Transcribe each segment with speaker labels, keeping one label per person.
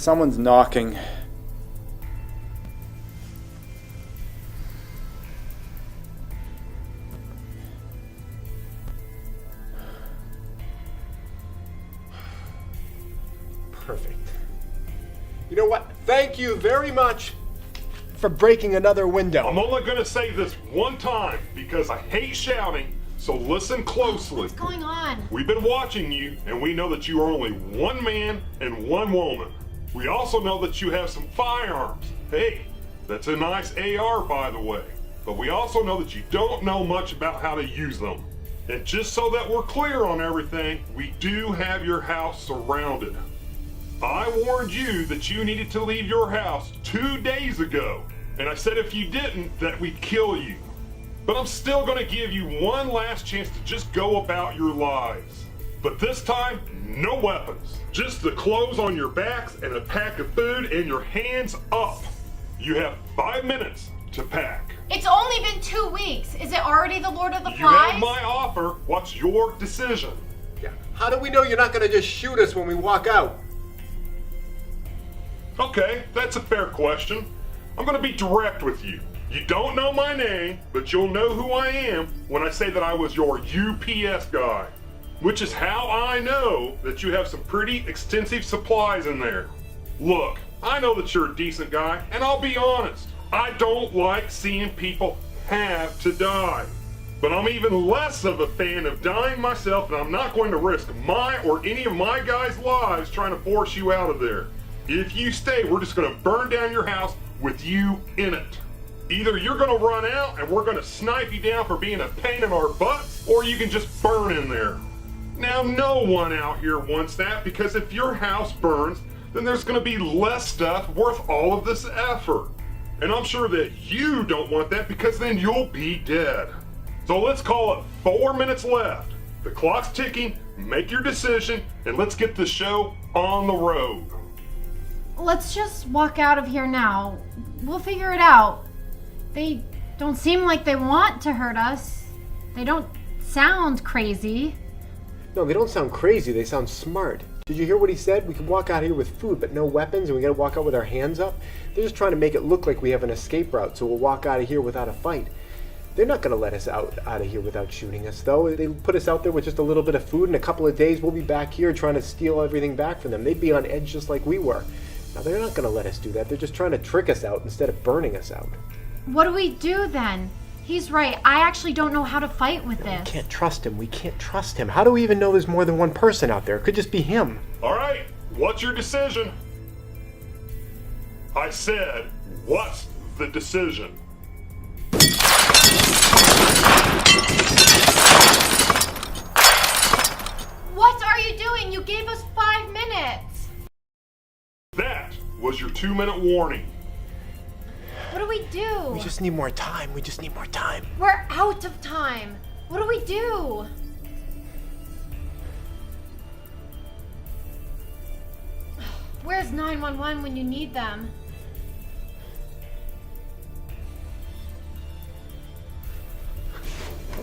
Speaker 1: Someone's knocking.
Speaker 2: Perfect. You know what? Thank you very much for breaking another window.
Speaker 3: I'm only going to say this one time because I hate shouting, so listen closely.
Speaker 4: What's going on?
Speaker 3: We've been watching you, and we know that you are only one man and one woman. We also know that you have some firearms. Hey, that's a nice AR, by the way. But we also know that you don't know much about how to use them. And just so that we're clear on everything, we do have your house surrounded. I warned you that you needed to leave your house 2 days ago. And I said if you didn't, that we'd kill you. But I'm still gonna give you one last chance to just go about your lives. But this time, no weapons. Just the clothes on your backs and a pack of food and your hands up. You have 5 minutes to pack.
Speaker 4: It's only been 2 weeks. Is it already the Lord of the
Speaker 3: You
Speaker 4: Flies?
Speaker 3: have my offer. What's your decision?
Speaker 2: Yeah. How do we know you're not going to just shoot us when we walk out?
Speaker 3: Okay, that's a fair question. I'm gonna be direct with you. You don't know my name, but you'll know who I am when I say that I was your UPS guy. Which is how I know that you have some pretty extensive supplies in there. Look, I know that you're a decent guy, and I'll be honest, I don't like seeing people have to die. But I'm even less of a fan of dying myself, and I'm not going to risk my or any of my guys' lives trying to force you out of there. If you stay, we're just gonna burn down your house with you in it. Either you're gonna run out and we're gonna snipe you down for being a pain in our butts, or you can just burn in there. Now, no one out here wants that, because if your house burns, then there's gonna be less stuff worth all of this effort. And I'm sure that you don't want that, because then you'll be dead. So let's call it 4 minutes left. The clock's ticking, make your decision, and let's get the show on the road.
Speaker 4: Let's just walk out of here now. We'll figure it out. They don't seem like they want to hurt us. They don't sound crazy.
Speaker 2: No, they don't sound crazy. They sound smart. Did you hear what he said? We can walk out here with food, but no weapons, and we gotta walk out with our hands up? They're just trying to make it look like we have an escape route, so we'll walk out of here without a fight. They're not gonna let us out of here without shooting us, though. They put us out there with just a little bit of food. In a couple of days, we'll be back here trying to steal everything back from them. They'd be on edge just like we were. Now, they're not gonna let us do that. They're just trying to trick us out instead of burning us out.
Speaker 4: What do we do then? He's right. I actually don't know how to fight with this.
Speaker 2: We can't trust him. We can't trust him. How do we even know there's more than one person out there? It could just be him.
Speaker 3: All right, what's your decision? I said, what's the decision?
Speaker 4: What are you doing? You gave us 5 minutes.
Speaker 3: That was your 2-minute warning.
Speaker 4: What do we do?
Speaker 2: We just need more time. We just need more time.
Speaker 4: We're out of time. What do we do? Where's 911 when you need them?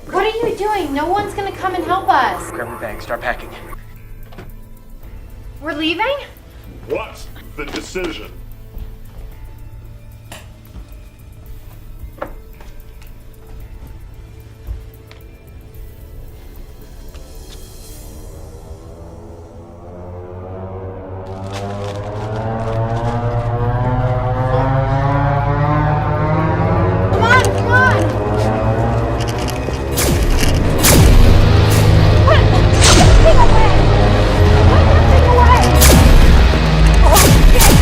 Speaker 4: What are you doing? No one's gonna come and help us.
Speaker 2: Grab the bag. Start packing.
Speaker 4: We're leaving?
Speaker 3: What's the decision?
Speaker 4: Come on, come on! Put that thing away! Put that thing away! Oh, shit!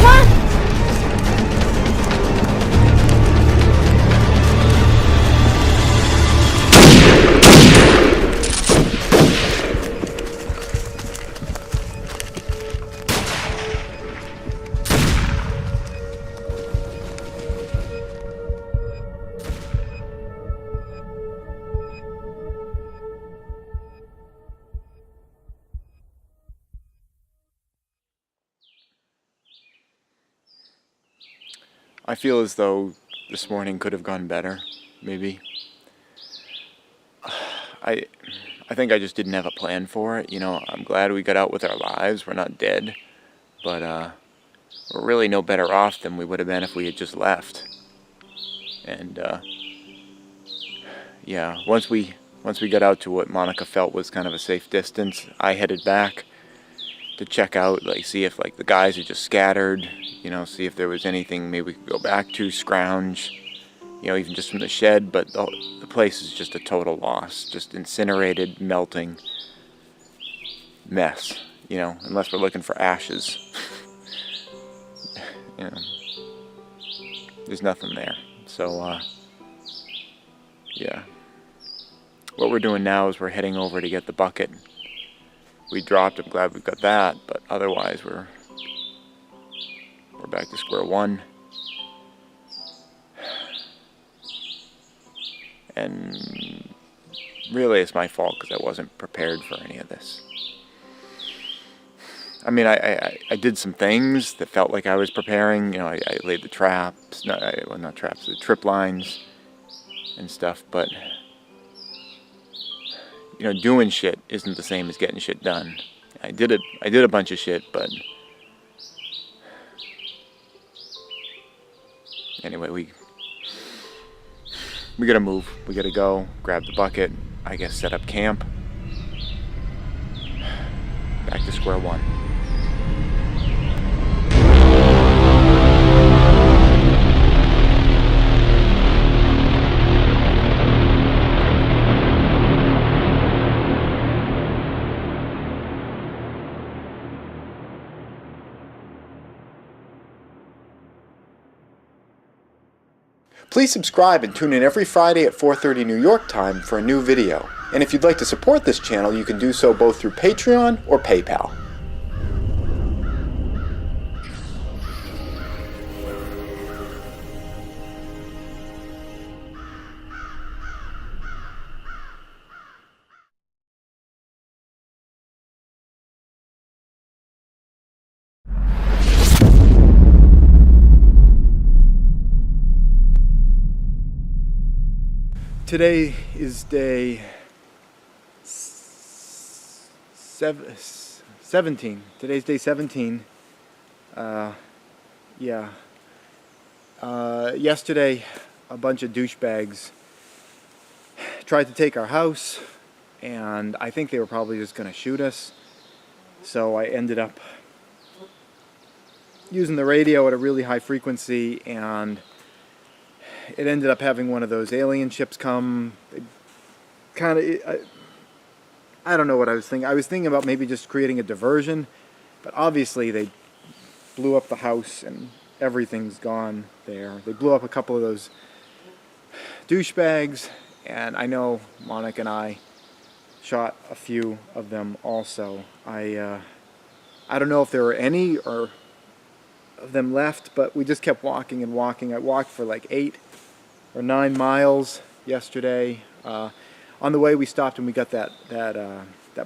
Speaker 4: Run!
Speaker 1: I feel as though this morning could have gone better, maybe. I think I just didn't have a plan for it. You know, I'm glad we got out with our lives. We're not dead, but we're really no better off than we would have been if we had just left. And yeah, once we got out to what Monica felt was kind of a safe distance, I headed back to check out, like, see if like the guys are just scattered, you know, see if there was anything maybe we could go back to, scrounge, you know, even just from the shed. But the place is just a total loss, just incinerated, melting mess, you know, unless we're looking for ashes. You know, there's nothing there. So yeah, what we're doing now is we're heading over to get the bucket we dropped. I'm glad we've got that, but otherwise we're back to square one. And really it's my fault because I wasn't prepared for any of this. I mean, I did some things that felt like I was preparing. You know, I laid the traps, well, not traps, the trip lines and stuff, but you know, doing shit isn't the same as getting shit done. I did a bunch of shit, but anyway, we gotta move. We gotta go grab the bucket, I guess set up camp. Back to square one.
Speaker 2: Please subscribe and tune in every Friday at 4:30 New York time for a new video. And if you'd like to support this channel, you can do so both through Patreon or PayPal. Today is day 17. Today's day 17. Yeah. Yesterday, a bunch of douchebags tried to take our house, and I think they were probably just going to shoot us. So I ended up using the radio at a really high frequency, and it ended up having one of those alien ships come. Kind of, I don't know what I was thinking. I was thinking about maybe just creating a diversion, but obviously they blew up the house and everything's gone there. They blew up a couple of those douchebags, and I know Monica and I shot a few of them also. I don't know if there were any or of them left, but we just kept walking and walking. I walked for like 8 or 9 miles yesterday. On the way we stopped and we got that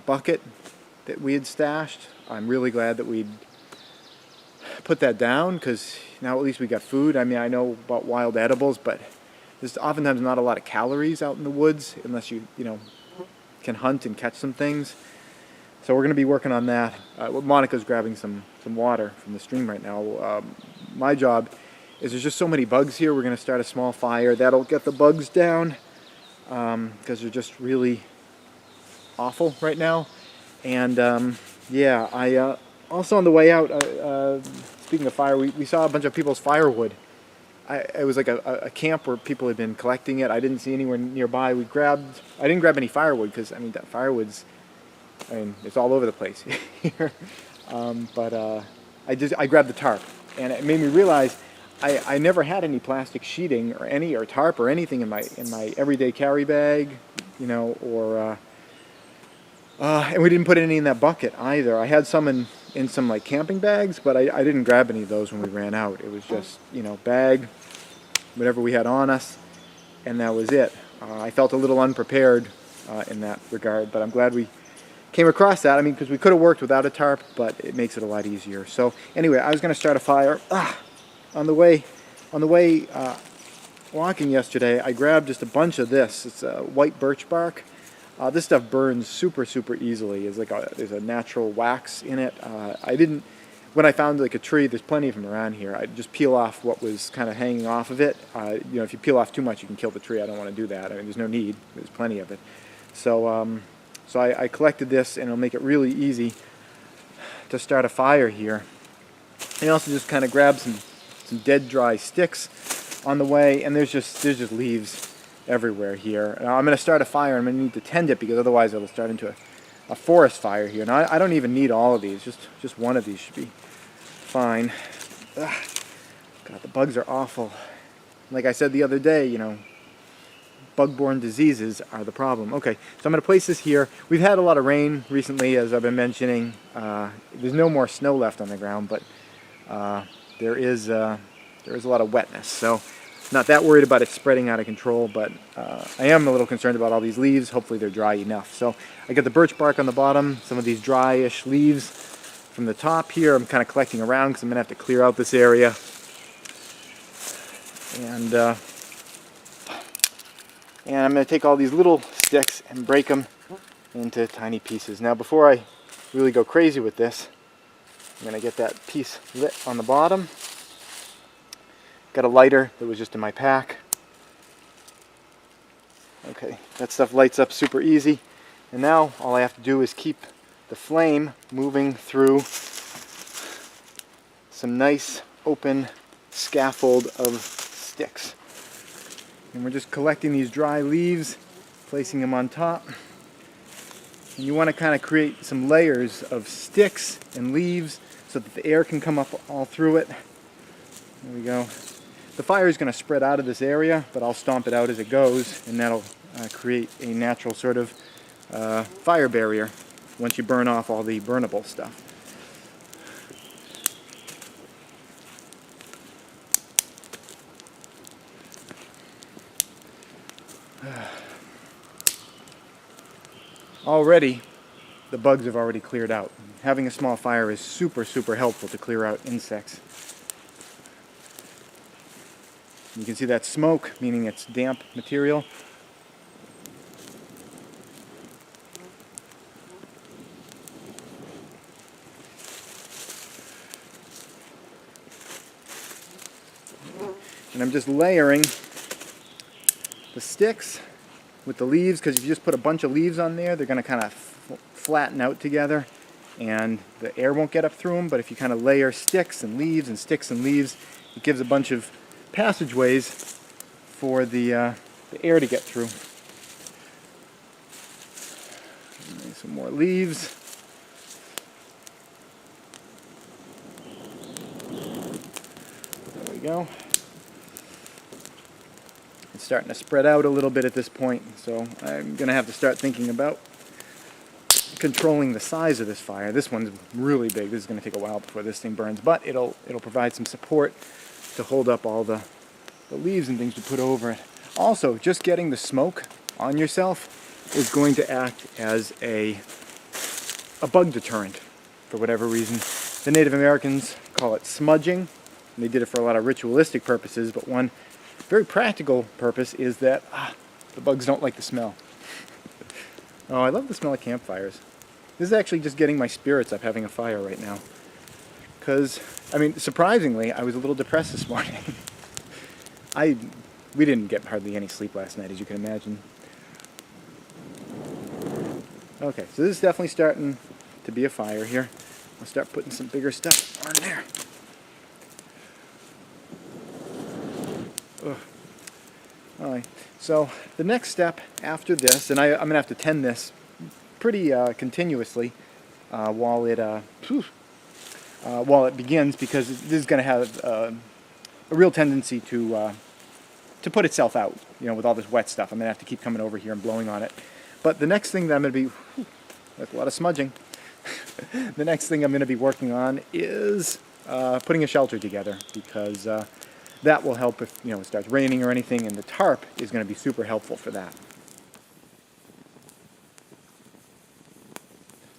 Speaker 2: bucket that we had stashed. I'm really glad that we'd put that down, because now at least we got food. I mean, I know about wild edibles, but there's oftentimes not a lot of calories out in the woods unless you know, can hunt and catch some things. So we're going to be working on that. Monica's grabbing some water from the stream right now. My job is, there's just so many bugs here. We're going to start a small fire. That'll get the bugs down, because they're just really awful right now. And yeah, I also on the way out, speaking of fire, we saw a bunch of people's firewood. It was like a camp where people had been collecting it. I didn't see anywhere nearby. I didn't grab any firewood, because I mean, that firewood's, I mean, it's all over the place here. But I grabbed the tarp, and it made me realize I never had any plastic sheeting or tarp or anything in my everyday carry bag, you know, or and we didn't put any in that bucket either. I had some in some like camping bags, but I didn't grab any of those when we ran out. It was just, you know, bag, whatever we had on us, and that was it. I felt a little unprepared in that regard, but I'm glad we came across that. I mean, because we could have worked without a tarp, but it makes it a lot easier. So anyway, I was going to start a fire. On the way walking yesterday, I grabbed just a bunch of this. It's white birch bark.
Speaker 5: This stuff burns super easily. There's a natural wax in it. When I found like a tree, there's plenty of them around here, I'd just peel off what was kind of hanging off of it. If you peel off too much, you can kill the tree. I don't want to do that. I mean, there's no need. There's plenty of it. So, I collected this, and it'll make it really easy to start a fire here. And also just kind of grab some dead dry sticks on the way, and there's just leaves everywhere here. Now, I'm going to start a fire. I'm going to need to tend it because otherwise it'll start into a forest fire here. Now, I don't even need all of these. Just one of these should be fine. Ugh. God, the bugs are awful. Like I said the other day, bug-borne diseases are the problem. Okay, so I'm going to place this here. We've had a lot of rain recently, as I've been mentioning. There's no more snow left on the ground, but there is a lot of wetness. So not that worried about it spreading out of control, but I am a little concerned about all these leaves. Hopefully they're dry enough. So I got the birch bark on the bottom, some of these dry-ish leaves from the top here. I'm kind of collecting around because I'm going to have to clear out this area. And I'm going to take all these little sticks and break them into tiny pieces. Now, before I really go crazy with this, I'm going to get that piece lit on the bottom. Got a lighter that was just in my pack. Okay, that stuff lights up super easy. And now all I have to do is keep the flame moving through some nice open scaffold of sticks. And we're just collecting these dry leaves, placing them on top. And you want to kind of create some layers of sticks and leaves so that the air can come up all through it. There we go. The fire is going to spread out of this area, but I'll stomp it out as it goes, and that'll create a natural sort of fire barrier once you burn off all the burnable stuff. Already, the bugs have already cleared out. Having a small fire is super helpful to clear out insects. You can see that smoke, meaning it's damp material. And I'm just layering the sticks with the leaves, because if you just put a bunch of leaves on there, they're going to kind of flatten out together and the air won't get up through them. But if you kind of layer sticks and leaves and sticks and leaves, it gives a bunch of passageways for the air to get through. And some more leaves. There we go. It's starting to spread out a little bit at this point, so I'm going to have to start thinking about controlling the size of this fire. This one's really big. This is going to take a while before this thing burns, but it'll provide some support to hold up all the leaves and things to put over it. Also, just getting the smoke on yourself is going to act as a bug deterrent for whatever reason. The Native Americans call it smudging, and they did it for a lot of ritualistic purposes, but one very practical purpose is that the bugs don't like the smell. Oh, I love the smell of campfires. This is actually just getting my spirits up, having a fire right now. Because, I mean, surprisingly, I was a little depressed this morning. We didn't get hardly any sleep last night, as you can imagine. Okay, so this is definitely starting to be a fire here. I'll start putting some bigger stuff on there. Ugh. All right, so the next step after this, and I'm going to have to tend this pretty continuously while it begins, because this is going to have a real tendency to put itself out, with all this wet stuff. I'm going to have to keep coming over here and blowing on it. But the next thing that I'm going to be, that's a lot of smudging. The next thing I'm going to be working on is putting a shelter together, because that will help if it starts raining or anything, and the tarp is going to be super helpful for that.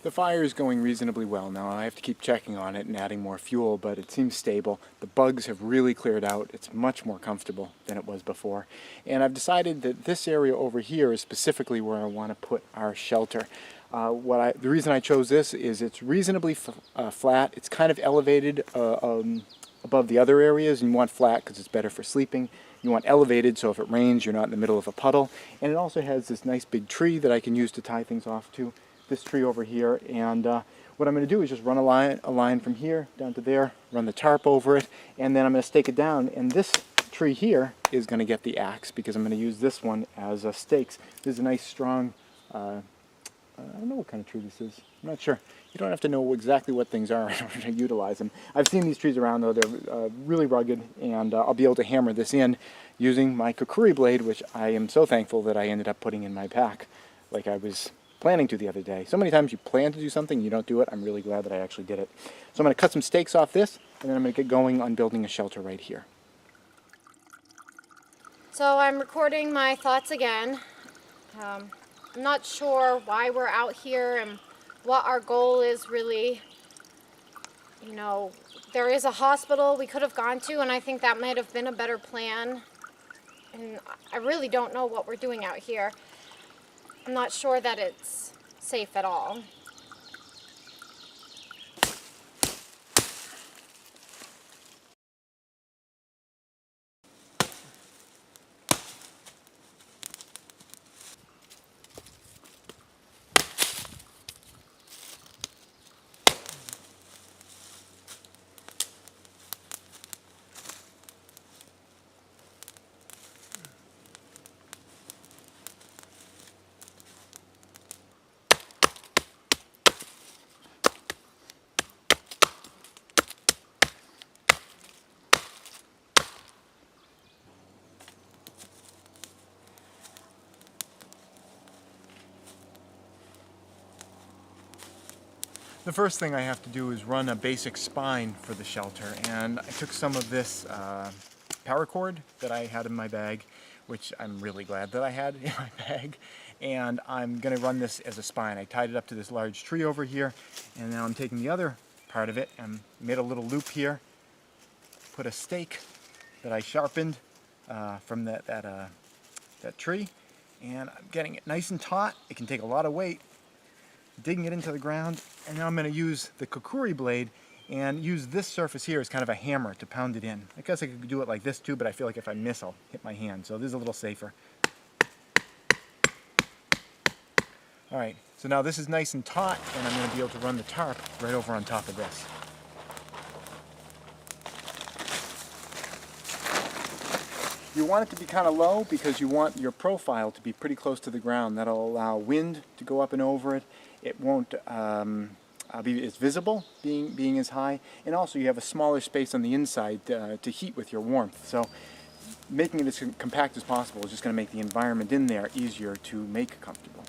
Speaker 5: The fire is going reasonably well now. I have to keep checking on it and adding more fuel, but it seems stable. The bugs have really cleared out. It's much more comfortable than it was before. And I've decided that this area over here is specifically where I want to put our shelter. The reason I chose this is it's reasonably flat. It's kind of elevated above the other areas, and you want flat because it's better for sleeping. You want elevated so if it rains you're not in the middle of a puddle. And it also has this nice big tree that I can use to tie things off to. This tree over here, and what I'm going to do is just run a line from here down to there, run the tarp over it, and then I'm going to stake it down, and this tree here is going to get the axe because I'm going to use this one as stakes. This is a nice strong, I don't know what kind of tree this is. I'm not sure. You don't have to know exactly what things are in order to utilize them. I've seen these trees around though. They're really rugged, and I'll be able to hammer this in using my kukuri blade, which I am so thankful that I ended up putting in my pack like I was planning to the other day. So many times you plan to do something, you don't do it. I'm really glad that I actually did it. So I'm going to cut some stakes off this, and then I'm going to get going on building a shelter right here.
Speaker 4: So I'm recording my thoughts again. I'm not sure why we're out here and what our goal is really. You know, there is a hospital we could have gone to, and I think that might have been a better plan. And I really don't know what we're doing out here. I'm not sure that it's safe at all.
Speaker 5: The first thing I have to do is run a basic spine for the shelter, and I took some of this paracord that I had in my bag, which I'm really glad that I had in my bag, and I'm going to run this as a spine. I tied it up to this large tree over here, and now I'm taking the other part of it and made a little loop here, put a stake that I sharpened from that tree, and I'm getting it nice and taut. It can take a lot of weight, digging it into the ground, and now I'm going to use the kukuri blade and use this surface here as kind of a hammer to pound it in. I guess I could do it like this too, but I feel like if I miss I'll hit my hand, so this is a little safer. Alright, so now this is nice and taut, and I'm going to be able to run the tarp right over on top of this. You want it to be kind of low because you want your profile to be pretty close to the ground. That'll allow wind to go up and over it. It won't be as visible being as high, and also you have a smaller space on the inside to heat with your warmth. So making it as compact as possible is just going to make the environment in there easier to make comfortable.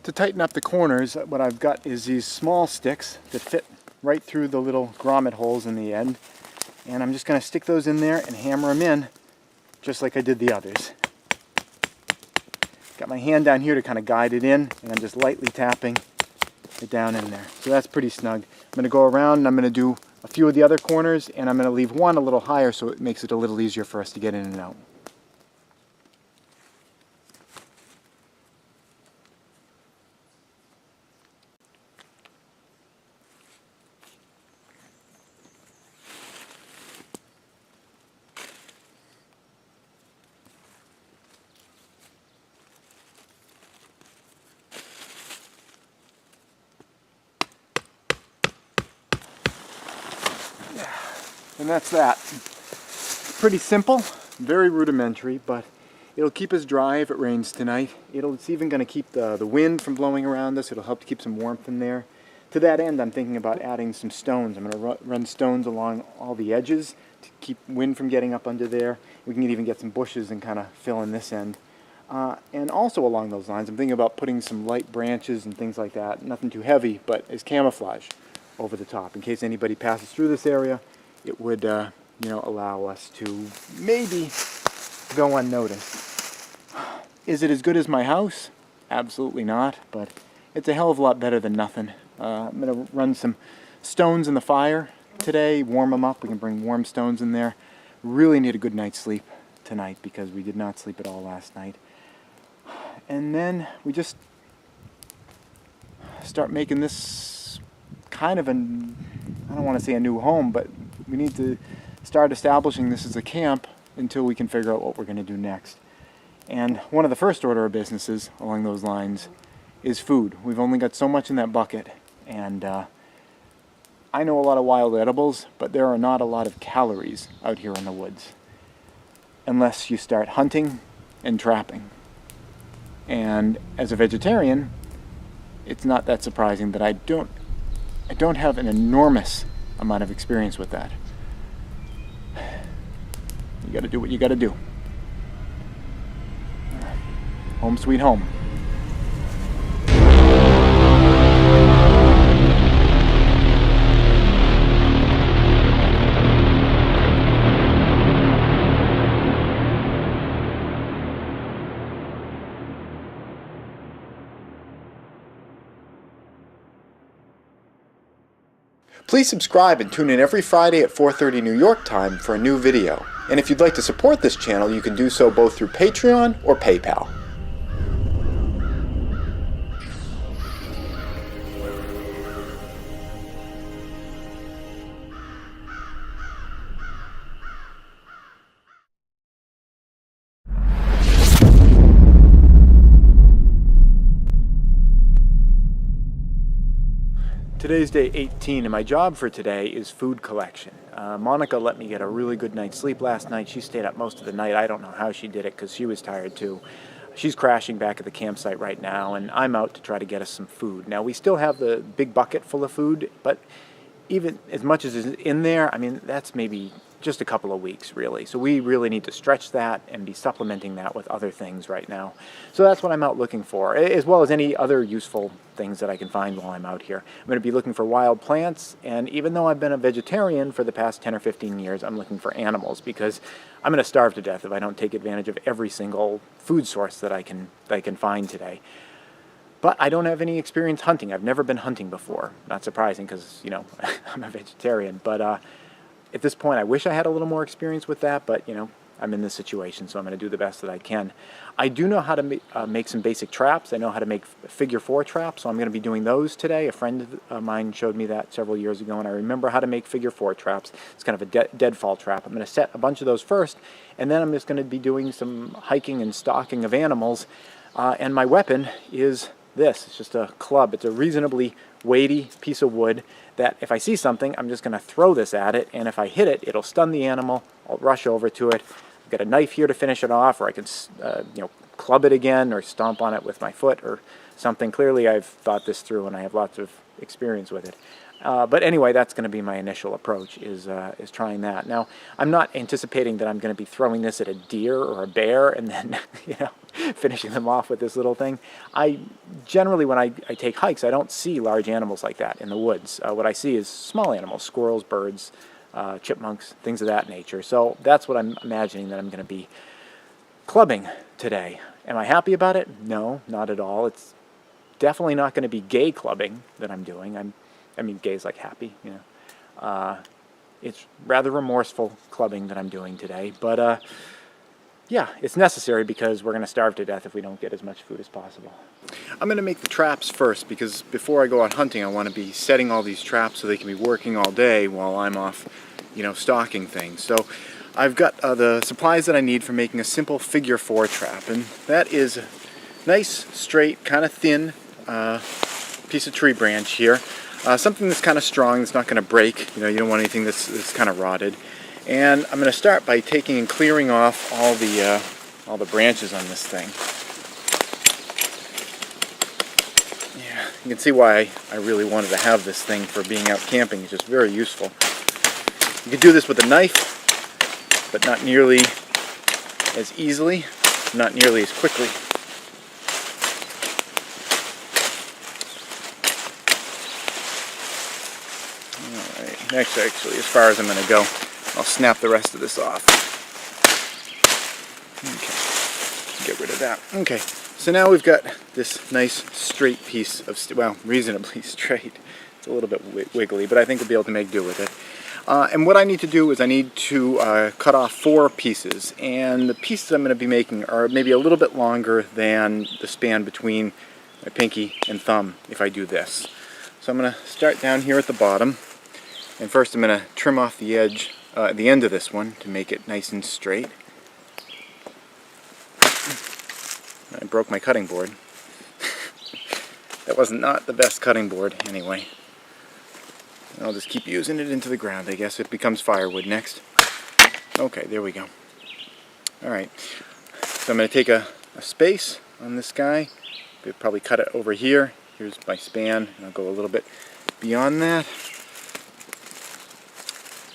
Speaker 5: To tighten up the corners, what I've got is these small sticks that fit right through the little grommet holes in the end, and I'm just going to stick those in there and hammer them in just like I did the others. Got my hand down here to kind of guide it in, and I'm just lightly tapping it down in there. So that's pretty snug. I'm going to go around and I'm going to do a few of the other corners, and I'm going to leave one a little higher so it makes it a little easier for us to get in and out. And that's that. Pretty simple, very rudimentary, but it'll keep us dry if it rains tonight. It's even going to keep the wind from blowing around us. It'll help to keep some warmth in there. To that end, I'm thinking about adding some stones. I'm going to run stones along all the edges to keep wind from getting up under there. We can even get some bushes and kind of fill in this end. And also along those lines, I'm thinking about putting some light branches and things like that. Nothing too heavy, but as camouflage over the top in case anybody passes through this area. It would, allow us to maybe go unnoticed. Is it as good as my house? Absolutely not, but it's a hell of a lot better than nothing. I'm going to run some stones in the fire today, warm them up. We can bring warm stones in there. Really need a good night's sleep tonight because we did not sleep at all last night. And then we just start making this kind of an, I don't want to say a new home, but we need to start establishing this as a camp until we can figure out what we're going to do next. And one of the first order of businesses along those lines is food. We've only got so much in that bucket, and I know a lot of wild edibles, but there are not a lot of calories out here in the woods unless you start hunting and trapping. And as a vegetarian, it's not that surprising that I don't have an enormous amount of experience with that. You gotta do what you gotta do. Home sweet home. Please subscribe and tune in every Friday at 4:30 New York time for a new video. And if you'd like to support this channel, you can do so both through Patreon or PayPal. Today's day 18, and my job for today is food collection. Monica let me get a really good night's sleep last night. She stayed up most of the night. I don't know how she did it because she was tired too. She's crashing back at the campsite right now, and I'm out to try to get us some food. Now, we still have the big bucket full of food, but even as much as is in there, I mean, that's maybe just a couple of weeks, really. So we really need to stretch that and be supplementing that with other things right now. So that's what I'm out looking for, as well as any other useful things that I can find while I'm out here. I'm going to be looking for wild plants, and even though I've been a vegetarian for the past 10 or 15 years, I'm looking for animals because I'm going to starve to death if I don't take advantage of every single food source that I can find today. But I don't have any experience hunting. I've never been hunting before. Not surprising because, you know, I'm a vegetarian. But at this point, I wish I had a little more experience with that, but, you know, I'm in this situation, so I'm going to do the best that I can. I do know how to make some basic traps. I know how to make figure 4 traps, so I'm going to be doing those today. A friend of mine showed me that several years ago, and I remember how to make figure 4 traps. It's kind of a deadfall trap. I'm going to set a bunch of those first, and then I'm just going to be doing some hiking and stalking of animals. And my weapon is this. It's just a club. It's a reasonably weighty piece of wood that if I see something, I'm just going to throw this at it, and if I hit it, it'll stun the animal. I'll rush over to it. I've got a knife here to finish it off, or I can you know, club it again or stomp on it with my foot or something. Clearly, I've thought this through, and I have lots of experience with it. But anyway, that's going to be my initial approach, is trying that. Now, I'm not anticipating that I'm going to be throwing this at a deer or a bear and then, you know, finishing them off with this little thing. I generally, when I take hikes, I don't see large animals like that in the woods. What I see is small animals, squirrels, birds, chipmunks, things of that nature. So that's what I'm imagining that I'm going to be clubbing today. Am I happy about it? No, not at all. It's definitely not going to be gay clubbing that I'm doing. I mean, gay's like happy, you know. It's rather remorseful clubbing that I'm doing today, but yeah, it's necessary because we're going to starve to death if we don't get as much food as possible. I'm going to make the traps first because before I go out hunting, I want to be setting all these traps so they can be working all day while I'm off, you know, stalking things. So I've got the supplies that I need for making a simple figure 4 trap, and that is a nice, straight, kind of thin piece of tree branch here. Something that's kind of strong, that's not going to break. You know, you don't want anything that's kind of rotted. And I'm going to start by taking and clearing off all the branches on this thing. Yeah, you can see why I really wanted to have this thing for being out camping. It's just very useful. You can do this with a knife, but not nearly as easily, not nearly as quickly. Alright, next actually, as far as I'm going to go, I'll snap the rest of this off. Okay, get rid of that. Okay, So now we've got this nice straight piece of, well, reasonably straight. It's a little bit wiggly, but I think we'll be able to make do with it. And what I need to do is I need to cut off 4 pieces, and the pieces I'm going to be making are maybe a little bit longer than the span between my pinky and thumb if I do this. So I'm going to start down here at the bottom, and first I'm going to trim off the edge, the end of this one to make it nice and straight. I broke my cutting board. That was not the best cutting board anyway. I'll just keep using it into the ground, I guess. It becomes firewood next. Okay, there we go. Alright, so I'm going to take a space on this guy. We'll probably cut it over here. Here's my span, and I'll go a little bit beyond that.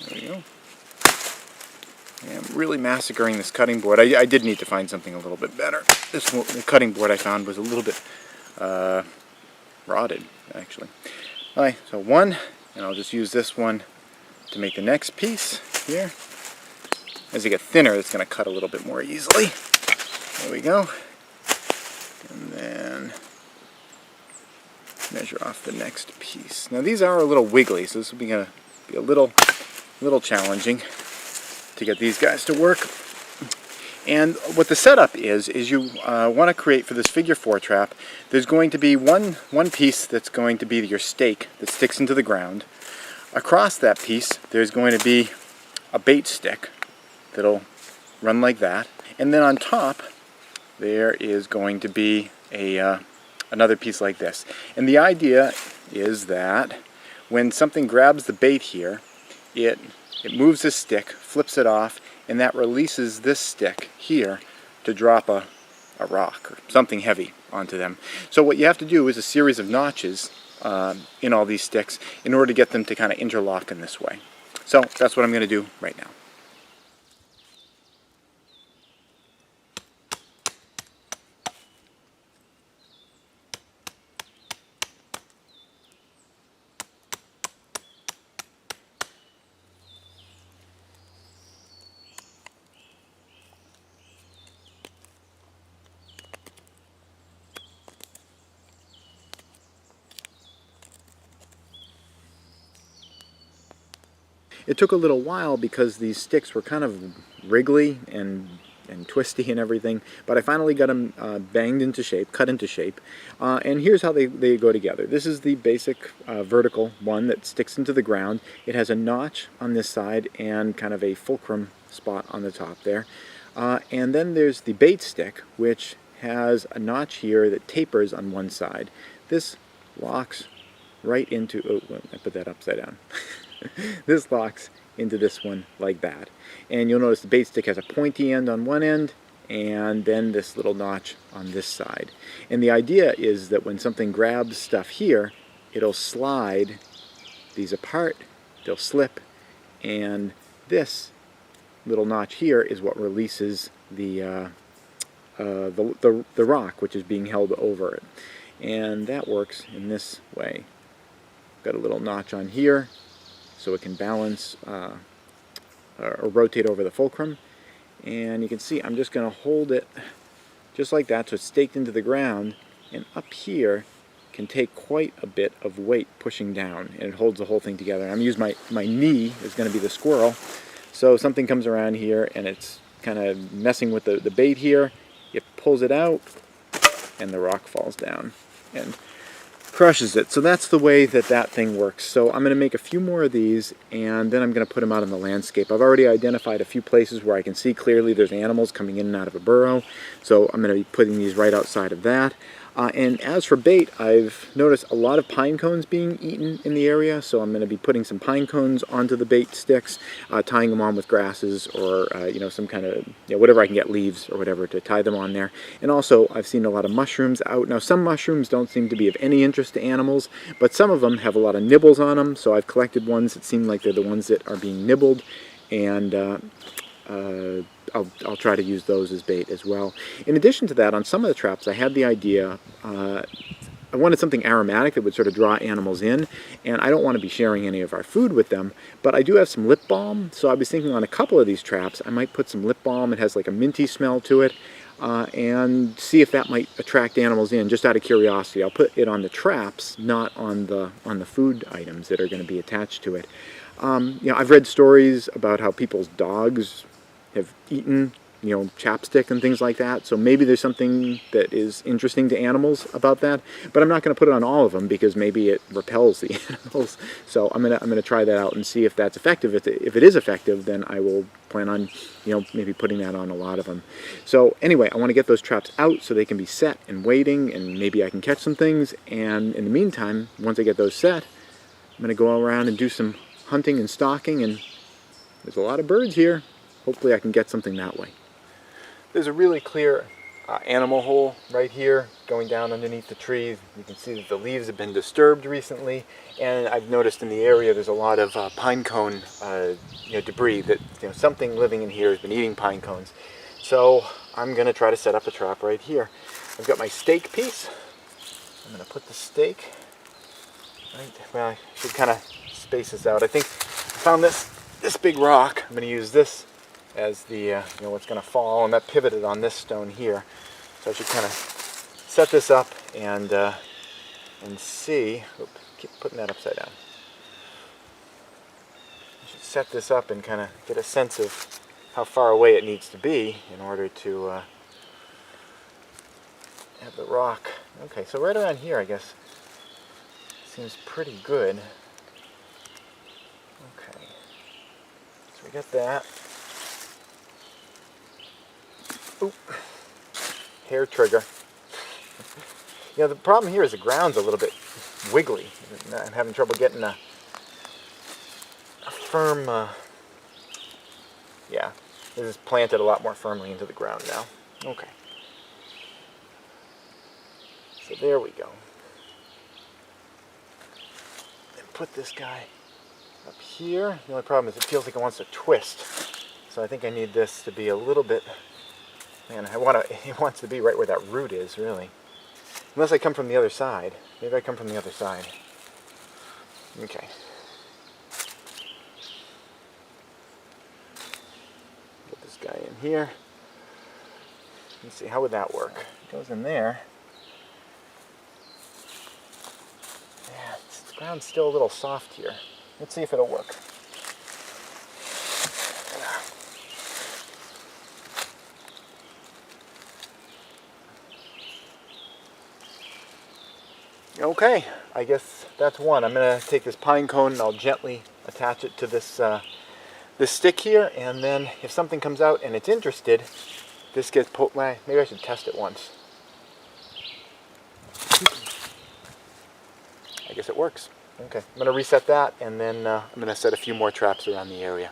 Speaker 5: There we go. I'm really massacring this cutting board. I did need to find something a little bit better. The cutting board I found was a little bit rotted, actually. Alright, so 1, and I'll just use this one to make the next piece here. As you get thinner, it's going to cut a little bit more easily. There we go. And then measure off the next piece. Now these are a little wiggly, so this will be going to be a little challenging to get these guys to work. And what the setup is you want to create for this figure 4 trap, there's going to be one piece that's going to be your stake that sticks into the ground. Across that piece there's going to be a bait stick that'll run like that, and then on top there is going to be another piece like this. And the idea is that when something grabs the bait here, it moves this stick, flips it off, and that releases this stick here to drop a rock or something heavy onto them. So what you have to do is a series of notches in all these sticks in order to get them to kind of interlock in this way. So that's what I'm going to do right now. It took a little while because these sticks were kind of wriggly and twisty and everything, but I finally got them banged into shape, cut into shape, and here's how they go together. This is the basic vertical one that sticks into the ground. It has a notch on this side and kind of a fulcrum spot on the top there. And then there's the bait stick, which has a notch here that tapers on one side. This locks right into, oh, I put that upside down. This locks into this one like that. And you'll notice the bait stick has a pointy end on one end and then this little notch on this side. And the idea is that when something grabs stuff here, it'll slide these apart, they'll slip, and this little notch here is what releases the rock which is being held over it. And that works in this way. Got a little notch on here so it can balance or rotate over the fulcrum, and you can see I'm just going to hold it just like that so it's staked into the ground, and up here can take quite a bit of weight pushing down, and it holds the whole thing together. I'm using my knee is going to be the squirrel, so something comes around here and it's kind of messing with the bait here, it pulls it out and the rock falls down and crushes it. So that's the way that thing works. So I'm going to make a few more of these, and then I'm going to put them out on the landscape. I've already identified a few places where I can see clearly there's animals coming in and out of a burrow, so I'm going to be putting these right outside of that. And as for bait, I've noticed a lot of pine cones being eaten in the area, so I'm going to be putting some pine cones onto the bait sticks, tying them on with grasses or some kind of, whatever I can get, leaves or whatever, to tie them on there. And also I've seen a lot of mushrooms out. Now some mushrooms don't seem to be of any interest to animals, but some of them have a lot of nibbles on them, so I've collected ones that seem like they're the ones that are being nibbled, and I'll try to use those as bait as well. In addition to that, on some of the traps I had the idea, I wanted something aromatic that would sort of draw animals in, and I don't want to be sharing any of our food with them, but I do have some lip balm, so I was thinking on a couple of these traps I might put some lip balm. It has like a minty smell to it. and see if that might attract animals in, just out of curiosity. I'll put it on the traps, not on the food items that are going to be attached to it. You know, I've read stories about how people's dogs have eaten, you know, chapstick and things like that. So maybe there's something that is interesting to animals about that. But I'm not going to put it on all of them because maybe it repels the animals. So I'm gonna try that out and see if that's effective. If it is effective, then I will plan on, you know, maybe putting that on a lot of them. So anyway, I want to get those traps out so they can be set and waiting, and maybe I can catch some things. And in the meantime, once I get those set, I'm going to go around and do some hunting and stalking, and there's a lot of birds here. Hopefully I can get something that way. There's a really clear animal hole right here going down underneath the trees. You can see that the leaves have been disturbed recently, and I've noticed in the area there's a lot of pine cone you know, debris, that, you know, something living in here has been eating pine cones. So I'm going to try to set up a trap right here. I've got my stake piece. I'm going to put the stake right, well, I should kind of space this out. I think I found this big rock. I'm going to use this as the, you know, what's going to fall, and that pivoted on this stone here. So I should kind of set this up and see, oops, keep putting that upside down. I should set this up and kind of get a sense of how far away it needs to be in order to have the rock. Okay, so right around here, I guess, seems pretty good. Okay, so we got that. Oop. Hair trigger. You know, the problem here is the ground's a little bit wiggly. I'm having trouble getting a firm, yeah, this is planted a lot more firmly into the ground now. Okay. So there we go. And put this guy up here. The only problem is it feels like it wants to twist. So I think I need this to be a little bit, man, it wants to be right where that root is, really. Unless I come from the other side. Maybe I come from the other side. Okay. Put this guy in here. Let's see, how would that work? It goes in there. Yeah, the ground's still a little soft here. Let's see if it'll work. Okay, I guess that's one. I'm going to take this pine cone and I'll gently attach it to this this stick here, and then if something comes out and it's interested, this gets poked. Maybe I should test it once. I guess it works. Okay, I'm going to reset that, and then I'm going to set a few more traps around the area.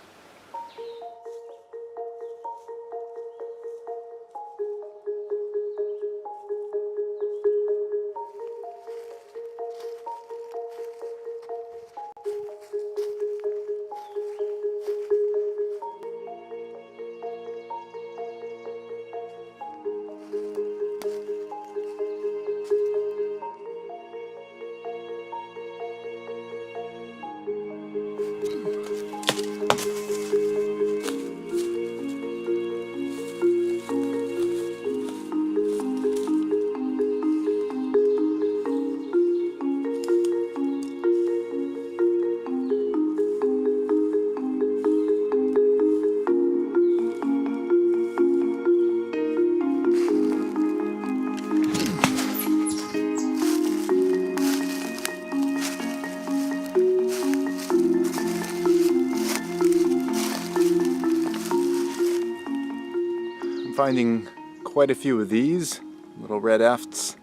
Speaker 5: Finding quite a few of these little red efts.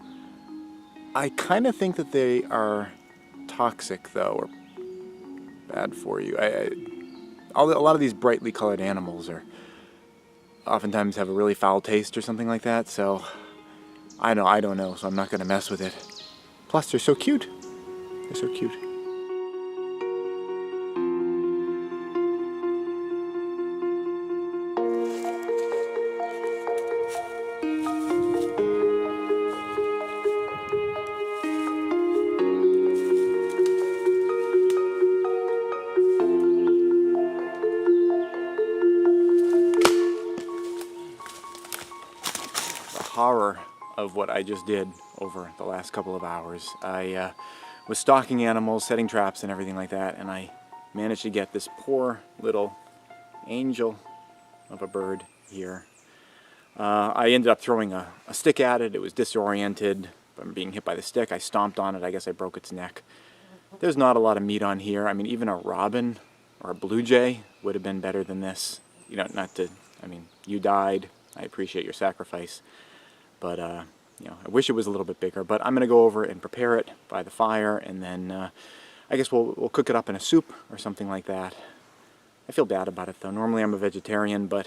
Speaker 5: I kind of think that they are toxic, though, or bad for you. A lot of these brightly colored animals are oftentimes have a really foul taste or something like that, so I don't know, so I'm not going to mess with it. Plus, they're so cute. They're so cute.
Speaker 1: of what I just did over the last couple of hours. I was stalking animals, setting traps and everything like that, and I managed to get this poor little angel of a bird here. I ended up throwing a stick at it. It was disoriented from being hit by the stick. I stomped on it. I guess I broke its neck. There's not a lot of meat on here. I mean, even a robin or a blue jay would have been better than this. You know, not to, I mean, you died. I appreciate your sacrifice. But, you know, I wish it was a little bit bigger. But I'm going to go over and prepare it by the fire, and then I guess we'll cook it up in a soup or something like that. I feel bad about it, though. Normally I'm a vegetarian, but,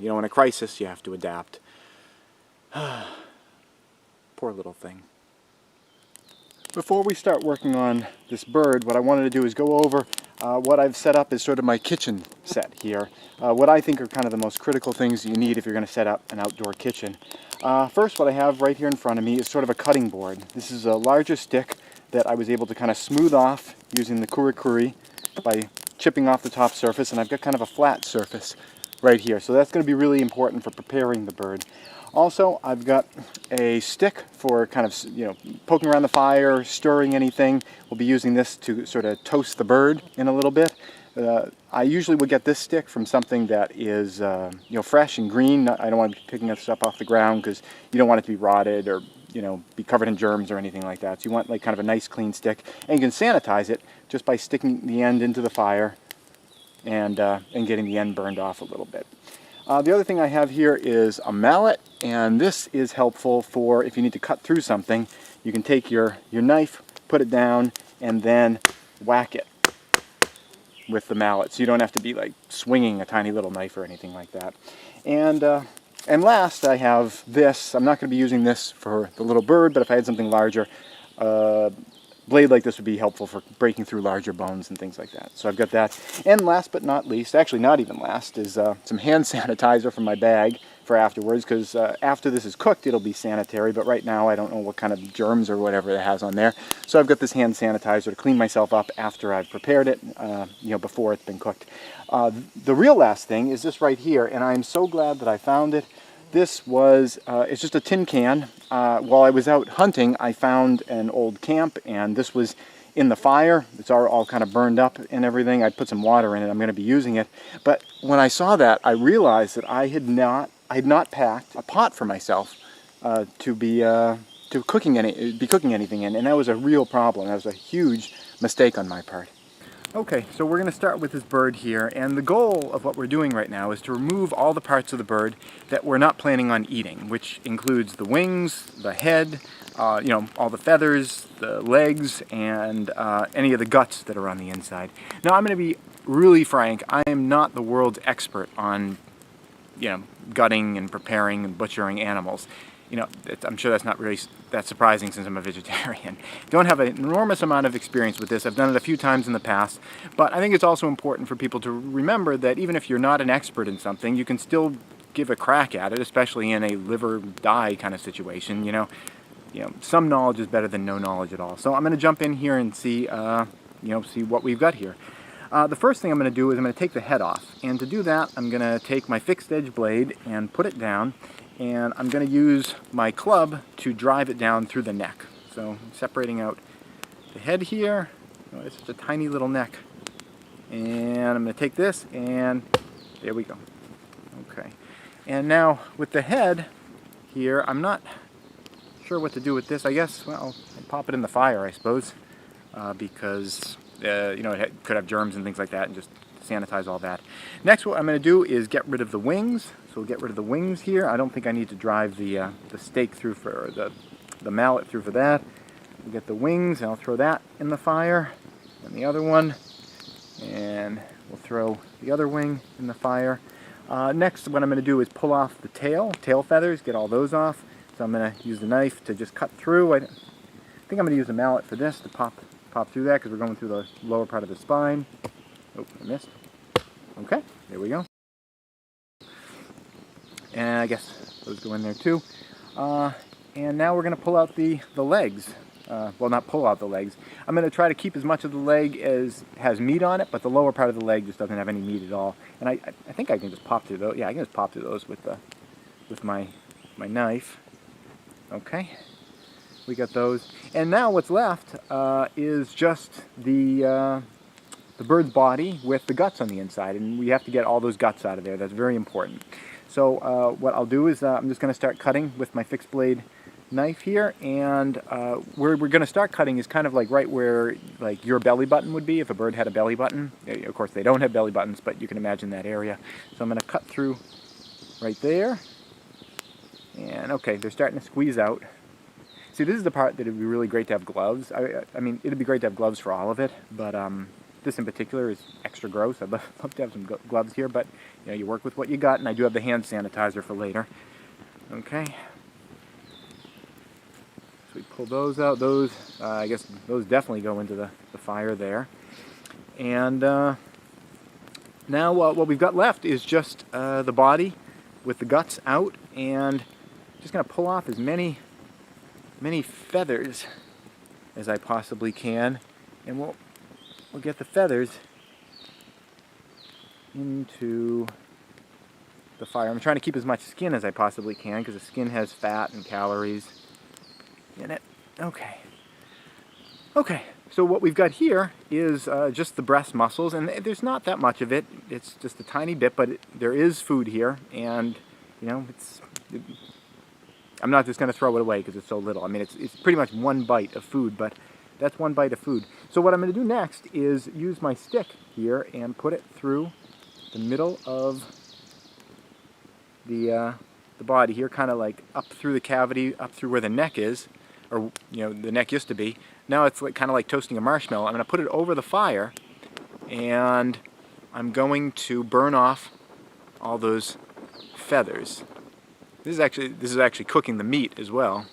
Speaker 1: you know, in a crisis, you have to adapt. Poor little thing.
Speaker 5: Before we start working on this bird, what I wanted to do is go over what I've set up as sort of my kitchen set here. What I think are kind of the most critical things you need if you're going to set up an outdoor kitchen. First, what I have right here in front of me is sort of a cutting board. This is a larger stick that I was able to kind of smooth off using the kuri by chipping off the top surface, and I've got kind of a flat surface right here. So that's going to be really important for preparing the bird. Also, I've got a stick for kind of, you know, poking around the fire, stirring anything. We'll be using this to sort of toast the bird in a little bit. I usually would get this stick from something that is, you know, fresh and green. I don't want to be picking this up off the ground because you don't want it to be rotted or, you know, be covered in germs or anything like that. So you want like kind of a nice clean stick, and you can sanitize it just by sticking the end into the fire and getting the end burned off a little bit. The other thing I have here is a mallet, and this is helpful for if you need to cut through something. You can take your knife, put it down, and then whack it with the mallet, so you don't have to be like swinging a tiny little knife or anything like that. And last, I have this. I'm not going to be using this for the little bird, but if I had something larger, blade like this would be helpful for breaking through larger bones and things like that. So I've got that. And last but not least, actually not even last, is some hand sanitizer from my bag for afterwards, because after this is cooked it'll be sanitary, but right now I don't know what kind of germs or whatever it has on there. So I've got this hand sanitizer to clean myself up after I've prepared it, you know, before it's been cooked. The real last thing is this right here, and I'm so glad that I found it. This was, it's just a tin can. While I was out hunting, I found an old camp, and this was in the fire. It's all kind of burned up and everything. I put some water in it. I'm going to be using it. But when I saw that, I realized that I had not packed a pot for myself to be cooking anything in, and that was a real problem. That was a huge mistake on my part. Okay, so we're going to start with this bird here, and the goal of what we're doing right now is to remove all the parts of the bird that we're not planning on eating, which includes the wings, the head, you know, all the feathers, the legs, and any of the guts that are on the inside. Now, I'm going to be really frank. I am not the world's expert on, you know, gutting and preparing and butchering animals. You know, I'm sure that's not really that surprising since I'm a vegetarian. Don't have an enormous amount of experience with this. I've done it a few times in the past, but I think it's also important for people to remember that even if you're not an expert in something, you can still give a crack at it, especially in a live or die kind of situation. You know, some knowledge is better than no knowledge at all. So I'm going to jump in here and see, see what we've got here. The first thing I'm going to do is I'm going to take the head off, and to do that, I'm going to take my fixed edge blade and put it down. And I'm going to use my club to drive it down through the neck. So I'm separating out the head here. Oh, it's just a tiny little neck. And I'm going to take this, and there we go. Okay. And now with the head here, I'm not sure what to do with this. I guess, well, I'll pop it in the fire, I suppose, because it could have germs and things like that, and just sanitize all that. Next, what I'm going to do is get rid of the wings. So we'll get rid of the wings here. I don't think I need to drive the stake through for the mallet through for that. We'll get the wings, and I'll throw that in the fire, and the other one, and we'll throw the other wing in the fire. Next, what I'm going to do is pull off the tail feathers, get all those off. So I'm going to use the knife to just cut through. I think I'm going to use a mallet for this to pop through that, because we're going through the lower part of the spine. Oh, I missed. Okay, there we go. And I guess those go in there too. And now we're going to pull out the legs. Well, not pull out the legs. I'm going to try to keep as much of the leg as has meat on it, but the lower part of the leg just doesn't have any meat at all. And I think I can just pop through those. Yeah, I can just pop through those with my knife. Okay, we got those. And now what's left is just the bird's body with the guts on the inside, and we have to get all those guts out of there. That's very important. So what I'll do is I'm just going to start cutting with my fixed blade knife here, and where we're going to start cutting is kind of like right where like your belly button would be if a bird had a belly button. Of course they don't have belly buttons, but you can imagine that area. So I'm going to cut through right there, and okay, they're starting to squeeze out. See, this is the part that it'd be really great to have gloves. I mean, it'd be great to have gloves for all of it, but this in particular is extra gross. I'd love to have some gloves here, but you know, you work with what you got, and I do have the hand sanitizer for later. Okay. So we pull those out. Those, I guess, those definitely go into the fire there. And now what we've got left is just the body with the guts out, and just going to pull off as many feathers as I possibly can, and we'll get the feathers into the fire. I'm trying to keep as much skin as I possibly can because the skin has fat and calories in it. Okay. Okay, so what we've got here is just the breast muscles, and there's not that much of it. It's just a tiny bit, but there is food here, and you know, I'm not just going to throw it away because it's so little. I mean, it's pretty much one bite of food, but that's one bite of food. So what I'm going to do next is use my stick here and put it through the middle of the body here, kind of like up through the cavity, up through where the neck is, or you know, the neck used to be. Now it's like, kind of like toasting a marshmallow. I'm going to put it over the fire, and I'm going to burn off all those feathers. This is actually cooking the meat as well.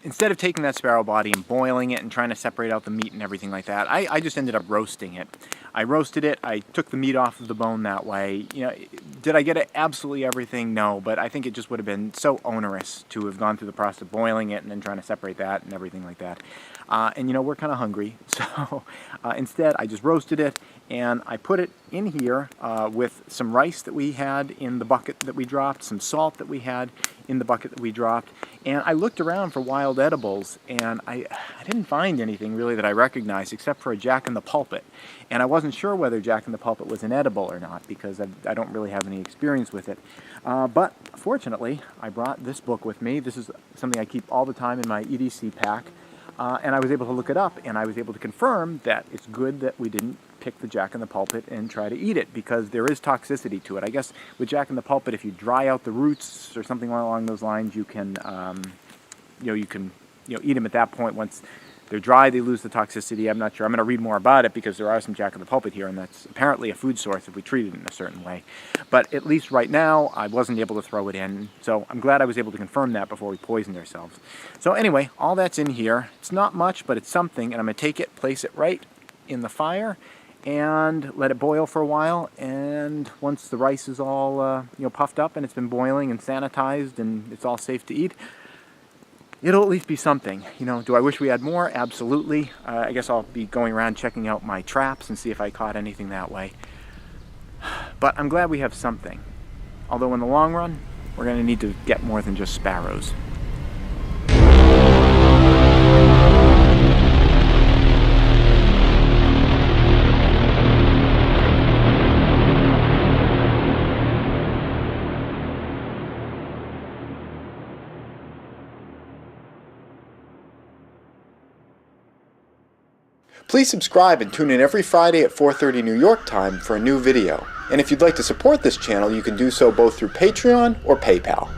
Speaker 5: Instead of taking that sparrow body and boiling it and trying to separate out the meat and everything like that, I just ended up roasting it. I roasted it, I took the meat off of the bone that way. You know, did I get it absolutely everything? No, but I think it just would have been so onerous to have gone through the process of boiling it and then trying to separate that and everything like that. And you know, we're kind of hungry, so instead I just roasted it, and I put it in here with some rice that we had in the bucket that we dropped, some salt that we had in the bucket that we dropped, and I looked around for wild edibles, and I didn't find anything really that I recognized except for a jack-in-the-pulpit. And I wasn't sure whether jack-in-the-pulpit was an edible or not because I don't really have any experience with it. But fortunately, I brought this book with me. This is something I keep all the time in my EDC pack. And I was able to look it up, and I was able to confirm that it's good that we didn't pick the jack-in-the-pulpit and try to eat it, because there is toxicity to it. I guess with jack-in-the-pulpit, if you dry out the roots or something along those lines, you can, you can eat them at that point. Once they're dry, they lose the toxicity. I'm not sure. I'm going to read more about it because there are some jack-in-the-pulpit here, and that's apparently a food source if we treat it in a certain way. But at least right now, I wasn't able to throw it in, so I'm glad I was able to confirm that before we poisoned ourselves. So anyway, all that's in here. It's not much, but it's something, and I'm going to take it, place it right in the fire, and let it boil for a while. And once the rice is all puffed up and it's been boiling and sanitized and it's all safe to eat, it'll at least be something. You know, do I wish we had more? Absolutely. I guess I'll be going around checking out my traps and see if I caught anything that way. But I'm glad we have something. Although in the long run, we're going to need to get more than just sparrows.
Speaker 2: Please subscribe and tune in every Friday at 4:30 New York time for a new video. And if you'd like to support this channel, you can do so both through Patreon or PayPal.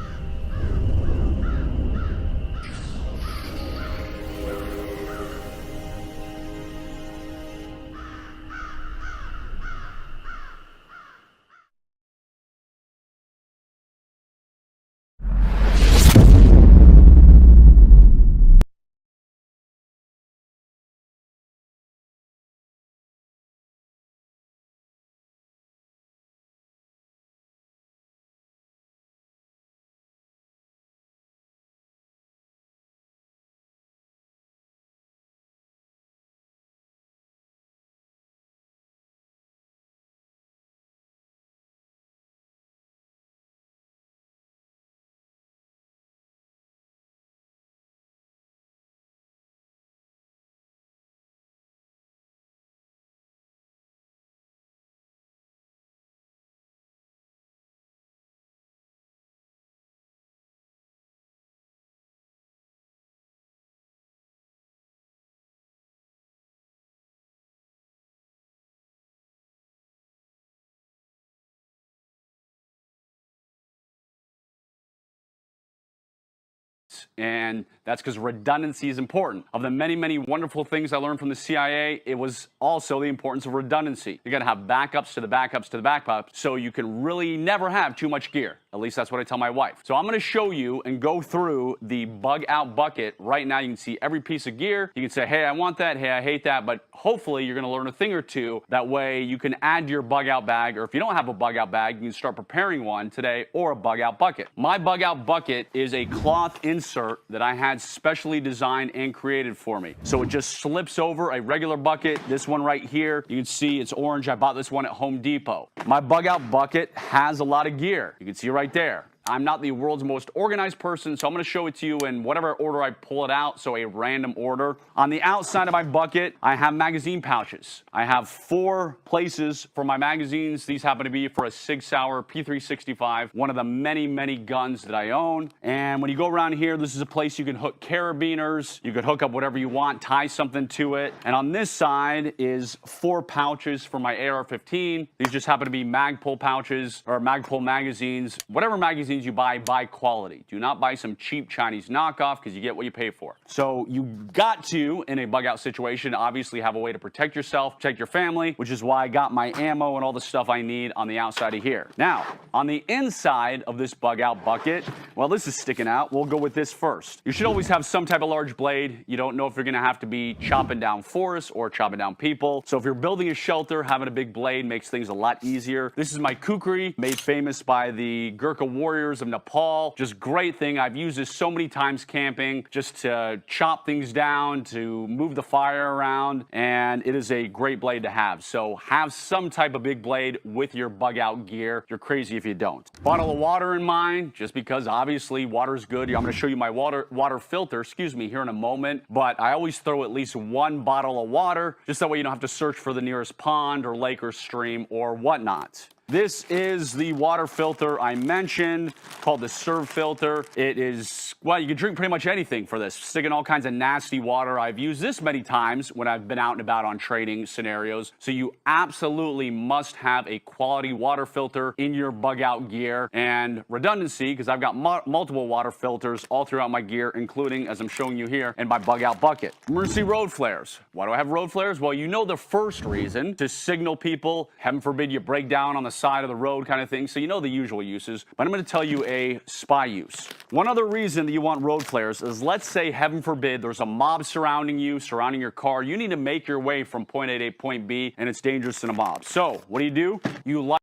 Speaker 6: belt. And that's because redundancy is important. Of the many, many wonderful things I learned from the CIA, it was also the importance of redundancy. You gotta have backups to the backups to the backups, so you can really never have too much gear. At least that's what I tell my wife. So I'm gonna show you and go through the bug out bucket. Right now you can see every piece of gear. You can say, hey, I want that, hey, I hate that, but hopefully you're gonna learn a thing or two. That way you can add to your bug out bag, or if you don't have a bug out bag, you can start preparing one today, or a bug out bucket. My bug out bucket is a cloth insert that I had specially designed and created for me. So it just slips over a regular bucket. This one right here, you can see it's orange. I bought this one at Home Depot. My bug out bucket has a lot of gear. You can see right there. I'm not the world's most organized person, so I'm going to show it to you in whatever order I pull it out, so a random order. On the outside of my bucket, I have magazine pouches. I have 4 places for my magazines. These happen to be for a Sig Sauer P365, one of the many, many guns that I own. And when you go around here, this is a place you can hook carabiners. You could hook up whatever you want, tie something to it. And on this side is 4 pouches for my AR-15. These just happen to be Magpul pouches, or Magpul magazines. Whatever magazine you buy quality. Do not buy some cheap Chinese knockoff, because you get what you pay for. So you got to, in a bug out situation, obviously have a way to protect yourself, protect your family, which is why I got my ammo and all the stuff I need on the outside of here. Now, on the inside of this bug out bucket, well, this is sticking out. We'll go with this first. You should always have some type of large blade. You don't know if you're gonna have to be chopping down forests or chopping down people. So if you're building a shelter, having a big blade makes things a lot easier. This is my kukri, made famous by the Gurkha warriors of Nepal. Just great thing. I've used this so many times camping, just to chop things down, to move the fire around, and it is a great blade to have. So have some type of big blade with your bug out gear. You're crazy if you don't. Bottle of water in mine, just because obviously water is good. I'm going to show you my water filter, here in a moment, but I always throw at least 1 bottle of water, just that way you don't have to search for the nearest pond or lake or stream or whatnot. This is the water filter I mentioned, called the Serve filter. It is, well, you can drink pretty much anything for this. Stick in all kinds of nasty water. I've used this many times when I've been out and about on training scenarios. So you absolutely must have a quality water filter in your bug out gear, and redundancy, because I've got multiple water filters all throughout my gear, including, as I'm showing you here, in my bug out bucket. Emergency road flares. Why do I have road flares? Well, you know the first reason, to signal people. Heaven forbid you break down on the side of the road kind of thing, so you know the usual uses, but I'm going to tell you a spy use. One other reason that you want road flares is, let's say, heaven forbid, there's a mob surrounding you, surrounding your car. You need to make your way from point A to point B, and it's dangerous in a mob. So what do? You light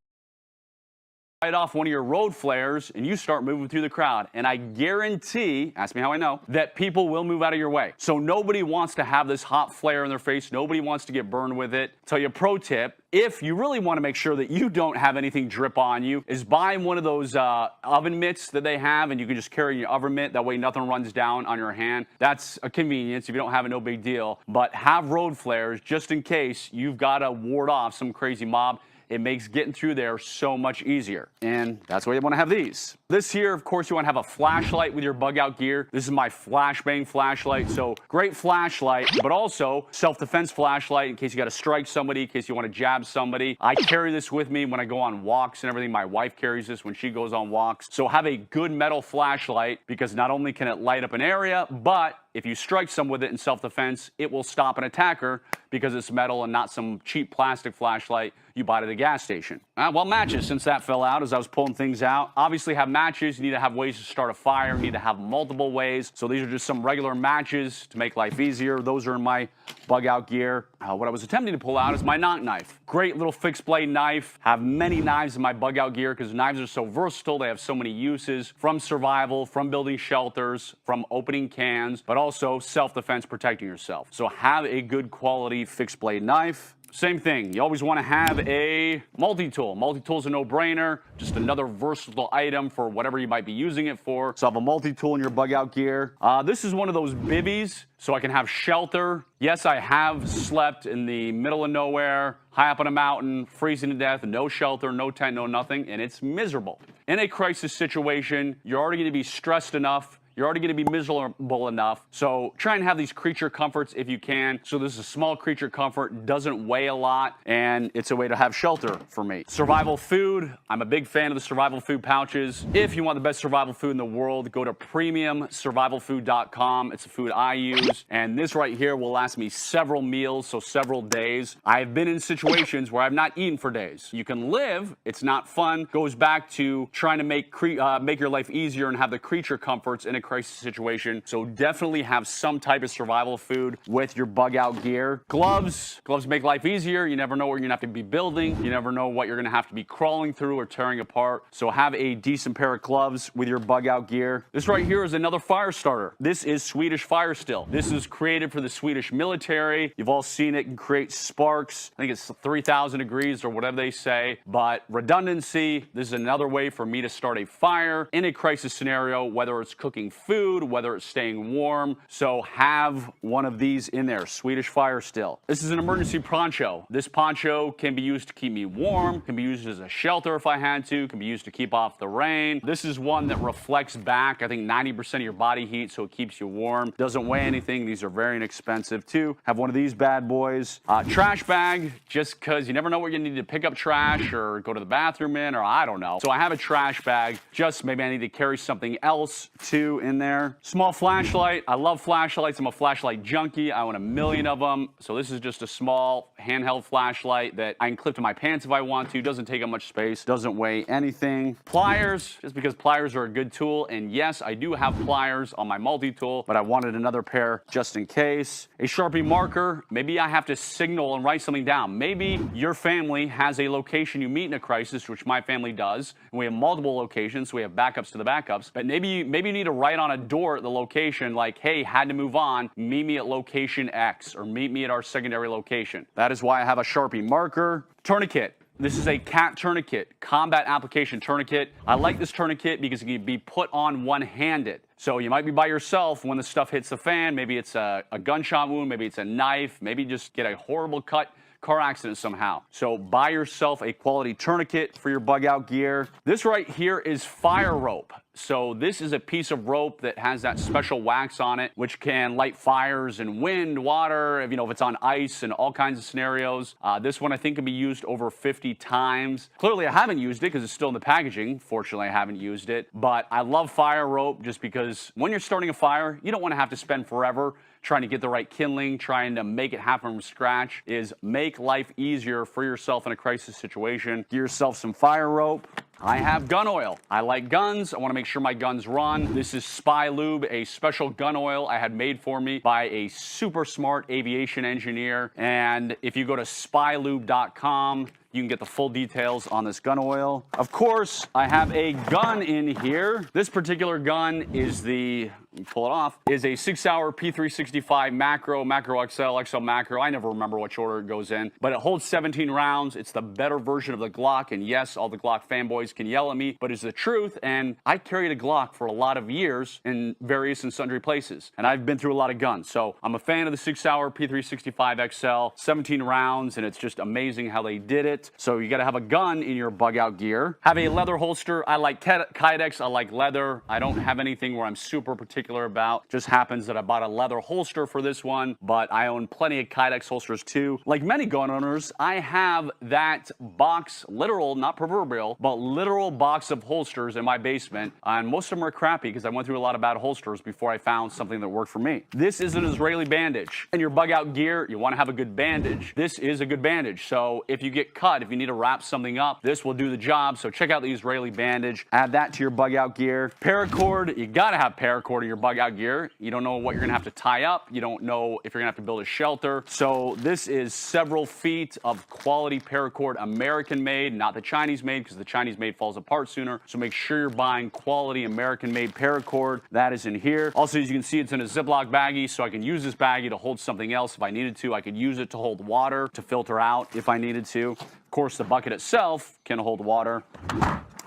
Speaker 6: off one of your road flares and you start moving through the crowd, and I guarantee, ask me how I know, that people will move out of your way. So nobody wants to have this hot flare in their face. Nobody wants to get burned with it. Tell you a pro tip, if you really want to make sure that you don't have anything drip on you, is buy one of those oven mitts that they have, and you can just carry your oven mitt. That way nothing runs down on your hand. That's a convenience. If you don't have it, no big deal. But have road flares just in case you've got to ward off some crazy mob. It makes getting through there so much easier. And that's why you want to have these. This here, of course, you want to have a flashlight with your bug out gear. This is my flashbang flashlight. So great flashlight, but also self-defense flashlight in case you got to strike somebody, in case you want to jab somebody. I carry this with me when I go on walks and everything. My wife carries this when she goes on walks. So have a good metal flashlight, because not only can it light up an area, but if you strike someone with it in self-defense, it will stop an attacker, because it's metal and not some cheap plastic flashlight you buy at the gas station. Well, matches, since that fell out as I was pulling things out. Obviously have matches. You need to have ways to start a fire. You need to have multiple ways. So these are just some regular matches to make life easier. Those are in my bug out gear. What I was attempting to pull out is my knock knife. Great little fixed blade knife. Have many knives in my bug out gear, because knives are so versatile. They have so many uses, from survival, from building shelters, from opening cans, but also self-defense, protecting yourself. So have a good quality fixed blade knife. Same thing, you always want to have a multi-tool. Multi-tool is a no-brainer, just another versatile item for whatever you might be using it for. So have a multi-tool in your bug out gear. This is one of those bivvies, so I can have shelter. Yes, I have slept in the middle of nowhere, high up on a mountain, freezing to death, no shelter, no tent, no nothing, and it's miserable. In a crisis situation, you're already going to be stressed enough. you're already going to be miserable enough. So try and have these creature comforts if you can. So this is a small creature comfort, doesn't weigh a lot, and it's a way to have shelter for me. Survival food. I'm a big fan of the survival food pouches. If you want the best survival food in the world, go to premiumsurvivalfood.com. It's a food I use, and this right here will last me several meals, so several days. I've been in situations where I've not eaten for days. You can live, it's not fun. Goes back to trying to make your life easier and have the creature comforts in a crisis situation. So definitely have some type of survival food with your bug out gear. Gloves make life easier. You never know what you're gonna have to be building. You never know what you're gonna have to be crawling through or tearing apart. So have a decent pair of gloves with your bug out gear. This right here is another fire starter. This is Swedish fire still. This is created for the Swedish military. You've all seen it can create sparks. I think it's 3,000 degrees or whatever they say, but redundancy. This is another way for me to start a fire in a crisis scenario, whether it's cooking food, whether it's staying warm. So have one of these in there, Swedish fire still. This is an emergency poncho. This poncho can be used to keep me warm, can be used as a shelter if I had to, can be used to keep off the rain. This is one that reflects back, I think 90% of your body heat, so it keeps you warm. Doesn't weigh anything. These are very inexpensive too. Have one of these bad boys. Trash bag, just because you never know where you need to pick up trash or go to the bathroom in, or I don't know. So I have a trash bag, just maybe I need to carry something else too in there. Small flashlight. I love flashlights. I'm a flashlight junkie. I own a million of them. So this is just a small handheld flashlight that I can clip to my pants if I want to. Doesn't take up much space. Doesn't weigh anything. Pliers, just because pliers are a good tool. And yes, I do have pliers on my multi-tool, but I wanted another pair just in case. A Sharpie marker. Maybe I have to signal and write something down. Maybe your family has a location you meet in a crisis, which my family does. And we have multiple locations, so we have backups to the backups. But maybe you need to write on a door at the location like, hey, had to move on, meet me at location X, or meet me at our secondary location. That is why I have a Sharpie marker. Tourniquet. This is a cat tourniquet, combat application tourniquet. I like this tourniquet because it can be put on one-handed. So you might be by yourself when the stuff hits the fan. Maybe it's a gunshot wound, maybe it's a knife, maybe just get a horrible cut, car accident somehow. So buy yourself a quality tourniquet for your bug out gear. This right here is fire rope. So this is a piece of rope that has that special wax on it, which can light fires in wind, water, if it's on ice and all kinds of scenarios. This one I think can be used over 50 times. Clearly I haven't used it because it's still in the packaging. Fortunately, I haven't used it, but I love fire rope just because when you're starting a fire, you don't want to have to spend forever trying to get the right kindling, trying to make it happen from scratch. Is make life easier for yourself in a crisis situation. Get yourself some fire rope. I have gun oil. I like guns. I want to make sure my guns run. This is Spy Lube, a special gun oil I had made for me by a super smart aviation engineer. And if you go to spylube.com, you can get the full details on this gun oil. Of course, I have a gun in here. This particular gun is let me pull it off, is a 6-hour P365 macro XL, XL macro. I never remember which order it goes in, but it holds 17 rounds. It's the better version of the Glock, and yes, all the Glock fanboys can yell at me, but it's the truth, and I carried a Glock for a lot of years in various and sundry places, and I've been through a lot of guns, so I'm a fan of the 6-hour P365 XL, 17 rounds, and it's just amazing how they did it. So you gotta have a gun in your bug out gear. Have a leather holster. I like Kydex, I like leather. I don't have anything where I'm super particular about. Just happens that I bought a leather holster for this one, but I own plenty of Kydex holsters too. Like many gun owners, I have that box, literal, not proverbial, but literal box of holsters in my basement, and most of them are crappy because I went through a lot of bad holsters before I found something that worked for me. This is an Israeli bandage. In your bug out gear, you want to have a good bandage. This is a good bandage, so if you get cut, if you need to wrap something up, this will do the job. So check out the Israeli bandage. Add that to your bug out gear. Paracord, you gotta have paracord in your bug out gear. You don't know what you're gonna have to tie up. You don't know if you're gonna have to build a shelter. So this is several feet of quality paracord, American made, not the Chinese made, because the Chinese made falls apart sooner. So make sure you're buying quality American made paracord. That is in here. Also, as you can see, it's in a Ziploc baggie, so I can use this baggie to hold something else if I needed to. I could use it to hold water to filter out if I needed to. Of course, the bucket itself can hold water.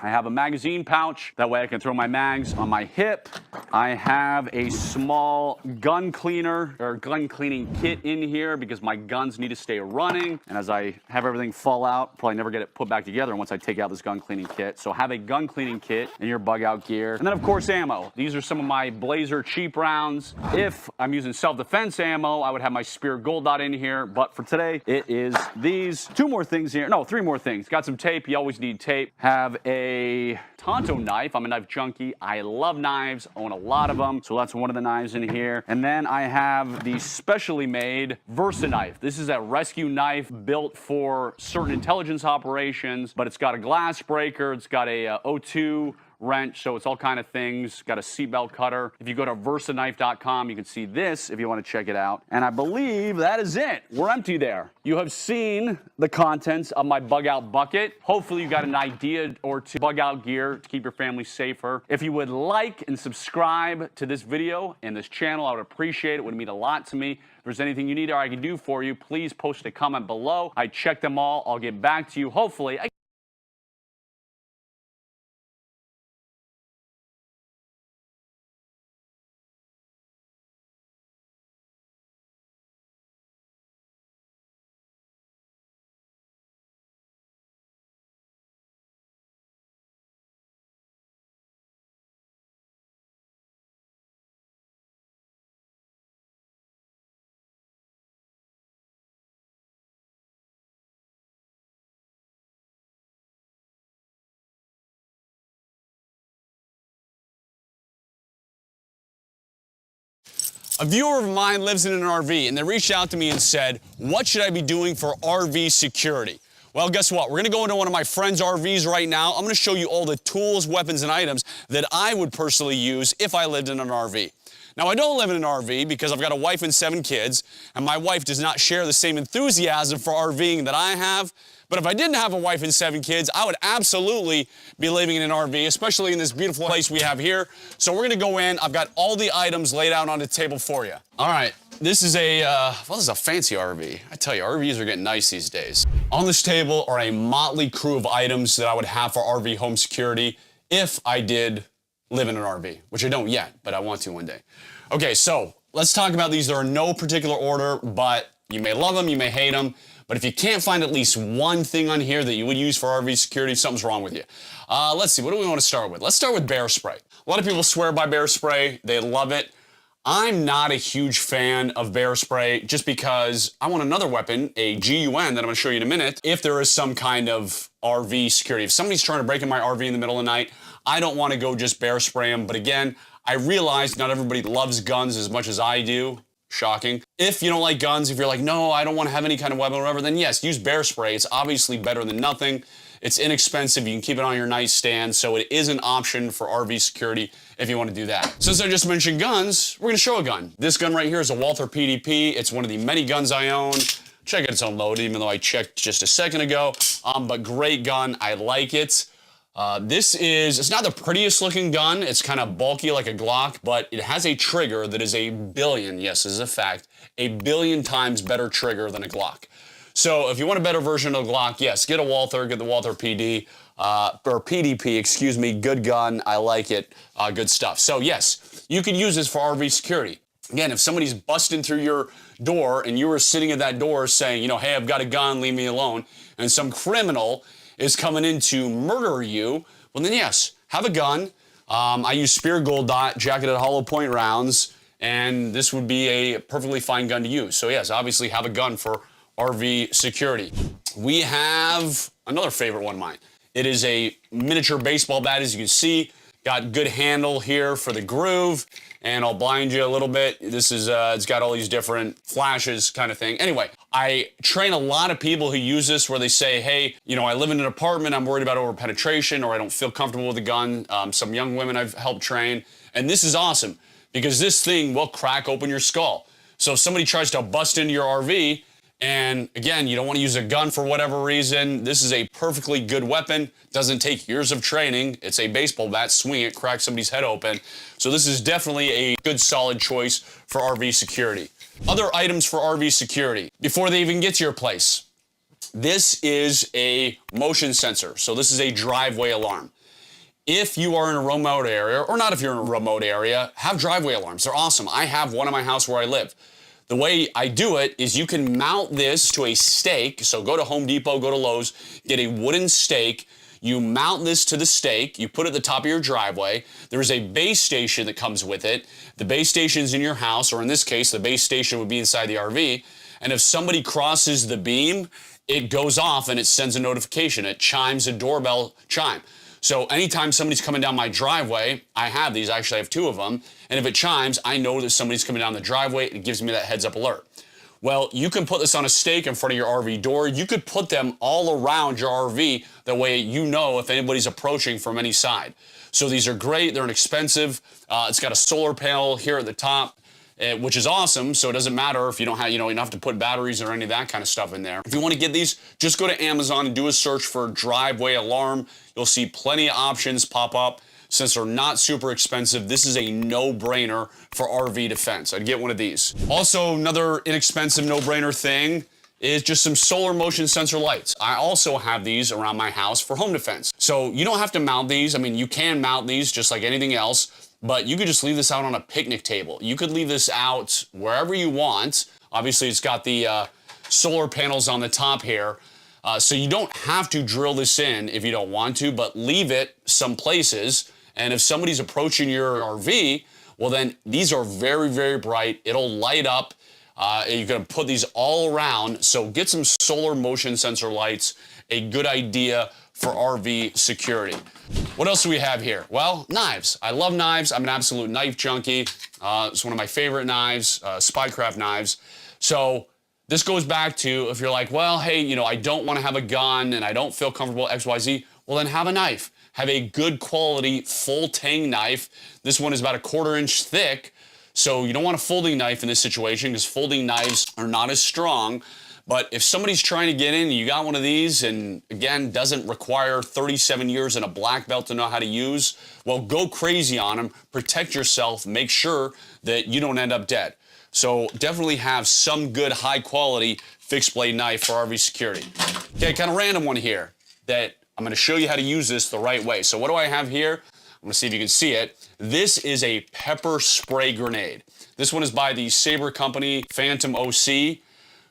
Speaker 6: I have a magazine pouch. That way I can throw my mags on my hip. I have a small gun cleaner or gun cleaning kit in here because my guns need to stay running. And as I have everything fall out, probably never get it put back together once I take out this gun cleaning kit. So have a gun cleaning kit in your bug out gear. And then of course ammo. These are some of my Blazer cheap rounds. If I'm using self-defense ammo, I would have my Spear Gold Dot in here. But for today, it is these. Two more things here. No, three more things. Got some tape. You always need tape. Have a Tonto knife. I'm a knife junkie. I love knives. Own a lot of them. So that's one of the knives in here. And then I have the specially made Versa knife. This is a rescue knife built for certain intelligence operations, but it's got a glass breaker. It's got a O2 wrench, so it's all kind of things. Got a seatbelt cutter. If you go to versiknife.com, you can see this if you want to check it out. And I believe that is it. We're empty there. You have seen the contents of my bug out bucket. Hopefully you got an idea or two bug out gear to keep your family safer. If you would like and subscribe to this video and this channel, I would appreciate it. It would mean a lot to me. If there's anything you need or I can do for you, please post a comment below. I check them all. I'll get back to you. Hopefully.
Speaker 7: A viewer of mine lives in an RV, and they reached out to me and said, what should I be doing for RV security? Well, guess what? We're going to go into one of my friend's RVs right now. I'm going to show you all the tools, weapons, and items that I would personally use if I lived in an RV. Now, I don't live in an RV because I've got a wife and 7 kids, and my wife does not share the same enthusiasm for RVing that I have. But if I didn't have a wife and 7 kids, I would absolutely be living in an RV, especially in this beautiful place we have here. So we're gonna go in. I've got all the items laid out on the table for you. All right, this is a, well, this is a fancy RV. I tell you, RVs are getting nice these days. On this table are a motley crew of items that I would have for RV home security if I did live in an RV, which I don't yet, but I want to one day. Okay, so let's talk about these. There are no particular order, but you may love them, you may hate them. But if you can't find at least one thing on here that you would use for RV security, something's wrong with you. Let's see, what do we want to start with? Let's start with bear spray. A lot of people swear by bear spray. They love it. I'm not a huge fan of bear spray just because I want another weapon, a GUN, that I'm going to show you in a minute, if there is some kind of RV security. If somebody's trying to break in my RV in the middle of the night, I don't want to go just bear spray them. But again, I realize not everybody loves guns as much as I do. Shocking. If you don't like guns, if you're like, no, I don't want to have any kind of weapon or whatever, then yes, use bear spray. It's obviously better than nothing. It's inexpensive. You can keep it on your nightstand, so it is an option for RV security if you want to do that. Since I just mentioned guns, we're going to show a gun. This gun right here is a Walther PDP. It's one of the many guns I own. Check it's unloaded, even though I checked just a second ago. But great gun. I like it. It's not the prettiest looking gun. It's kind of bulky like a Glock, but it has a trigger that is a billion, yes, this is a fact, a billion times better trigger than a Glock. So if you want a better version of a Glock, yes, get a Walther, get the Walther PD, or PDP, excuse me, good gun, I like it, good stuff. So yes, you can use this for RV security. Again, if somebody's busting through your door and you were sitting at that door saying, you know, hey, I've got a gun, leave me alone, and some criminal is coming in to murder you, well then yes, have a gun. I use Spear Gold Dot jacketed hollow point rounds, and this would be a perfectly fine gun to use. So yes, obviously have a gun for RV security. We have another favorite one of mine. It is a miniature baseball bat, as you can see. Got good handle here for the groove, and I'll blind you a little bit. This is, it's got all these different flashes kind of thing. Anyway, I train a lot of people who use this where they say, hey, you know, I live in an apartment, I'm worried about overpenetration, or I don't feel comfortable with a gun. Some young women I've helped train, and this is awesome because this thing will crack open your skull. So if somebody tries to bust into your RV, and again, you don't want to use a gun for whatever reason, this is a perfectly good weapon. Doesn't take years of training. It's a baseball bat, swing it, crack somebody's head open. So this is definitely a good solid choice for RV security. Other items for RV security, before they even get to your place. This is a motion sensor. So this is a driveway alarm. If you are in a remote area, or not if you're in a remote area, have driveway alarms. They're awesome. I have one in my house where I live. The way I do it is you can mount this to a stake. So go to Home Depot, go to Lowe's, get a wooden stake. You mount this to the stake, you put it at the top of your driveway. There's a base station that comes with it. The base station's in your house, or in this case, the base station would be inside the RV. And if somebody crosses the beam, it goes off and it sends a notification. It chimes a doorbell chime. So anytime somebody's coming down my driveway, I have these, I actually have 2 of them, and if it chimes, I know that somebody's coming down the driveway. It gives me that heads up alert. Well, you can put this on a stake in front of your RV door. You could put them all around your RV. That way you know if anybody's approaching from any side. So these are great. They're inexpensive. It's got a solar panel here at the top, which is awesome. So it doesn't matter if you don't have, you don't have to put batteries or any of that kind of stuff in there. If you want to get these, just go to Amazon and do a search for driveway alarm. You'll see plenty of options pop up. Since they're not super expensive, this is a no-brainer for RV defense. I'd get one of these. Also, another inexpensive no-brainer thing is just some solar motion sensor lights. I also have these around my house for home defense. So you don't have to mount these. I mean, you can mount these just like anything else, but you could just leave this out on a picnic table. You could leave this out wherever you want. Obviously, it's got the solar panels on the top here. So you don't have to drill this in if you don't want to, but leave it some places. And if somebody's approaching your RV, well then these are very, very bright. It'll light up. You're gonna put these all around. So get some solar motion sensor lights, a good idea for RV security. What else do we have here? Well, knives. I love knives. I'm an absolute knife junkie. It's one of my favorite knives, Spycraft knives. So this goes back to if you're like, well, hey, you know, I don't want to have a gun and I don't feel comfortable XYZ, well then have a knife. Have a good quality full tang knife. This one is about 1/4 inch thick. So you don't want a folding knife in this situation because folding knives are not as strong. But if somebody's trying to get in and you got one of these and again, doesn't require 37 years and a black belt to know how to use, well, go crazy on them, protect yourself, make sure that you don't end up dead. So definitely have some good high quality fixed blade knife for RV security. Okay, kind of random one here that I'm gonna show you how to use this the right way. So what do I have here? I'm gonna see if you can see it. This is a pepper spray grenade. This one is by the Sabre company, Phantom OC.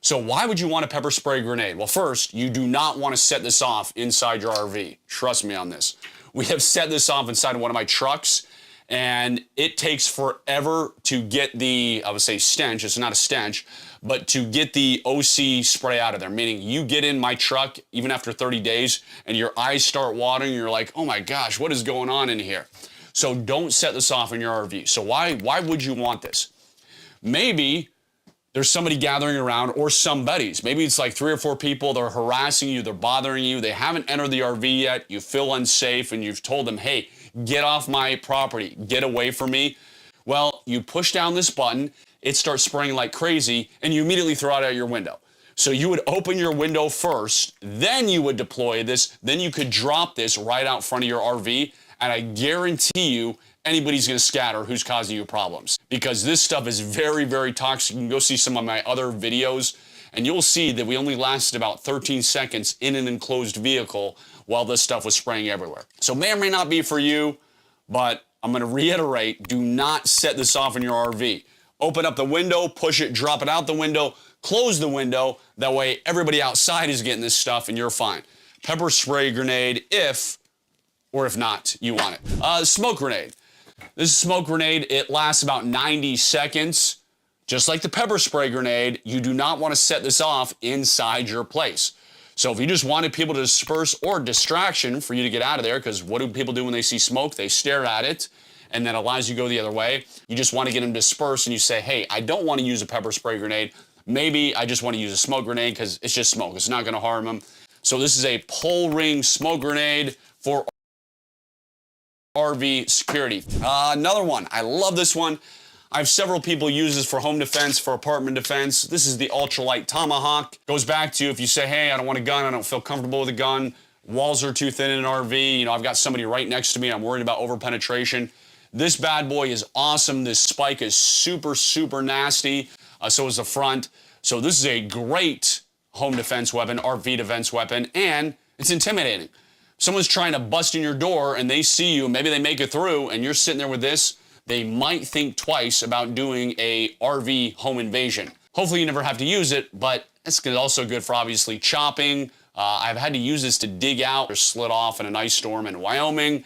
Speaker 7: So why would you want a pepper spray grenade? Well, first, you do not want to set this off inside your RV. Trust me on this. We have set this off inside of one of my trucks, and it takes forever to get the, I would say stench, it's not a stench, but to get the OC spray out of there, meaning you get in my truck even after 30 days and your eyes start watering, and you're like, oh my gosh, what is going on in here? So don't set this off in your RV. So why would you want this? Maybe there's somebody gathering around or some buddies. Maybe it's like 3 or 4 people, they're harassing you, they're bothering you, they haven't entered the RV yet, you feel unsafe and you've told them, hey, get off my property, get away from me. Well, you push down this button, it starts spraying like crazy, and you immediately throw it out your window. So you would open your window first, then you would deploy this, then you could drop this right out front of your RV, and I guarantee you, anybody's gonna scatter who's causing you problems. Because this stuff is very, very toxic. You can go see some of my other videos, and you'll see that we only lasted about 13 seconds in an enclosed vehicle while this stuff was spraying everywhere. So may or may not be for you, but I'm gonna reiterate, do not set this off in your RV. Open up the window, push it, drop it out the window, close the window, that way everybody outside is getting this stuff and you're fine. Pepper spray grenade if, or if not, you want it. Smoke grenade. This is a smoke grenade, it lasts about 90 seconds. Just like the pepper spray grenade, you do not want to set this off inside your place. So if you just wanted people to disperse or distraction for you to get out of there, because what do people do when they see smoke? They stare at it, and that allows you to go the other way. You just want to get them dispersed, and you say, hey, I don't want to use a pepper spray grenade. Maybe I just want to use a smoke grenade because it's just smoke. It's not going to harm them. So this is a pull ring smoke grenade for RV security. Another one, I love this one. I have several people use this for home defense, for apartment defense. This is the ultralight tomahawk. Goes back to if you say, hey, I don't want a gun, I don't feel comfortable with a gun, walls are too thin in an RV, you know, I've got somebody right next to me, I'm worried about overpenetration. This bad boy is awesome. This spike is super, super nasty. So is the front. So this is a great home defense weapon, RV defense weapon, and it's intimidating. someone's trying to bust in your door and they see you, maybe they make it through, and you're sitting there with this, they might think twice about doing a RV home invasion. Hopefully you never have to use it, but it's also good for obviously chopping. I've had to use this to dig out or split off in an ice storm in Wyoming.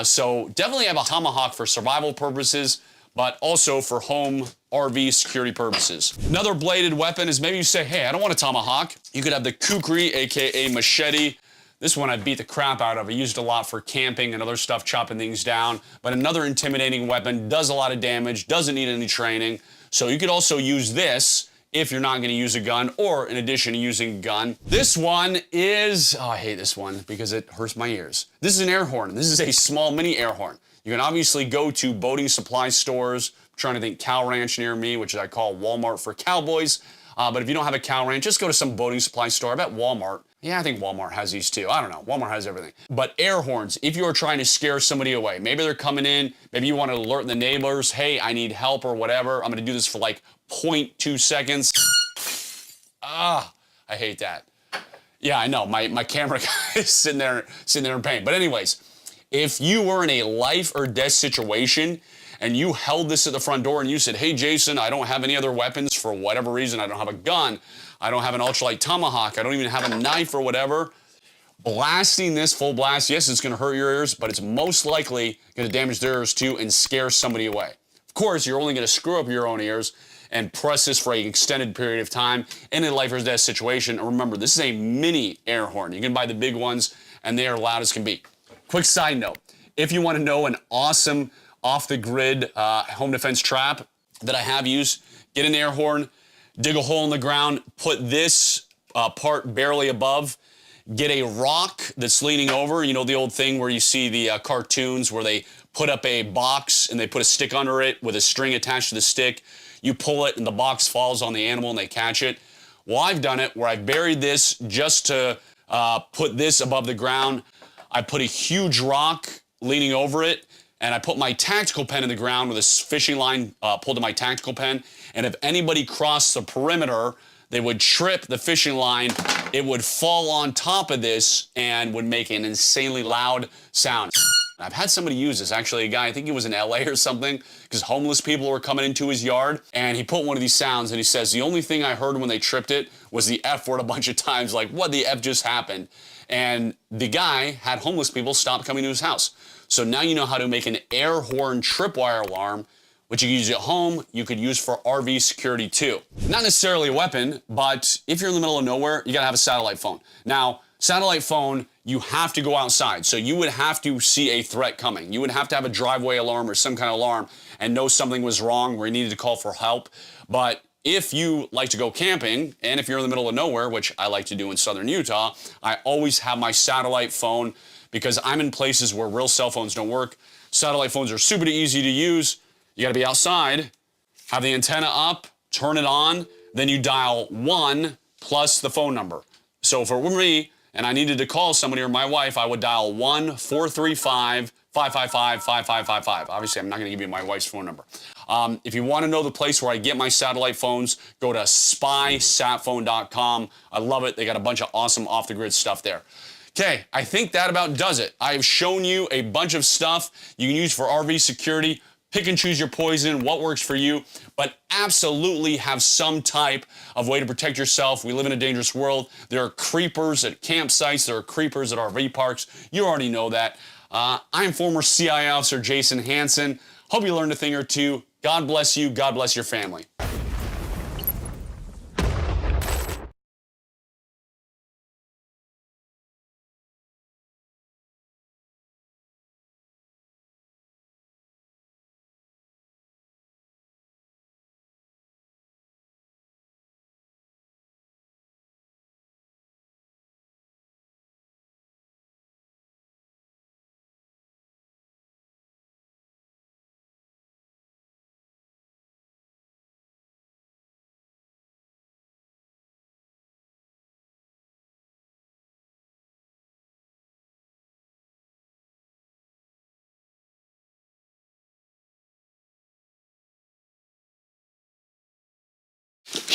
Speaker 7: So definitely have a tomahawk for survival purposes, but also for home RV security purposes. Another bladed weapon is maybe you say, hey, I don't want a tomahawk. You could have the kukri, AKA machete. This one I beat the crap out of. I used it a lot for camping and other stuff, chopping things down. But another intimidating weapon, does a lot of damage, doesn't need any training. So you could also use this if you're not gonna use a gun, or in addition to using a gun. This one is, oh, I hate this one because it hurts my ears. This is an air horn. This is a small mini air horn. You can obviously go to boating supply stores. I'm trying to think Cow Ranch near me, which I call Walmart for cowboys. But if you don't have a Cow Ranch, just go to some boating supply store. I bet Walmart. Yeah, I think Walmart has these too. I don't know. Walmart has everything. But air horns, if you are trying to scare somebody away, maybe they're coming in, maybe you want to alert the neighbors, hey, I need help or whatever. I'm going to do this for like 0.2 seconds. Ah, I hate that. Yeah, I know. My camera guy is sitting there in pain. But anyways, if you were in a life or death situation and you held this at the front door and you said, hey, Jason, I don't have any other weapons for whatever reason. I don't have a gun. I don't have an ultralight tomahawk. I don't even have a knife or whatever. Blasting this full blast, yes, it's gonna hurt your ears, but it's most likely gonna damage their ears too and scare somebody away. Of course, you're only gonna screw up your own ears and press this for an extended period of time in a life or death situation. And remember, this is a mini air horn. You can buy the big ones and they are loud as can be. Quick side note, if you wanna know an awesome off-the-grid home defense trap that I have used, get an air horn, dig a hole in the ground, put this part barely above, get a rock that's leaning over. You know the old thing where you see the cartoons where they put up a box and they put a stick under it with a string attached to the stick. You pull it and the box falls on the animal and they catch it. Well, I've done it where I buried this just to put this above the ground. I put a huge rock leaning over it, and I put my tactical pen in the ground with a fishing line pulled to my tactical pen. And if anybody crossed the perimeter, they would trip the fishing line, it would fall on top of this and would make an insanely loud sound. I've had somebody use this, actually a guy, I think he was in LA or something, because homeless people were coming into his yard, and he put one of these sounds and he says, the only thing I heard when they tripped it was the F word a bunch of times, like, what the F just happened? And the guy had homeless people stop coming to his house. So now you know how to make an air horn tripwire alarm, which you can use at home, you could use for RV security too. Not necessarily a weapon, but if you're in the middle of nowhere, you gotta have a satellite phone. Now, satellite phone, you have to go outside. So you would have to see a threat coming. You would have to have a driveway alarm or some kind of alarm and know something was wrong where you needed to call for help. But if you like to go camping, and if you're in the middle of nowhere, which I like to do in southern Utah, I always have my satellite phone because I'm in places where real cell phones don't work. Satellite phones are super easy to use. You gotta be outside, have the antenna up, turn it on, then you dial 1 plus the phone number. So if it were me and I needed to call somebody or my wife, I would dial 1-435-555-5555. Obviously, I'm not gonna give you my wife's phone number. If you wanna know the place where I get my satellite phones, go to spysatphone.com. I love it, they got a bunch of awesome off-the-grid stuff there. Okay, I think that about does it. I've shown you a bunch of stuff you can use for RV security. Pick and choose your poison, what works for you, but absolutely have some type of way to protect yourself. We live in a dangerous world. There are creepers at campsites. There are creepers at RV parks. You already know that. I'm former CIA officer Jason Hansen. Hope you learned a thing or two. God bless you. God bless your family.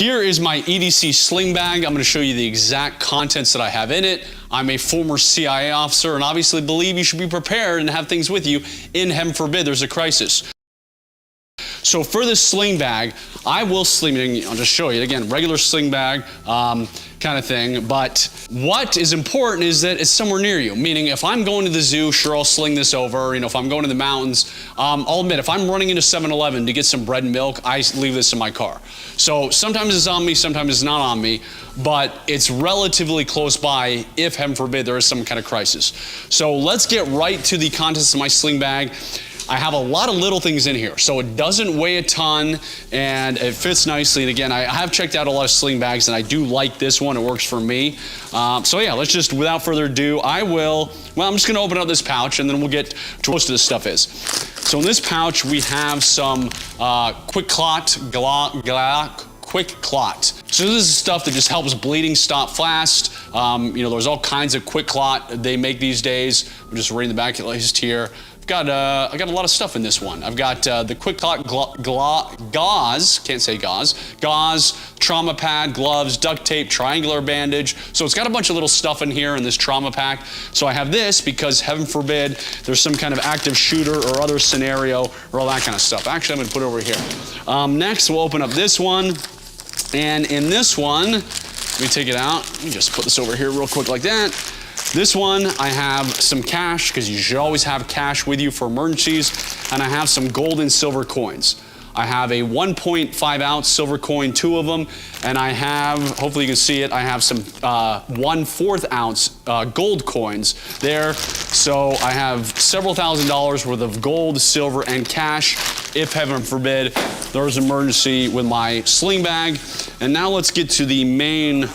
Speaker 7: Here is my EDC sling bag. I'm gonna show you the exact contents that I have in it. I'm a former CIA officer and obviously believe you should be prepared and have things with you in heaven forbid there's a crisis. So for this sling bag, I will sling, I'll just show you again, regular sling bag kind of thing, but what is important is that it's somewhere near you, meaning if I'm going to the zoo, sure, I'll sling this over. You know, if I'm going to the mountains, I'll admit, if I'm running into 7-Eleven to get some bread and milk, I leave this in my car. So sometimes it's on me, sometimes it's not on me, but it's relatively close by if, heaven forbid, there is some kind of crisis. So let's get right to the contents of my sling bag. I have a lot of little things in here, so it doesn't weigh a ton and it fits nicely. And again, I have checked out a lot of sling bags and I do like this one, it works for me. So yeah, let's just, without further ado, I'm just gonna open up this pouch and then we'll get to what most of this stuff is. So in this pouch, we have some Quick Clot. So this is stuff that just helps bleeding stop fast. You know, there's all kinds of Quick Clot they make these days. I'm just reading the back of the list here. I got a lot of stuff in this one. I've got the Quick Clot gauze, can't say gauze, trauma pad, gloves, duct tape, triangular bandage. So it's got a bunch of little stuff in here in this trauma pack. So I have this because heaven forbid there's some kind of active shooter or other scenario or all that kind of stuff. Actually, I'm gonna put it over here. Next, we'll open up this one. And in this one, let me take it out. Let me just put this over here real quick like that. This one, I have some cash, because you should always have cash with you for emergencies, and I have some gold and silver coins. I have a 1.5 ounce silver coin, 2 of them, and I have, hopefully you can see it, I have some 1/4 ounce gold coins there. So I have several $1,000s worth of gold, silver, and cash, if heaven forbid there's an emergency with my sling bag. And now let's get to the main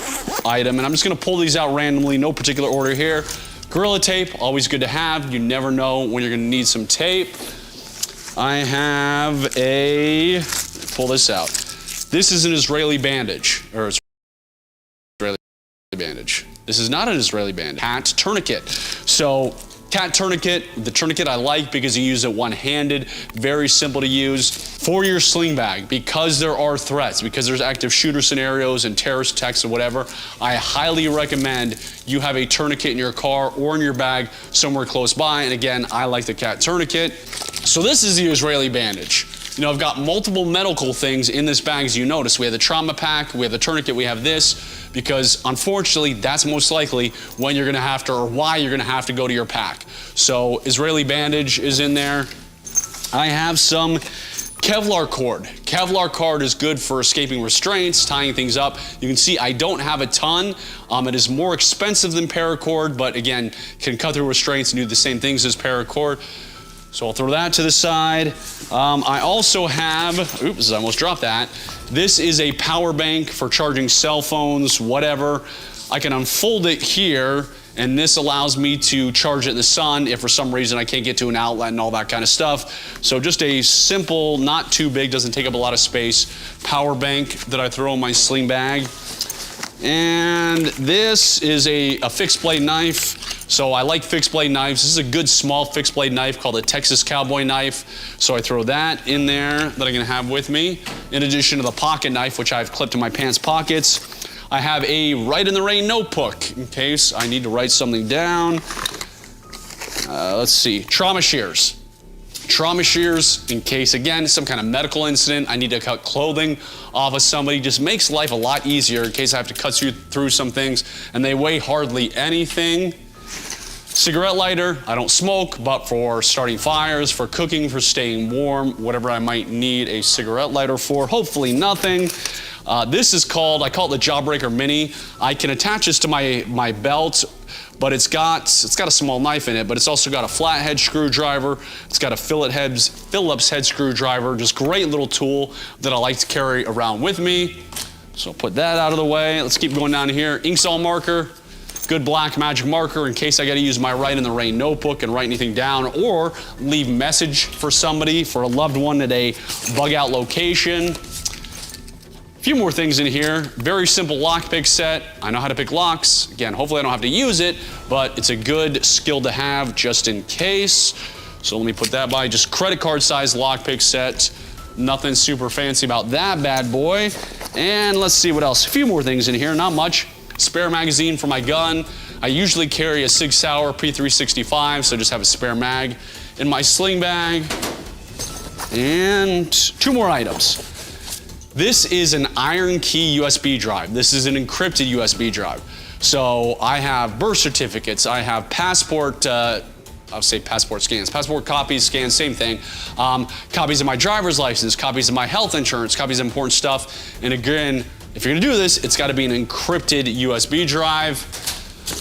Speaker 7: item, and I'm just gonna pull these out randomly, no particular order here. Gorilla tape, always good to have. You never know when you're gonna need some tape. I have pull this out. This is an Israeli bandage, or Israeli bandage. This is not an Israeli bandage. Cat tourniquet. So cat tourniquet, the tourniquet I like because you use it one-handed, very simple to use. For your sling bag, because there are threats, because there's active shooter scenarios and terrorist attacks or whatever, I highly recommend you have a tourniquet in your car or in your bag somewhere close by. And again, I like the cat tourniquet. So this is the Israeli bandage. You know, I've got multiple medical things in this bag, as you notice. We have the trauma pack, we have the tourniquet, we have this, because unfortunately, that's most likely when you're gonna have to, or why you're gonna have to go to your pack. So Israeli bandage is in there. I have some Kevlar cord. Kevlar cord is good for escaping restraints, tying things up. You can see I don't have a ton. It is more expensive than paracord, but again, can cut through restraints and do the same things as paracord. So I'll throw that to the side. I also have, oops, I almost dropped that. This is a power bank for charging cell phones, whatever. I can unfold it here, and this allows me to charge it in the sun if for some reason I can't get to an outlet and all that kind of stuff. So just a simple, not too big, doesn't take up a lot of space, power bank that I throw in my sling bag. And this is a fixed blade knife. So I like fixed blade knives. This is a good small fixed blade knife called a Texas Cowboy knife. So I throw that in there that I'm gonna have with me. In addition to the pocket knife, which I've clipped in my pants pockets. I have a Write in the Rain notebook in case I need to write something down. Let's see, trauma shears. Trauma shears in case, again, some kind of medical incident, I need to cut clothing off of somebody. Just makes life a lot easier in case I have to cut through some things, and they weigh hardly anything. Cigarette lighter, I don't smoke, but for starting fires, for cooking, for staying warm, whatever I might need a cigarette lighter for, hopefully nothing. This is called, I call it the Jawbreaker Mini. I can attach this to my belt, but it's got a small knife in it, but it's also got a flathead screwdriver. It's got a Phillips head screwdriver, just great little tool that I like to carry around with me. So I'll put that out of the way. Let's keep going down here. Inksol marker, good black magic marker in case I gotta use my Write in the Rain notebook and write anything down or leave message for somebody, for a loved one at a bug out location. A few more things in here. Very simple lockpick set. I know how to pick locks. Again, hopefully I don't have to use it, but it's a good skill to have just in case. So let me put that by. Just credit card size lockpick set. Nothing super fancy about that bad boy. And let's see what else. A few more things in here, not much. Spare magazine for my gun. I usually carry a Sig Sauer P365, so just have a spare mag in my sling bag. And 2 more items. This is an iron key USB drive. This is an encrypted USB drive. So I have birth certificates, I have passport, I'll say passport scans, passport copies, scans, same thing. Copies of my driver's license, copies of my health insurance, copies of important stuff. And again, if you're gonna do this, it's gotta be an encrypted USB drive.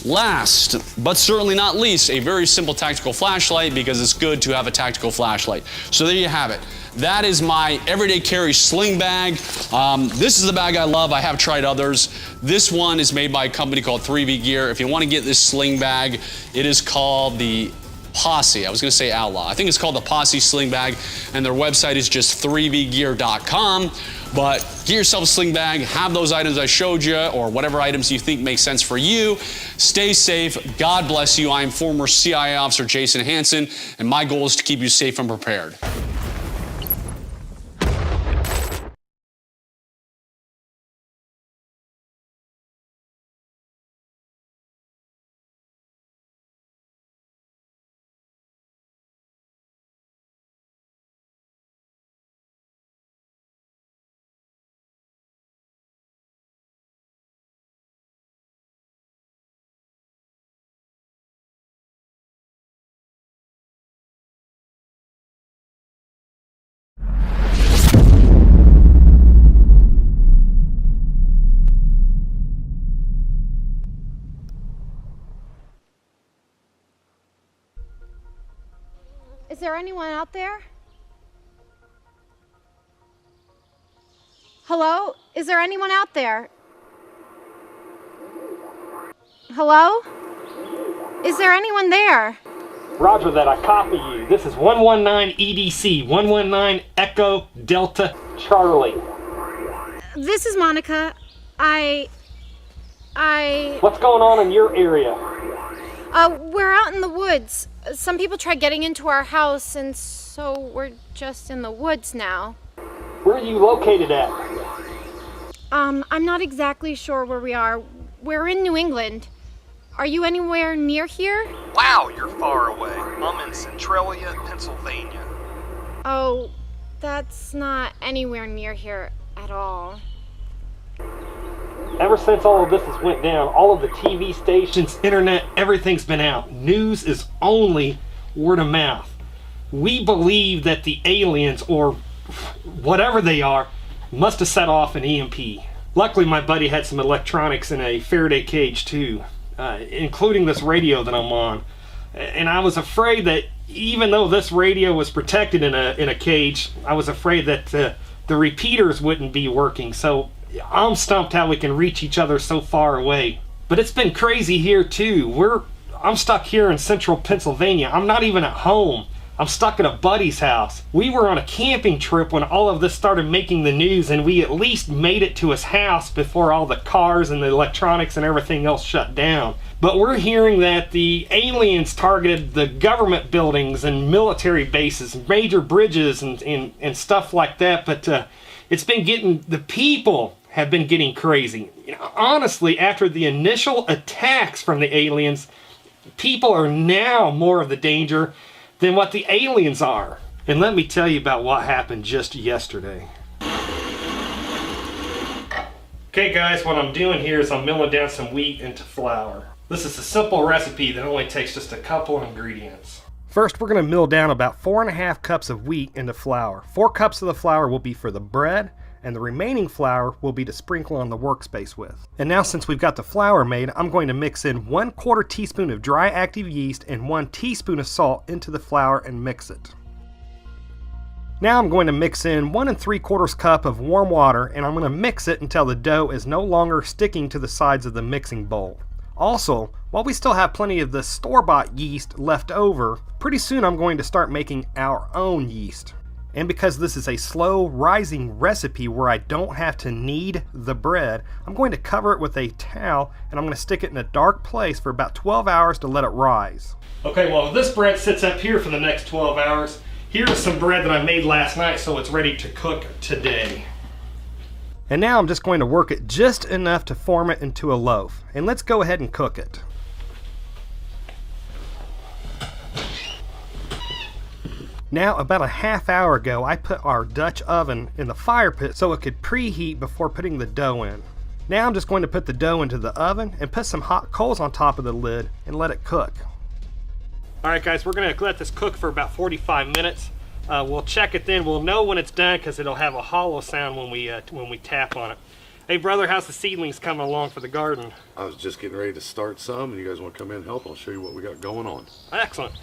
Speaker 7: Last, but certainly not least, a very simple tactical flashlight, because it's good to have a tactical flashlight. So there you have it. That is my everyday carry sling bag. This is the bag I love. I have tried others. This one is made by a company called 3V Gear. If you want to get this sling bag, it is called the Posse. I was gonna say Outlaw. I think it's called the Posse sling bag, and their website is just 3vgear.com. But get yourself a sling bag, have those items I showed you, or whatever items you think make sense for you. Stay safe, God bless you. I am former CIA officer Jason Hansen, and my goal is to keep you safe and prepared.
Speaker 4: Is there anyone out there? Hello? Is there anyone out there? Hello? Is there anyone there?
Speaker 8: Roger that, I copy you. This is 119 EDC, 119 Echo Delta Charlie.
Speaker 4: This is Monica.
Speaker 8: What's going on in your area?
Speaker 4: We're out in the woods. Some people tried getting into our house, and so we're just in the woods now.
Speaker 8: Where are you located at?
Speaker 4: I'm not exactly sure where we are. We're in New England. Are you anywhere near here?
Speaker 9: Wow, you're far away. I'm in Centralia, Pennsylvania.
Speaker 4: Oh, that's not anywhere near here at all.
Speaker 8: Ever since all of this has went down, all of the TV stations, internet, everything's been out. News is only word of mouth. We believe that the aliens, or whatever they are, must have set off an EMP. Luckily, my buddy had some electronics in a Faraday cage too, including this radio that I'm on. And I was afraid that even though this radio was protected in a cage, I was afraid that the repeaters wouldn't be working. So I'm stumped how we can reach each other so far away. But it's been crazy here too. I'm stuck here in central Pennsylvania. I'm not even at home. I'm stuck at a buddy's house. We were on a camping trip when all of this started making the news, and we at least made it to his house before all the cars and the electronics and everything else shut down. But we're hearing that the aliens targeted the government buildings and military bases, major bridges and stuff like that. But it's been getting, the people have been getting crazy. You know, honestly, after the initial attacks from the aliens, people are now more of the danger than what the aliens are. And let me tell you about what happened just yesterday. Okay guys, what I'm doing here is I'm milling down some wheat into flour. This is a simple recipe that only takes just a couple of ingredients. First, we're going to mill down about 4.5 cups of wheat into flour. 4 cups of the flour will be for the bread, and the remaining flour will be to sprinkle on the workspace with. And now, since we've got the flour made, I'm going to mix in 1/4 teaspoon of dry active yeast and 1 teaspoon of salt into the flour and mix it. Now I'm going to mix in 1 3/4 cup of warm water, and I'm going to mix it until the dough is no longer sticking to the sides of the mixing bowl. Also, while we still have plenty of the store-bought yeast left over, pretty soon I'm going to start making our own yeast. And because this is a slow rising recipe where I don't have to knead the bread, I'm going to cover it with a towel, and I'm going to stick it in a dark place for about 12 hours to let it rise. Okay, well, this bread sits up here for the next 12 hours. Here's some bread that I made last night, so it's ready to cook today. And now I'm just going to work it just enough to form it into a loaf. And let's go ahead and cook it. Now, about a half hour ago, I put our Dutch oven in the fire pit so it could preheat before putting the dough in. Now I'm just going to put the dough into the oven and put some hot coals on top of the lid and let it cook. Alright guys, we're going to let this cook for about 45 minutes. We'll check it then. We'll know when it's done because it'll have a hollow sound when we tap on it. Hey brother, how's the seedlings coming along for the garden?
Speaker 10: I was just getting ready to start some, and you guys want to come in and help? I'll show you what we got going on.
Speaker 8: Excellent.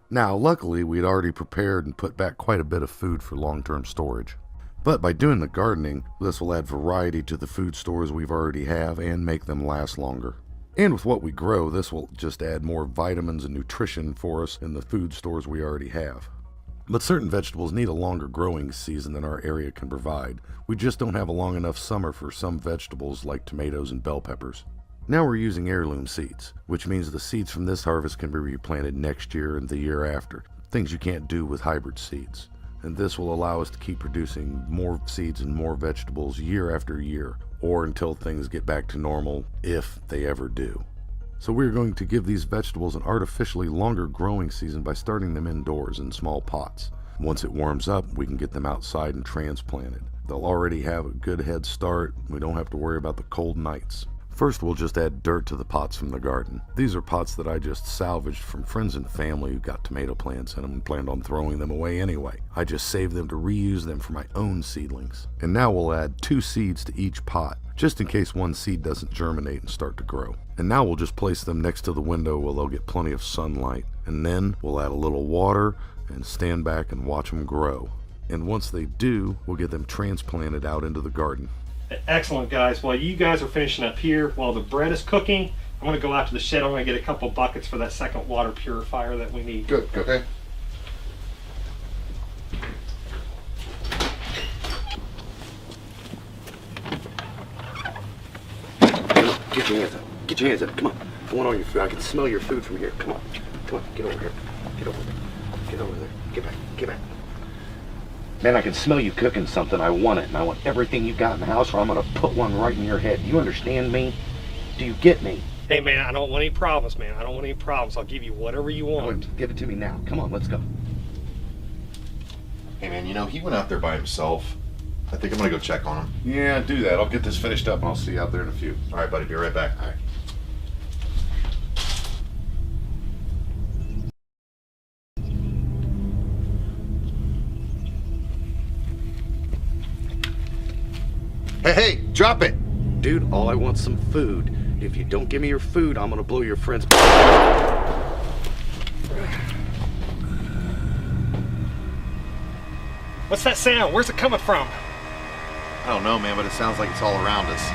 Speaker 10: Now, luckily, we'd already prepared and put back quite a bit of food for long-term storage. But by doing the gardening, this will add variety to the food stores we've already have and make them last longer. And with what we grow, this will just add more vitamins and nutrition for us in the food stores we already have. But certain vegetables need a longer growing season than our area can provide. We just don't have a long enough summer for some vegetables like tomatoes and bell peppers. Now we're using heirloom seeds, which means the seeds from this harvest can be replanted next year and the year after, things you can't do with hybrid seeds. And this will allow us to keep producing more seeds and more vegetables year after year, or until things get back to normal, if they ever do. So we're going to give these vegetables an artificially longer growing season by starting them indoors in small pots. Once it warms up, we can get them outside and transplanted. They'll already have a good head start. We don't have to worry about the cold nights. First, we'll just add dirt to the pots from the garden. These are pots that I just salvaged from friends and family who got tomato plants in them and planned on throwing them away anyway. I just saved them to reuse them for my own seedlings. And now we'll add 2 seeds to each pot, just in case one seed doesn't germinate and start to grow. And now we'll just place them next to the window where they'll get plenty of sunlight. And then we'll add a little water and stand back and watch them grow. And once they do, we'll get them transplanted out into the garden.
Speaker 8: Excellent, guys. While you guys are finishing up here, while the bread is cooking, I'm going to go out to the shed. I'm going to get a couple buckets for that second water purifier that we need.
Speaker 10: Good, okay. Get your hands up. Get your hands up. Come on. I want all your food. I can smell your food from here. Come on. Come on. Get over here. Get over there. Get over there. Get back. Get back. Man, I can smell you cooking something. I want it, and I want everything you got in the house, or I'm going to put one right in your head. You understand me? Do you get me?
Speaker 8: Hey, man, I don't want any problems, man. I don't want any problems. I'll give you whatever you want.
Speaker 10: Give it to me now. Come on, let's go.
Speaker 11: Hey, man, you know, he went out there by himself. I think I'm going to go check on him.
Speaker 10: Yeah, do that. I'll get this finished up, and I'll see you out there in a few.
Speaker 11: All right, buddy. Be right back.
Speaker 10: All right.
Speaker 11: Hey, drop it!
Speaker 10: Dude, all I want's some food. If you don't give me your food, I'm gonna blow your friend's...
Speaker 8: What's that sound? Where's it coming from?
Speaker 11: I don't know, man, but it sounds like it's all around us.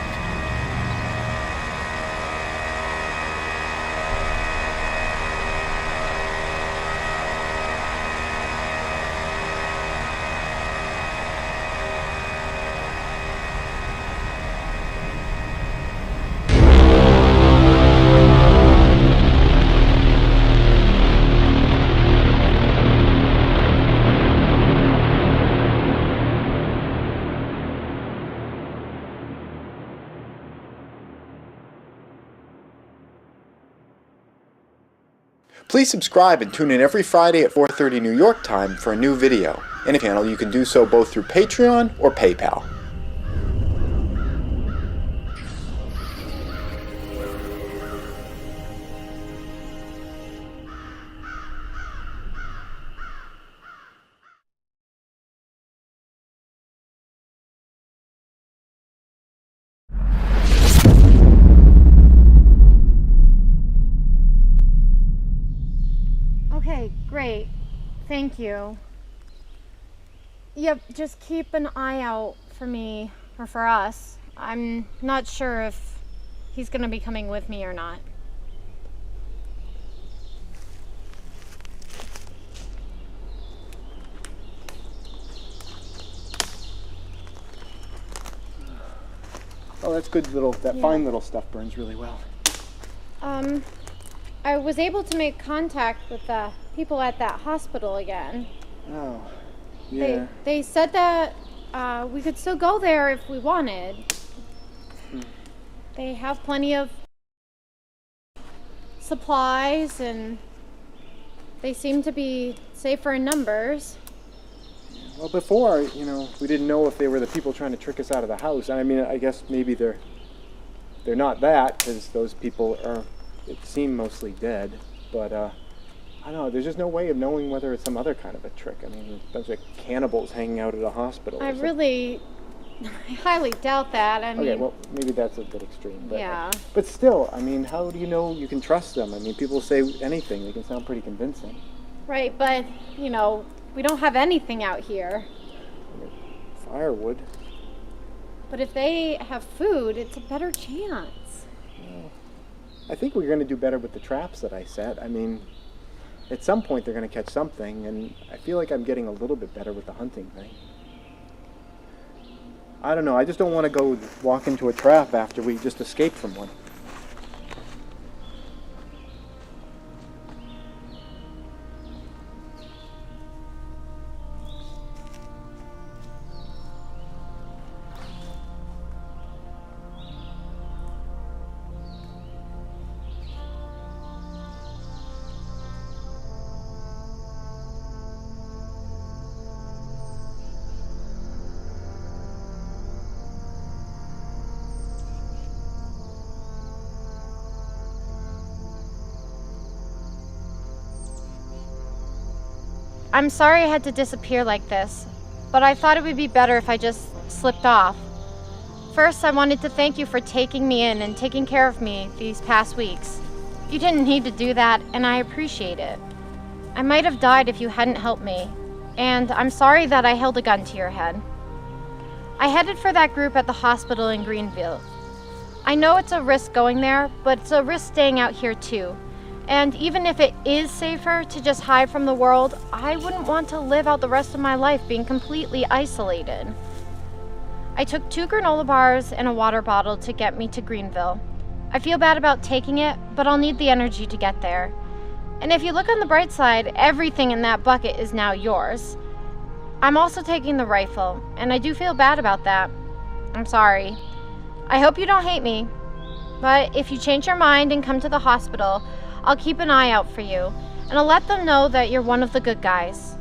Speaker 5: Please subscribe and tune in every Friday at 4:30 New York time for a new video. In the channel, you can do so both through Patreon or PayPal.
Speaker 4: Okay, great. Thank you. Yep, just keep an eye out for me, or for us. I'm not sure if he's gonna be coming with me or not.
Speaker 5: Oh, that's good little, that
Speaker 4: Yeah.
Speaker 5: fine little stuff burns really well.
Speaker 4: I was able to make contact with the people at that hospital again.
Speaker 5: Oh, yeah.
Speaker 4: They said that we could still go there if we wanted. They have plenty of supplies and they seem to be safer in numbers.
Speaker 5: Well, before, we didn't know if they were the people trying to trick us out of the house. I mean, I guess maybe they're not that, because those people are, it seem, mostly dead. But I don't know. There's just no way of knowing whether it's some other kind of a trick. I mean, a bunch of cannibals hanging out at a hospital.
Speaker 4: I highly doubt that. I mean,
Speaker 5: okay, well, maybe that's a bit extreme. But,
Speaker 4: yeah.
Speaker 5: But still, I mean, how do you know you can trust them? I mean, people say anything. They can sound pretty convincing.
Speaker 4: Right, but, we don't have anything out here.
Speaker 5: Firewood.
Speaker 4: But if they have food, it's a better chance.
Speaker 5: Well, I think we're going to do better with the traps that I set. I mean, at some point they're going to catch something, and I feel like I'm getting a little bit better with the hunting thing. I don't know, I just don't want to go walk into a trap after we just escaped from one.
Speaker 4: I'm sorry I had to disappear like this, but I thought it would be better if I just slipped off. First, I wanted to thank you for taking me in and taking care of me these past weeks. You didn't need to do that, and I appreciate it. I might have died if you hadn't helped me, and I'm sorry that I held a gun to your head. I headed for that group at the hospital in Greenville. I know it's a risk going there, but it's a risk staying out here too. And even if it is safer to just hide from the world, I wouldn't want to live out the rest of my life being completely isolated. I took 2 granola bars and a water bottle to get me to Greenville. I feel bad about taking it, but I'll need the energy to get there. And if you look on the bright side, everything in that bucket is now yours. I'm also taking the rifle, and I do feel bad about that. I'm sorry. I hope you don't hate me, but if you change your mind and come to the hospital, I'll keep an eye out for you, and I'll let them know that you're one of the good guys.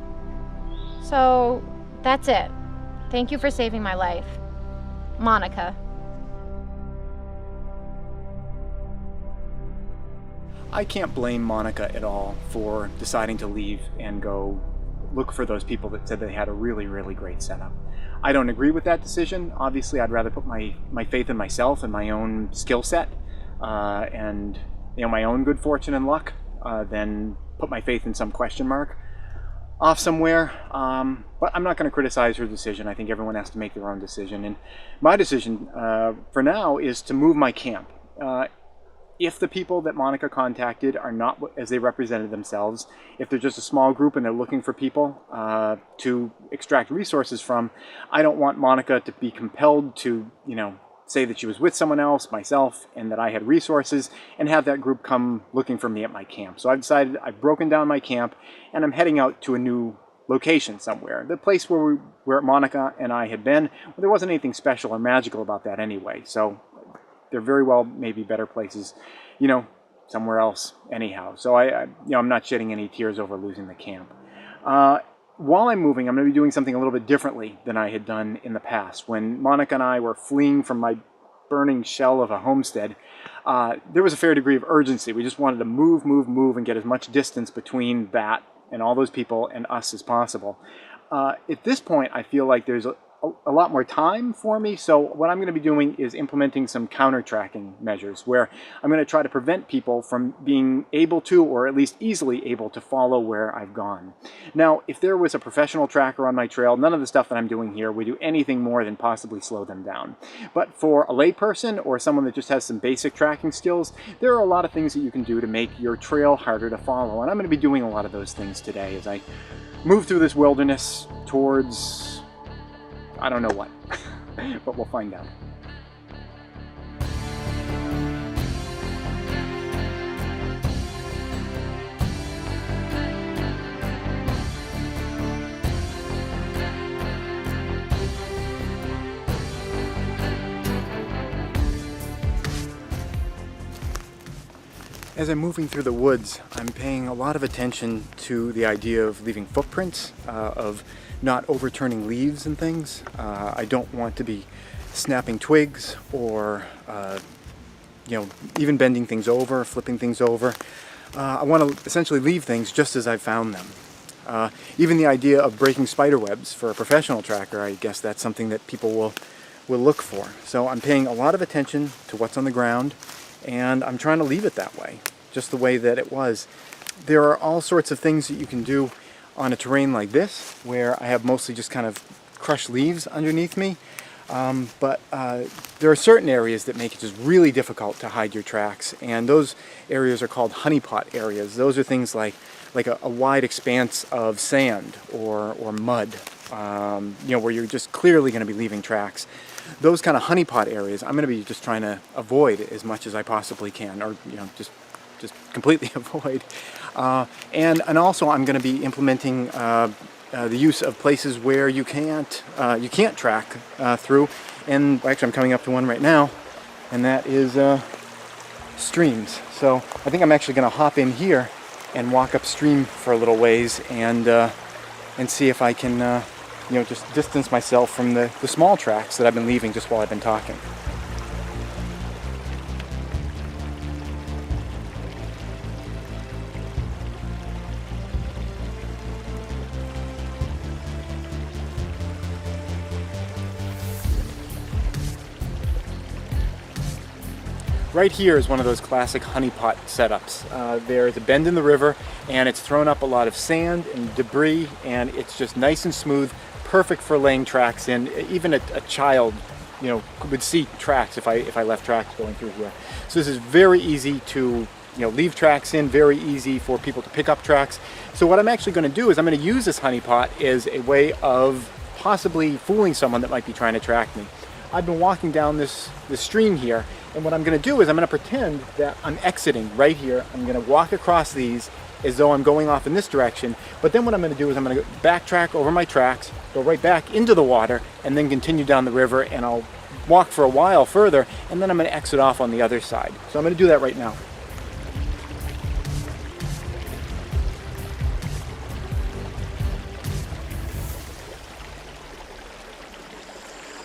Speaker 4: So, that's it. Thank you for saving my life. Monica.
Speaker 5: I can't blame Monica at all for deciding to leave and go look for those people that said they had a really, really great setup. I don't agree with that decision. Obviously, I'd rather put my faith in myself and my own skill set and my own good fortune and luck than put my faith in some question mark off somewhere. But I'm not going to criticize her decision. I think everyone has to make their own decision. And my decision for now is to move my camp. If the people that Monica contacted are not as they represented themselves, if they're just a small group and they're looking for people to extract resources from, I don't want Monica to be compelled to, say that she was with someone else, myself, and that I had resources, and have that group come looking for me at my camp. So I've decided I've broken down my camp, and I'm heading out to a new location somewhere. The place where Monica and I had been, well, there wasn't anything special or magical about that anyway. So there very well may be better places, somewhere else anyhow. So I'm not shedding any tears over losing the camp. While I'm moving, I'm going to be doing something a little bit differently than I had done in the past. When Monica and I were fleeing from my burning shell of a homestead, there was a fair degree of urgency. We just wanted to move, and get as much distance between that and all those people and us as possible. At this point, I feel like there's a lot more time for me, so what I'm going to be doing is implementing some counter-tracking measures where I'm going to try to prevent people from being able to, or at least easily able to, follow where I've gone. Now, if there was a professional tracker on my trail, none of the stuff that I'm doing here would do anything more than possibly slow them down. But for a layperson or someone that just has some basic tracking skills, there are a lot of things that you can do to make your trail harder to follow, and I'm going to be doing a lot of those things today as I move through this wilderness towards I don't know what, but we'll find out. As I'm moving through the woods, I'm paying a lot of attention to the idea of leaving footprints, of not overturning leaves and things. I don't want to be snapping twigs or even bending things over, flipping things over. I want to essentially leave things just as I found them. Even the idea of breaking spider webs for a professional tracker, I guess that's something that people will look for. So I'm paying a lot of attention to what's on the ground, and I'm trying to leave it that way, just the way that it was. There are all sorts of things that you can do on a terrain like this, where I have mostly just kind of crushed leaves underneath me. But there are certain areas that make it just really difficult to hide your tracks, and those areas are called honeypot areas. Those are things like a wide expanse of sand or mud, where you're just clearly going to be leaving tracks. Those kind of honeypot areas I'm going to be just trying to avoid as much as I possibly can, or just completely avoid. And also I'm going to be implementing the use of places where you can't track through. And actually I'm coming up to one right now, and that is streams. So I think I'm actually going to hop in here and walk upstream for a little ways and see if I can just distance myself from the small tracks that I've been leaving just while I've been talking. Right here is one of those classic honeypot setups. There's a bend in the river, and it's thrown up a lot of sand and debris, and it's just nice and smooth, perfect for laying tracks in. Even a child, would see tracks if I left tracks going through here. So this is very easy to leave tracks in, very easy for people to pick up tracks. So what I'm actually going to do is I'm going to use this honeypot as a way of possibly fooling someone that might be trying to track me. I've been walking down this stream here, and what I'm going to do is I'm going to pretend that I'm exiting right here. I'm going to walk across these as though I'm going off in this direction, but then what I'm going to do is I'm going to backtrack over my tracks, go right back into the water, and then continue down the river, and I'll walk for a while further, and then I'm going to exit off on the other side. So I'm going to do that right now.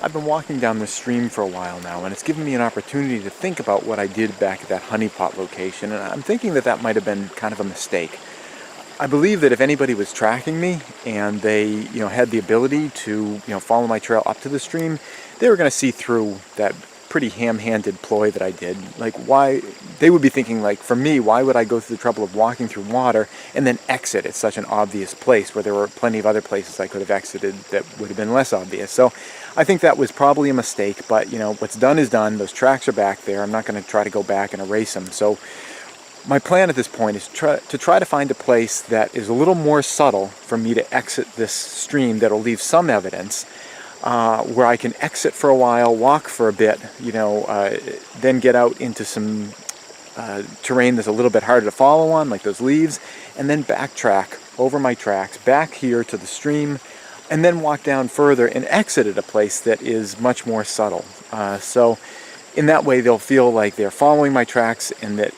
Speaker 5: I've been walking down this stream for a while now, and it's given me an opportunity to think about what I did back at that honeypot location, and I'm thinking that might have been kind of a mistake. I believe that if anybody was tracking me and they had the ability to follow my trail up to the stream, they were going to see through that pretty ham-handed ploy that I did. Like, why they would be thinking, like, for me, why would I go through the trouble of walking through water and then exit at such an obvious place where there were plenty of other places I could have exited that would have been less obvious. So I think that was probably a mistake, but what's done is done. Those tracks are back there. I'm not going to try to go back and erase them. So my plan at this point is to try to find a place that is a little more subtle for me to exit this stream that'll leave some evidence, where I can exit for a while, walk for a bit, then get out into some terrain that's a little bit harder to follow on, like those leaves, and then backtrack over my tracks back here to the stream, and then walk down further and exit at a place that is much more subtle. So in that way they'll feel like they're following my tracks and that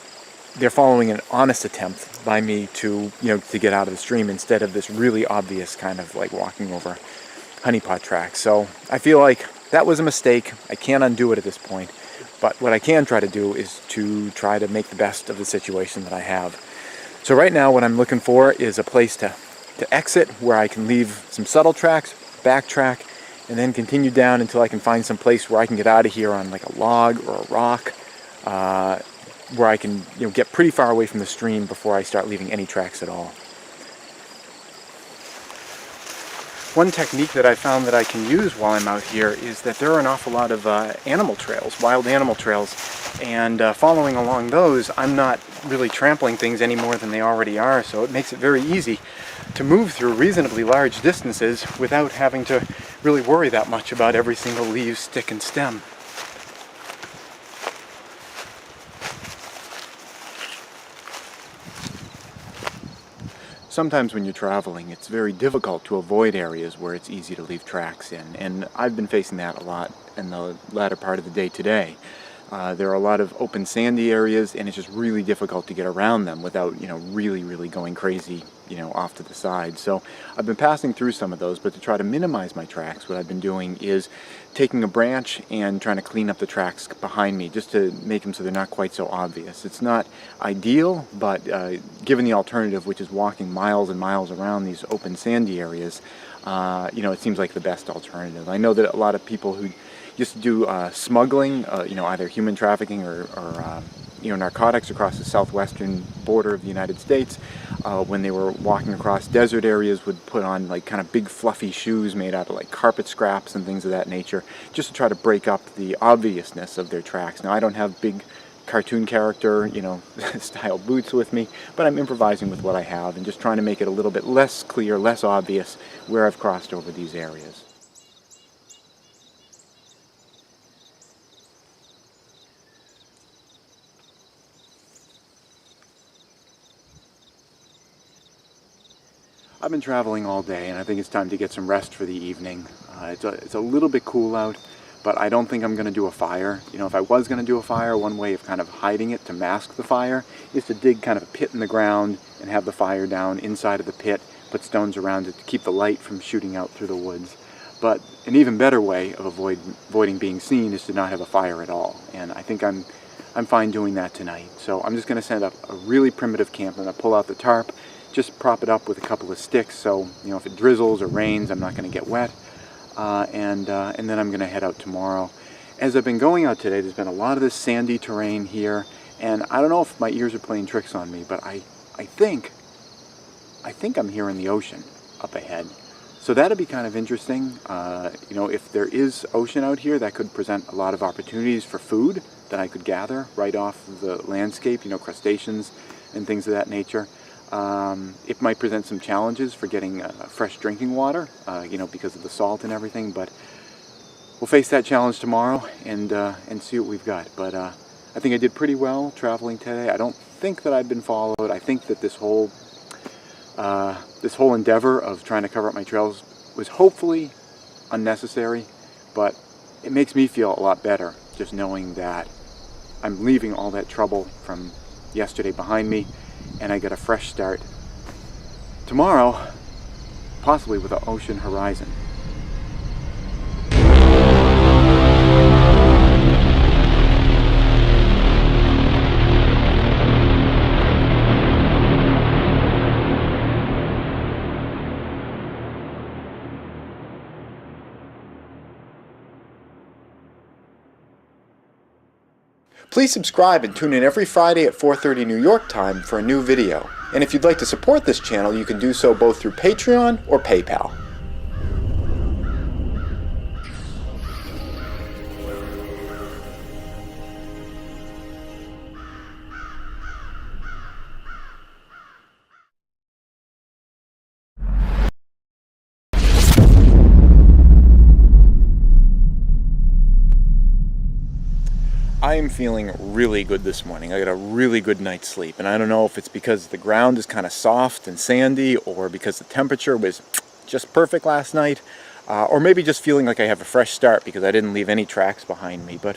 Speaker 5: they're following an honest attempt by me to get out of the stream instead of this really obvious kind of like walking over honeypot tracks. So I feel like that was a mistake. I can't undo it at this point, but what I can try to do is to try to make the best of the situation that I have. So right now what I'm looking for is a place to exit where I can leave some subtle tracks, backtrack, and then continue down until I can find some place where I can get out of here on like a log or a rock, where I can get pretty far away from the stream before I start leaving any tracks at all. One technique that I found that I can use while I'm out here is that there are an awful lot of animal trails, wild animal trails, and following along those, I'm not really trampling things any more than they already are, so it makes it very easy to move through reasonably large distances without having to really worry that much about every single leaf, stick, and stem. Sometimes when you're traveling, it's very difficult to avoid areas where it's easy to leave tracks in, and I've been facing that a lot in the latter part of the day today.
Speaker 1: There are a lot of open sandy areas, and it's just really difficult to get around them without, you know, really going crazy, you know, off to the side. So I've been passing through some of those, but to try to minimize my tracks, what I've been doing is taking a branch and trying to clean up the tracks behind me, just to make them so they're not quite so obvious. It's not ideal, but given the alternative, which is walking miles and miles around these open sandy areas, you know, it seems like the best alternative. I know that a lot of people who used to do smuggling, you know, either human trafficking or you know, narcotics across the southwestern border of the United States, when they were walking across desert areas, would put on like kind of big fluffy shoes made out of like carpet scraps and things of that nature, just to try to break up the obviousness of their tracks. Now, I don't have big cartoon character, you know, style boots with me, but I'm improvising with what I have and just trying to make it a little bit less clear, less obvious where I've crossed over these areas. I've been traveling all day, and I think it's time to get some rest for the evening. It's a little bit cool out, but I don't think I'm going to do a fire. You know, if I was going to do a fire, one way of kind of hiding it to mask the fire is to dig kind of a pit in the ground and have the fire down inside of the pit, put stones around it to keep the light from shooting out through the woods. But an even better way of avoiding being seen is to not have a fire at all, and I think I'm fine doing that tonight. So I'm just going to set up a really primitive camp. I'm going to pull out the tarp, just prop it up with a couple of sticks, so you know, if it drizzles or rains, I'm not going to get wet. And then I'm going to head out tomorrow. As I've been going out today, there's been a lot of this sandy terrain here, and I don't know if my ears are playing tricks on me, but I think I'm hearing the ocean up ahead. So that'd be kind of interesting. You know, if there is ocean out here, that could present a lot of opportunities for food that I could gather right off of the landscape, you know, crustaceans and things of that nature. It might present some challenges for getting fresh drinking water, you know, because of the salt and everything, but we'll face that challenge tomorrow and see what we've got. But I think I did pretty well traveling today. I don't think that I've been followed. I think that this whole endeavor of trying to cover up my trails was hopefully unnecessary, but it makes me feel a lot better just knowing that I'm leaving all that trouble from yesterday behind me, and I get a fresh start tomorrow, possibly with an ocean horizon. Please subscribe and tune in every Friday at 4:30 New York time for a new video. And if you'd like to support this channel, you can do so both through Patreon or PayPal. I am feeling really good this morning. I got a really good night's sleep, and I don't know if it's because the ground is kind of soft and sandy, or because the temperature was just perfect last night, or maybe just feeling like I have a fresh start because I didn't leave any tracks behind me. But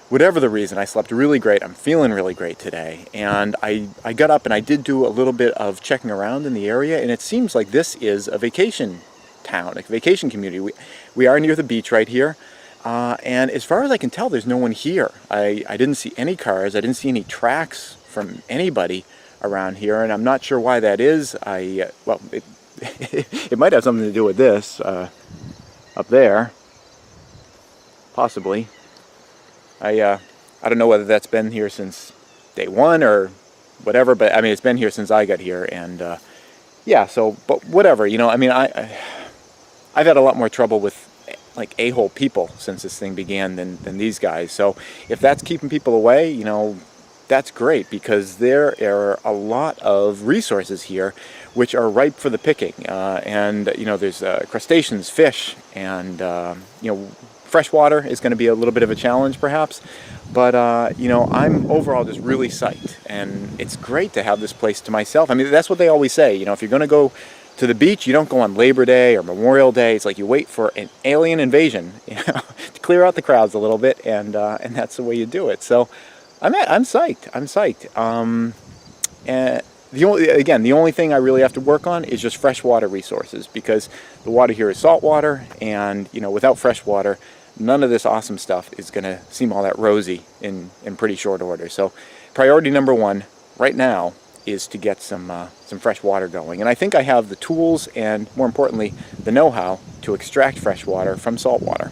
Speaker 1: whatever the reason, I slept really great. I'm feeling really great today, and I got up and I did do a little bit of checking around in the area, and it seems like this is a vacation town, a vacation community. We are near the beach right here. And as far as I can tell, there's no one here. I didn't see any cars. I didn't see any tracks from anybody around here, and I'm not sure why that is. Well, it might have something to do with this up there, possibly. I don't know whether that's been here since day one or whatever, but I mean, it's been here since I got here, and yeah. So, but whatever, you know. I mean, I've had a lot more trouble with like a-hole people since this thing began than these guys. So if that's keeping people away, you know, that's great, because there are a lot of resources here which are ripe for the picking. And you know, there's crustaceans, fish, and you know, freshwater is going to be a little bit of a challenge perhaps, but you know, I'm overall just really psyched, and it's great to have this place to myself. I mean, that's what they always say, you know, if you're going to go to the beach, you don't go on Labor Day or Memorial Day. It's like you wait for an alien invasion, you know, to clear out the crowds a little bit, and that's the way you do it. So I'm psyched. I'm psyched. And the only thing I really have to work on is just freshwater resources, because the water here is salt water, and you know, without fresh water, none of this awesome stuff is going to seem all that rosy in pretty short order. So priority number one right now is to get some fresh water going. And I think I have the tools and, more importantly, the know-how to extract fresh water from salt water.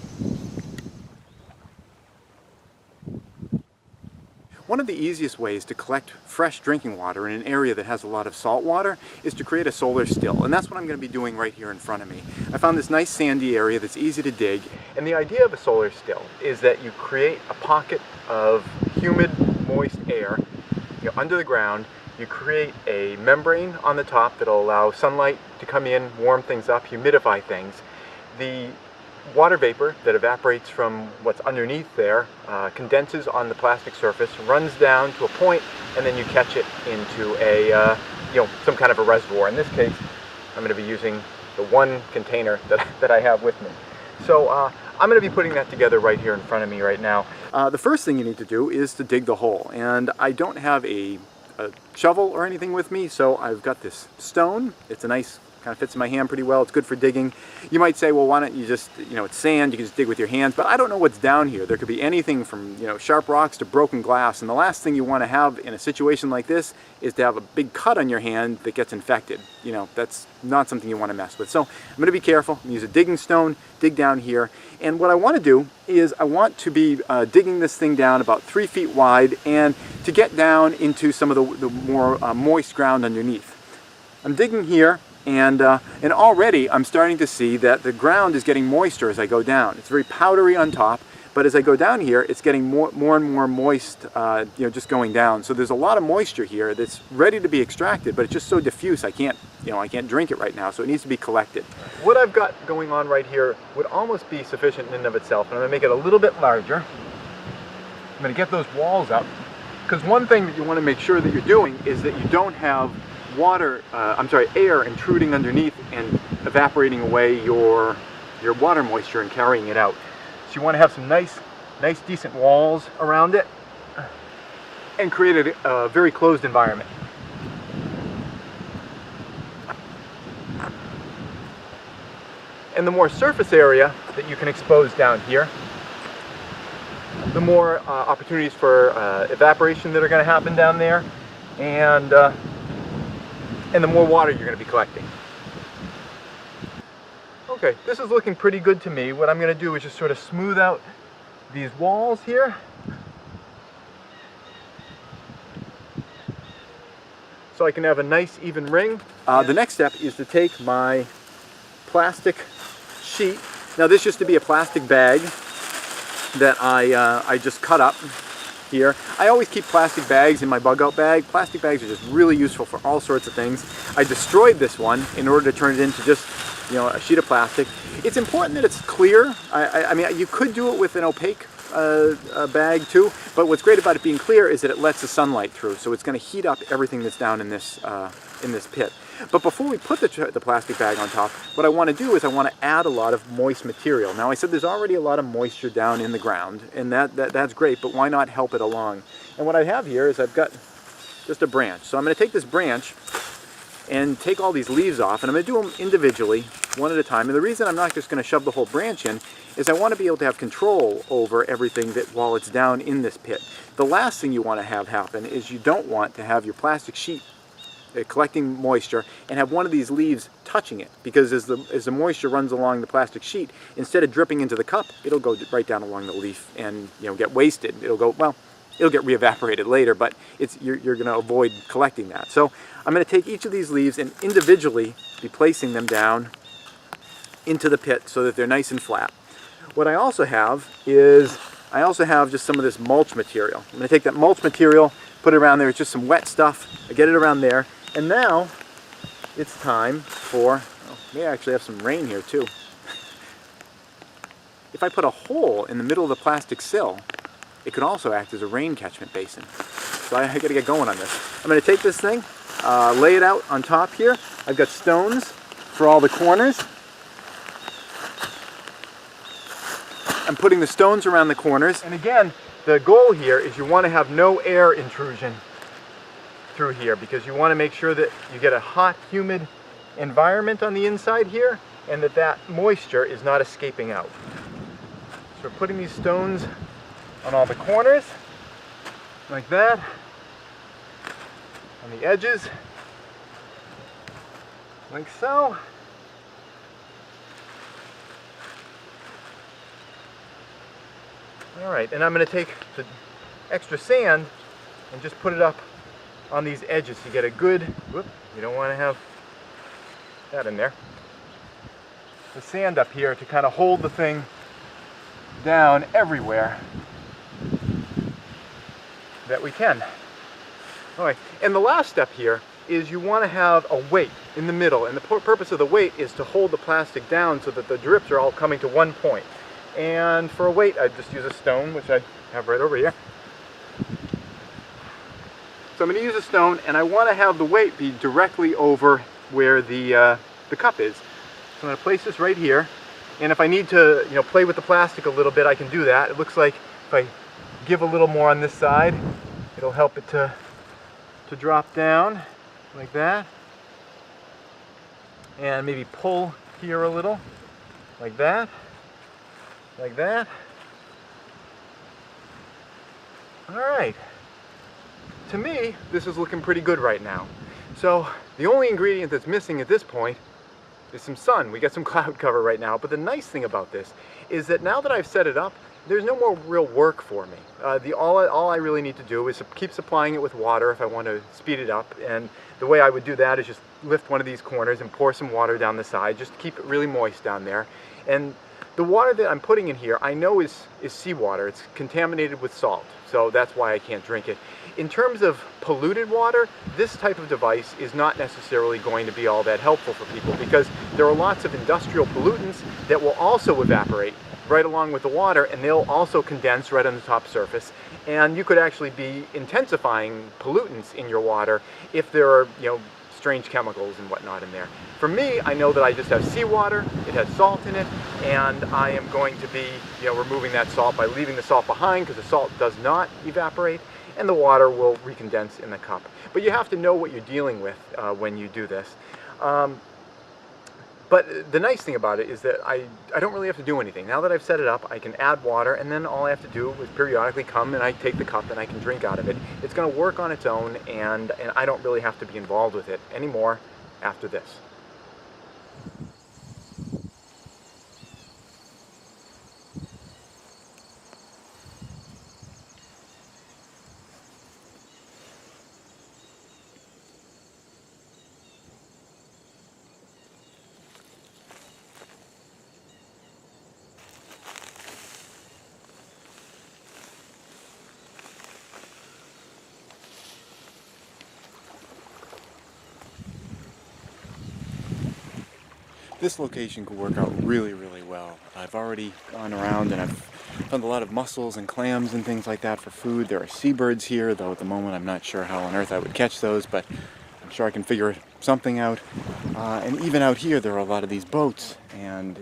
Speaker 1: One of the easiest ways to collect fresh drinking water in an area that has a lot of salt water is to create a solar still, and that's what I'm going to be doing right here in front of me. I found this nice sandy area that's easy to dig, and the idea of a solar still is that you create a pocket of humid, moist air, you know, under the ground. You create a membrane on the top that'll allow sunlight to come in, warm things up, humidify things. The water vapor that evaporates from what's underneath there condenses on the plastic surface, runs down to a point, and then you catch it into a some kind of a reservoir. In this case, I'm going to be using the one container that I have with me. So I'm going to be putting that together right here in front of me right now. The first thing you need to do is to dig the hole, and I don't have a shovel or anything with me, so I've got this stone. It's a nice, kind of fits in my hand pretty well. It's good for digging. You might say, well, why don't you just, you know, it's sand, you can just dig with your hands, but I don't know what's down here. There could be anything from, you know, sharp rocks to broken glass, and the last thing you want to have in a situation like this is to have a big cut on your hand that gets infected. You know, that's not something you want to mess with. So I'm going to be careful. I'm going to use a digging stone, dig down here, and what I want to do is I want to be digging this thing down about 3 feet wide, and to get down into some of the more moist ground underneath. I'm digging here, and already I'm starting to see that the ground is getting moister as I go down. It's very powdery on top, but as I go down here, it's getting more and more moist, you know, just going down. So there's a lot of moisture here that's ready to be extracted, but it's just so diffuse I can't drink it right now, so it needs to be collected. What I've got going on right here would almost be sufficient in and of itself, and I'm going to make it a little bit larger. I'm going to get those walls up, because one thing that you want to make sure that you're doing is that you don't have air intruding underneath and evaporating away your water moisture and carrying it out. So you want to have some nice decent walls around it and create a very closed environment. And the more surface area that you can expose down here, the more opportunities for evaporation that are going to happen down there, and the more water you're going to be collecting. Okay, this is looking pretty good to me. What I'm going to do is just sort of smooth out these walls here, so I can have a nice even ring. The next step is to take my plastic sheet. Now this used to be a plastic bag that I just cut up here. I always keep plastic bags in my bug out bag. Plastic bags are just really useful for all sorts of things. I destroyed this one in order to turn it into just, you know, a sheet of plastic. It's important that it's clear. I mean, you could do it with an opaque bag too, but what's great about it being clear is that it lets the sunlight through, so it's going to heat up everything that's down in this pit. But before we put the plastic bag on top, what I want to do is I want to add a lot of moist material. Now I said there's already a lot of moisture down in the ground, and that's great, but why not help it along? And what I have here is I've got just a branch. So I'm going to take this branch and take all these leaves off, and I'm going to do them individually, one at a time. And the reason I'm not just going to shove the whole branch in is I want to be able to have control over everything that while it's down in this pit. The last thing you want to have happen is you don't want to have your plastic sheet collecting moisture and have one of these leaves touching it, because as the moisture runs along the plastic sheet, instead of dripping into the cup, it'll go right down along the leaf and, you know, get wasted. It'll get re-evaporated later, but you're going to avoid collecting that. So I'm going to take each of these leaves and individually be placing them down into the pit so that they're nice and flat. What I also have is just some of this mulch material. I'm going to take that mulch material, put it around there. It's just some wet stuff. I get it around there. And now it's time for, may actually have some rain here too. If I put a hole in the middle of the plastic sill, it could also act as a rain catchment basin. So I got to get going on this. I'm going to take this thing, lay it out on top here. I've got stones
Speaker 5: for all the corners. I'm putting the stones around the corners. And again, the goal here is you want to have no air intrusion through here, because you want to make sure that you get a hot, humid environment on the inside here, and that moisture is not escaping out. So we're putting these stones on all the corners, like that, on the edges, like so. All right, and I'm going to take the extra sand and just put it up on these edges to get a good, whoop, you don't want to have that in there. The sand up here to kind of hold the thing down everywhere that we can. All right, and the last step here is you want to have a weight in the middle, and the purpose of the weight is to hold the plastic down so that the drips are all coming to one point. And for a weight, I just use a stone, which I have right over here. So I'm going to use a stone, and I want to have the weight be directly over where the cup is. So I'm going to place this right here, and if I need to, play with the plastic a little bit, I can do that. It looks like if I give a little more on this side, it'll help it to drop down like that, and maybe pull here a little, like that. Like that. All right. To me, this is looking pretty good right now. So the only ingredient that's missing at this point is some sun. We got some cloud cover right now, but the nice thing about this is that now that I've set it up, there's no more real work for me. All I really need to do is keep supplying it with water if I want to speed it up, and the way I would do that is just lift one of these corners and pour some water down the side, just to keep it really moist down there. And the water that I'm putting in here, I know is seawater. It's contaminated with salt, so that's why I can't drink it. In terms of polluted water, this type of device is not necessarily going to be all that helpful for people, because there are lots of industrial pollutants that will also evaporate right along with the water, and they'll also condense right on the top surface. And you could actually be intensifying pollutants in your water if there are, strange chemicals and whatnot in there. For me, I know that I just have seawater, it has salt in it, and I am going to be removing that salt by leaving the salt behind, because the salt does not evaporate, and the water will recondense in the cup. But you have to know what you're dealing with when you do this. But the nice thing about it is that I don't really have to do anything. Now that I've set it up, I can add water, and then all I have to do is periodically come and I take the cup and I can drink out of it. It's going to work on its own, and I don't really have to be involved with it anymore after this.
Speaker 1: This location could work out really, really well. I've already gone around and I've found a lot of mussels and clams and things like that for food. There are seabirds here, though at the moment I'm not sure how on earth I would catch those, but I'm sure I can figure something out. And even out here there are a lot of these boats, and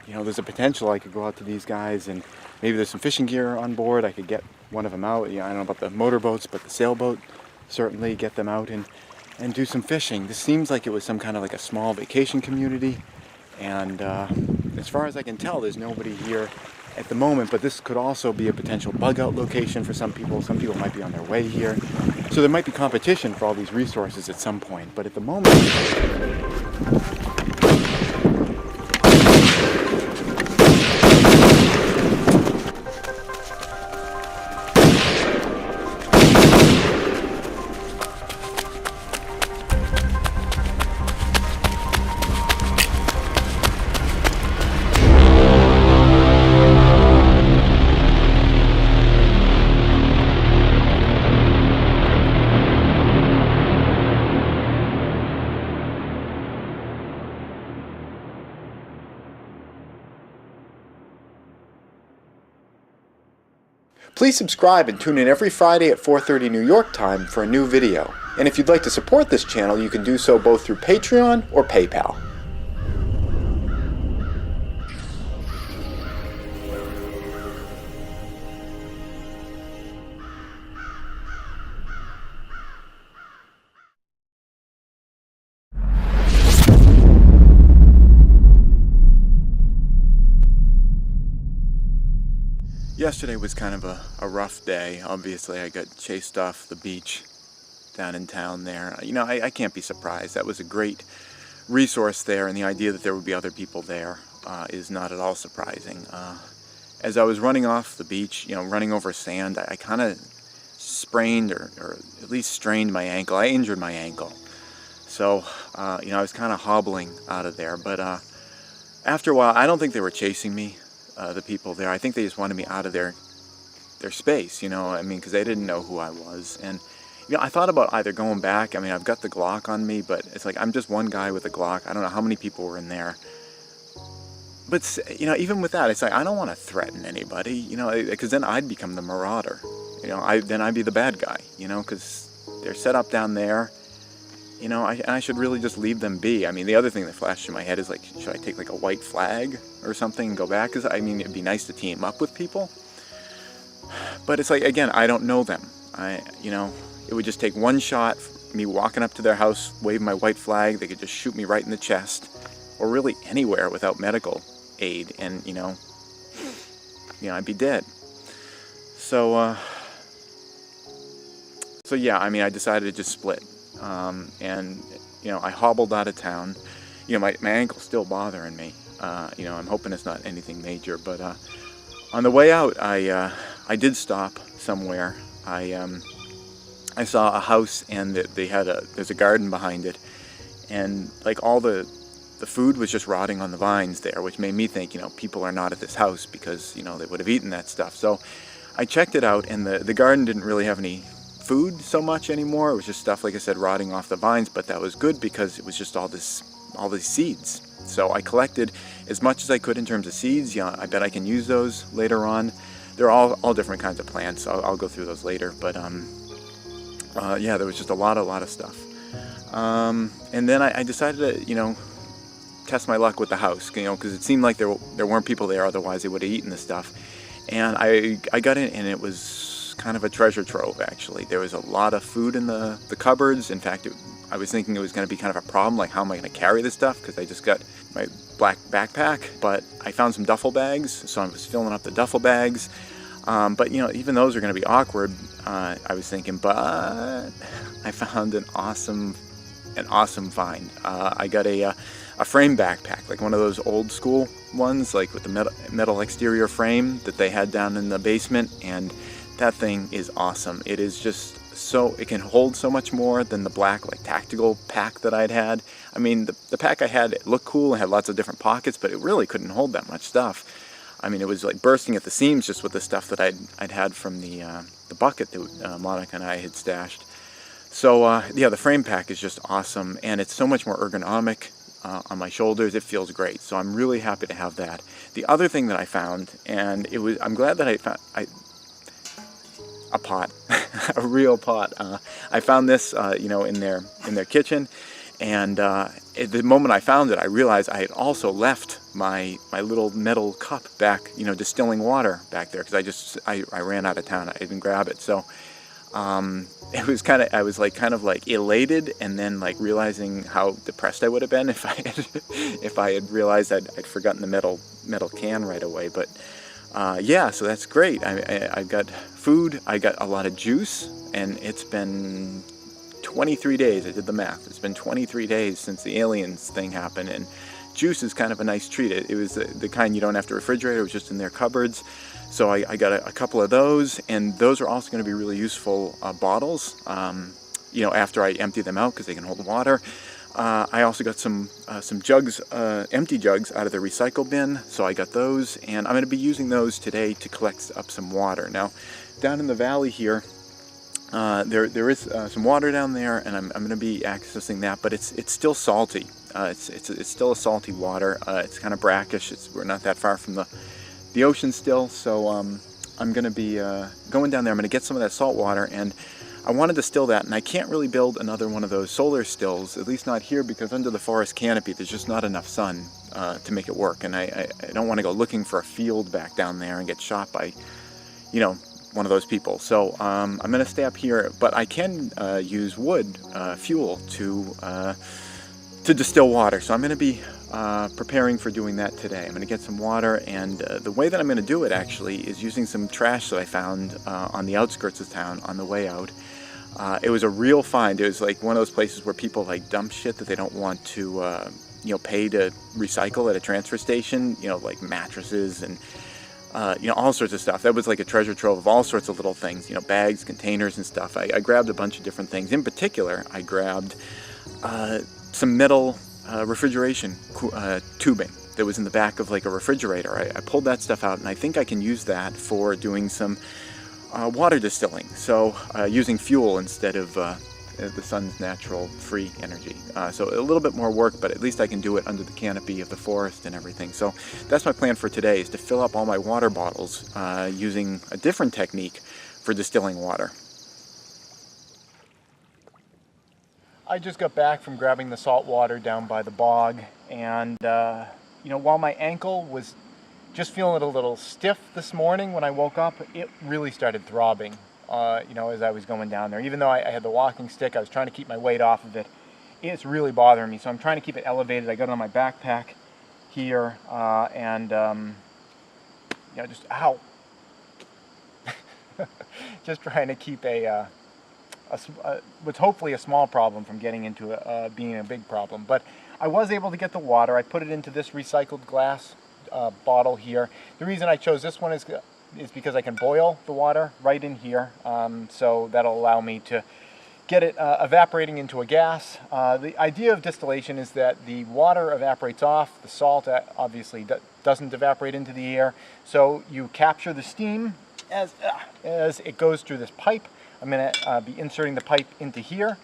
Speaker 1: there's a potential I could go out to these guys, and maybe there's some fishing gear on board. I could get one of them out. I don't know about the motorboats, but the sailboat, certainly get them out and do some fishing. This seems like it was some kind of like a small vacation community, and as far as I can tell, there's nobody here at the moment, but this could also be a potential bug out location for some people. Some people might be on their way here, so there might be competition for all these resources at some point, but at the moment Please subscribe and tune in every Friday at 4:30 New York time for a new video. And if you'd like to support this channel, you can do so both through Patreon or PayPal. Yesterday was kind of a rough day. Obviously, I got chased off the beach down in town there. You know, I can't be surprised. That was a great resource there, and the idea that there would be other people there is not at all surprising. As I was running off the beach, you know, running over sand, I kind of sprained or at least strained my ankle. I injured my ankle. So, you know, I was kind of hobbling out of there. But after a while, I don't think they were chasing me, the people there. I think they just wanted me out of their space, you know, I mean, because they didn't know who I was. And, you know, I thought about either going back. I mean, I've got the Glock on me, but it's like I'm just one guy with a Glock. I don't know how many people were in there. But, you know, even with that, it's like I don't want to threaten anybody, you know, because then I'd become the marauder. You know, then I'd be the bad guy, you know, because they're set up down there. You know, I should really just leave them be. I mean, the other thing that flashed in my head is like, should I take like a white flag or something and go back? Because, I mean, it'd be nice to team up with people. But it's like, again, I don't know them. You know, it would just take one shot, me walking up to their house, waving my white flag. They could just shoot me right in the chest, or really anywhere without medical aid, and you know, I'd be dead. So yeah, I mean, I decided to just split. And, you know, I hobbled out of town. You know, my ankle's still bothering me. You know, I'm hoping it's not anything major. But on the way out, I did stop somewhere. I saw a house, and there's a garden behind it. And, like, all the food was just rotting on the vines there, which made me think, you know, people are not at this house because, you know, they would have eaten that stuff. So I checked it out, and the garden didn't really have any food so much anymore. It was just stuff, like I said, rotting off the vines, but that was good because it was just all these seeds. So I collected as much as I could in terms of seeds. Yeah, I bet I can use those later on. They're all different kinds of plants. I'll go through those later, but yeah, there was just a lot of stuff. And then I decided to, you know, test my luck with the house, you know, because it seemed like there weren't people there, otherwise they would have eaten the stuff. And I got in, and it was kind of a treasure trove, actually. There was a lot of food in the cupboards. In fact, I was thinking it was going to be kind of a problem, like how am I going to carry this stuff, because I just got my black backpack. But I found some duffel bags, so I was filling up the duffel bags. But, you know, even those are going to be awkward, I was thinking. But I found an awesome find. I got a frame backpack, like one of those old school ones, like with the metal exterior frame that they had down in the basement, and that thing is awesome. It is just it can hold so much more than the black, like, tactical pack that I'd had. I mean, the pack I had, it looked cool and had lots of different pockets, but it really couldn't hold that much stuff. I mean, it was like bursting at the seams just with the stuff that I'd had from the bucket that Monica and I had stashed. So yeah, the frame pack is just awesome, and it's so much more ergonomic on my shoulders. It feels great, so I'm really happy to have that. The other thing that I found, and I'm glad that I found a pot, a real pot. I found this, you know, in their kitchen, and at the moment I found it, I realized I had also left my little metal cup back, you know, distilling water back there, because I ran out of town. I didn't grab it, so it was I was kind of elated, and then like realizing how depressed I would have been if I had realized I'd forgotten the metal can right away. But yeah, so that's great. I got food, I got a lot of juice, and it's been 23 days. I did the math. It's been 23 days since the aliens thing happened, and juice is kind of a nice treat. It was the kind you don't have to refrigerate. It was just in their cupboards. So I got a couple of those, and those are also going to be really useful bottles, you know, after I empty them out, because they can hold water. I also got some jugs, empty jugs out of the recycle bin, so I got those, and I'm going to be using those today to collect up some water. Now, down in the valley here, there is some water down there, and I'm going to be accessing that, but it's still salty. It's still a salty water. It's kind of brackish. We're not that far from the ocean still, so I'm going to be going down there. I'm going to get some of that salt water, and I wanted to still that, and I can't really build another one of those solar stills, at least not here, because under the forest canopy there's just not enough sun to make it work, and I don't want to go looking for a field back down there and get shot by, you know, one of those people. So I'm going to stay up here, but I can use wood fuel to distill water. So I'm going to be preparing for doing that today. I'm going to get some water, and the way that I'm going to do it actually is using some trash that I found on the outskirts of town on the way out. It was a real find. It was like one of those places where people like dump shit that they don't want to you know, pay to recycle at a transfer station, you know, like mattresses and you know, all sorts of stuff. That was like a treasure trove of all sorts of little things, you know, bags, containers and stuff. I grabbed a bunch of different things. In particular, I grabbed some metal refrigeration tubing that was in the back of like a refrigerator. I pulled that stuff out, and I think I can use that for doing some water distilling. So using fuel instead of the sun's natural free energy. So a little bit more work, but at least I can do it under the canopy of the forest and everything. So that's my plan for today, is to fill up all my water bottles using a different technique for distilling water. I just got back from grabbing the salt water down by the bog, and you know, while my ankle was just feeling a little stiff this morning when I woke up, it really started throbbing. You know, as I was going down there. Even though I had the walking stick, I was trying to keep my weight off of it. It's really bothering me, so I'm trying to keep it elevated. I got it on my backpack here, and you know, just ow, just trying to keep what's hopefully a small problem from getting into being a big problem. But I was able to get the water. I put it into this recycled glass bottle here. The reason I chose this one is because I can boil the water right in here, so that'll allow me to get it evaporating into a gas. The idea of distillation is that the water evaporates off, the salt obviously doesn't evaporate into the air, so you capture the steam as it goes through this pipe. I'm going to be inserting the pipe into here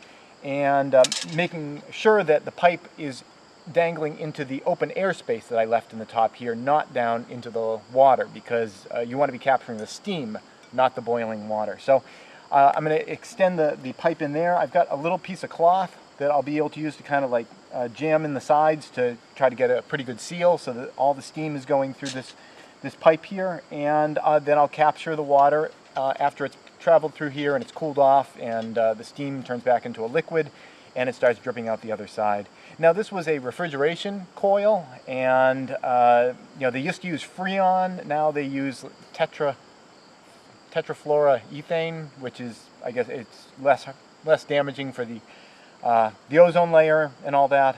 Speaker 1: and making sure that the pipe is dangling into the open airspace that I left in the top here, not down into the water, because you want to be capturing the steam, not the boiling water. So I'm going to extend the pipe in there. I've got a little piece of cloth that I'll be able to use to kind of like jam in the sides to try to get a pretty good seal so that all the steam is going through this pipe here, and then I'll capture the water after it's traveled through here and it's cooled off, and the steam turns back into a liquid and it starts dripping out the other side. Now, this was a refrigeration coil, and you know, they used to use Freon. Now they use tetrafluoroethane, which is, I guess, it's less damaging for the ozone layer and all that.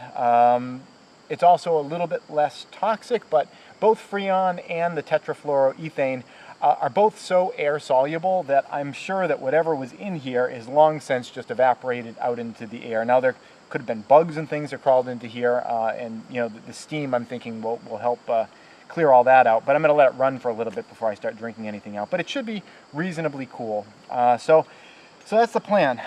Speaker 1: It's also a little bit less toxic, but both Freon and the tetrafluoroethane are both so air soluble that I'm sure that whatever was in here is long since just evaporated out into the air. Now, there could have been bugs and things that crawled into here, and you know, the steam, I'm thinking, will help clear all that out. But I'm going to let it run for a little bit before I start drinking anything out. But it should be reasonably cool. So that's the plan.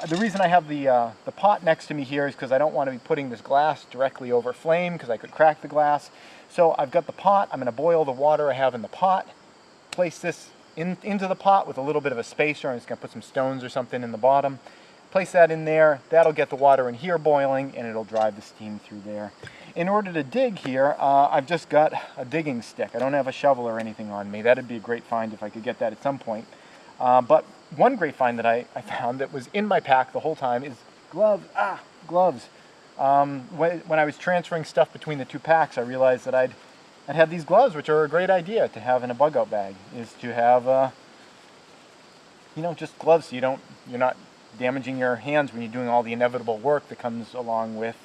Speaker 1: The reason I have the pot next to me here is because I don't want to be putting this glass directly over flame, because I could crack the glass. So I've got the pot. I'm going to boil the water I have in the pot, place this into the pot with a little bit of a spacer. I'm just going to put some stones or something in the bottom. Place that in there. That'll get the water in here boiling, and it'll drive the steam through there. In order to dig here, I've just got a digging stick. I don't have a shovel or anything on me. That'd be a great find if I could get that at some point. But one great find that I found that was in my pack the whole time is gloves. Gloves. When I was transferring stuff between the two packs, I realized that I'd have these gloves, which are a great idea to have in a bug out bag, is to have, you know, just gloves so you're not damaging your hands when you're doing all the inevitable work that comes along with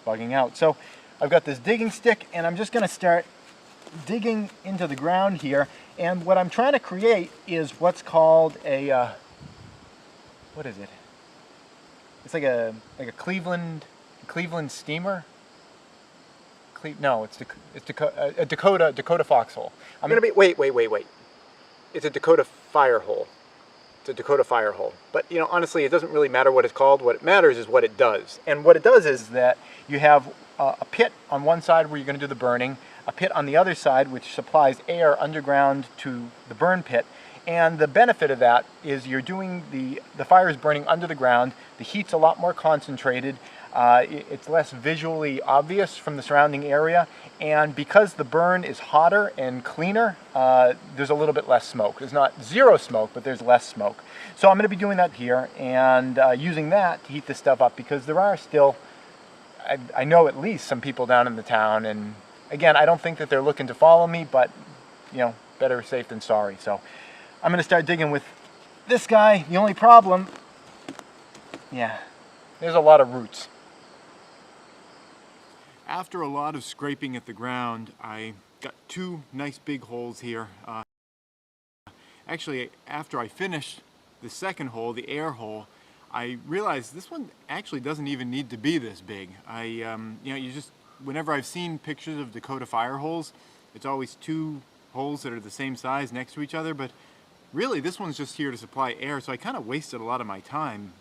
Speaker 1: bugging out. So I've got this digging stick, and I'm just going to start digging into the ground here. And what I'm trying to create is what's called a, what is it? It's like a Cleveland steamer. No, it's a Dakota foxhole. I'm gonna be wait. It's a Dakota fire hole. It's a Dakota fire hole. But you know, honestly, it doesn't really matter what it's called. What matters is what it does. And what it does is that you have a pit on one side where you're going to do the burning, a pit on the other side which supplies air underground to the burn pit. And the benefit of that is you're doing the fire is burning under the ground. The heat's a lot more concentrated. It's less visually obvious from the surrounding area, and because the burn is hotter and cleaner, there's a little bit less smoke. There's not zero smoke, but there's less smoke. So I'm going to be doing that here and using that to heat this stuff up, because there are still,
Speaker 5: I know at least some people down in the town, and again, I don't think that they're looking to follow me, but you know, better safe than sorry. So I'm gonna start digging with this guy. The only problem, yeah, there's a lot of roots. After a lot of scraping at the ground, I got 2 nice big holes here. Actually, after I finished the second hole, the air hole, I realized this one actually doesn't even need to be this big. You know, you just, whenever I've seen pictures of Dakota fire holes, it's always 2 holes that are the same size next to each other, but really this one's just here to supply air, so I kind of wasted a lot of my time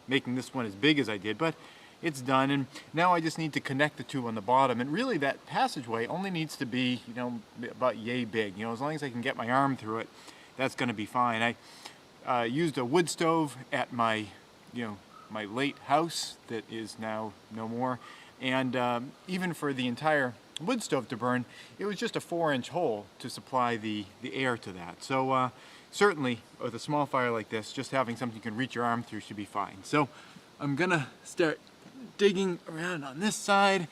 Speaker 5: making this one as big as I did, but it's done, and now I just need to connect the 2 on the bottom, and really that passageway only needs to be, you know, about yay big. You know, as long as I can get my arm through it, that's going to be fine. I used a wood stove at my, you know, my late house that is now no more, and even for the entire wood stove to burn, it was just a 4-inch hole to supply the air to that. So certainly with a small fire like this, just having something you can reach your arm through should be fine. So I'm gonna start digging around on this side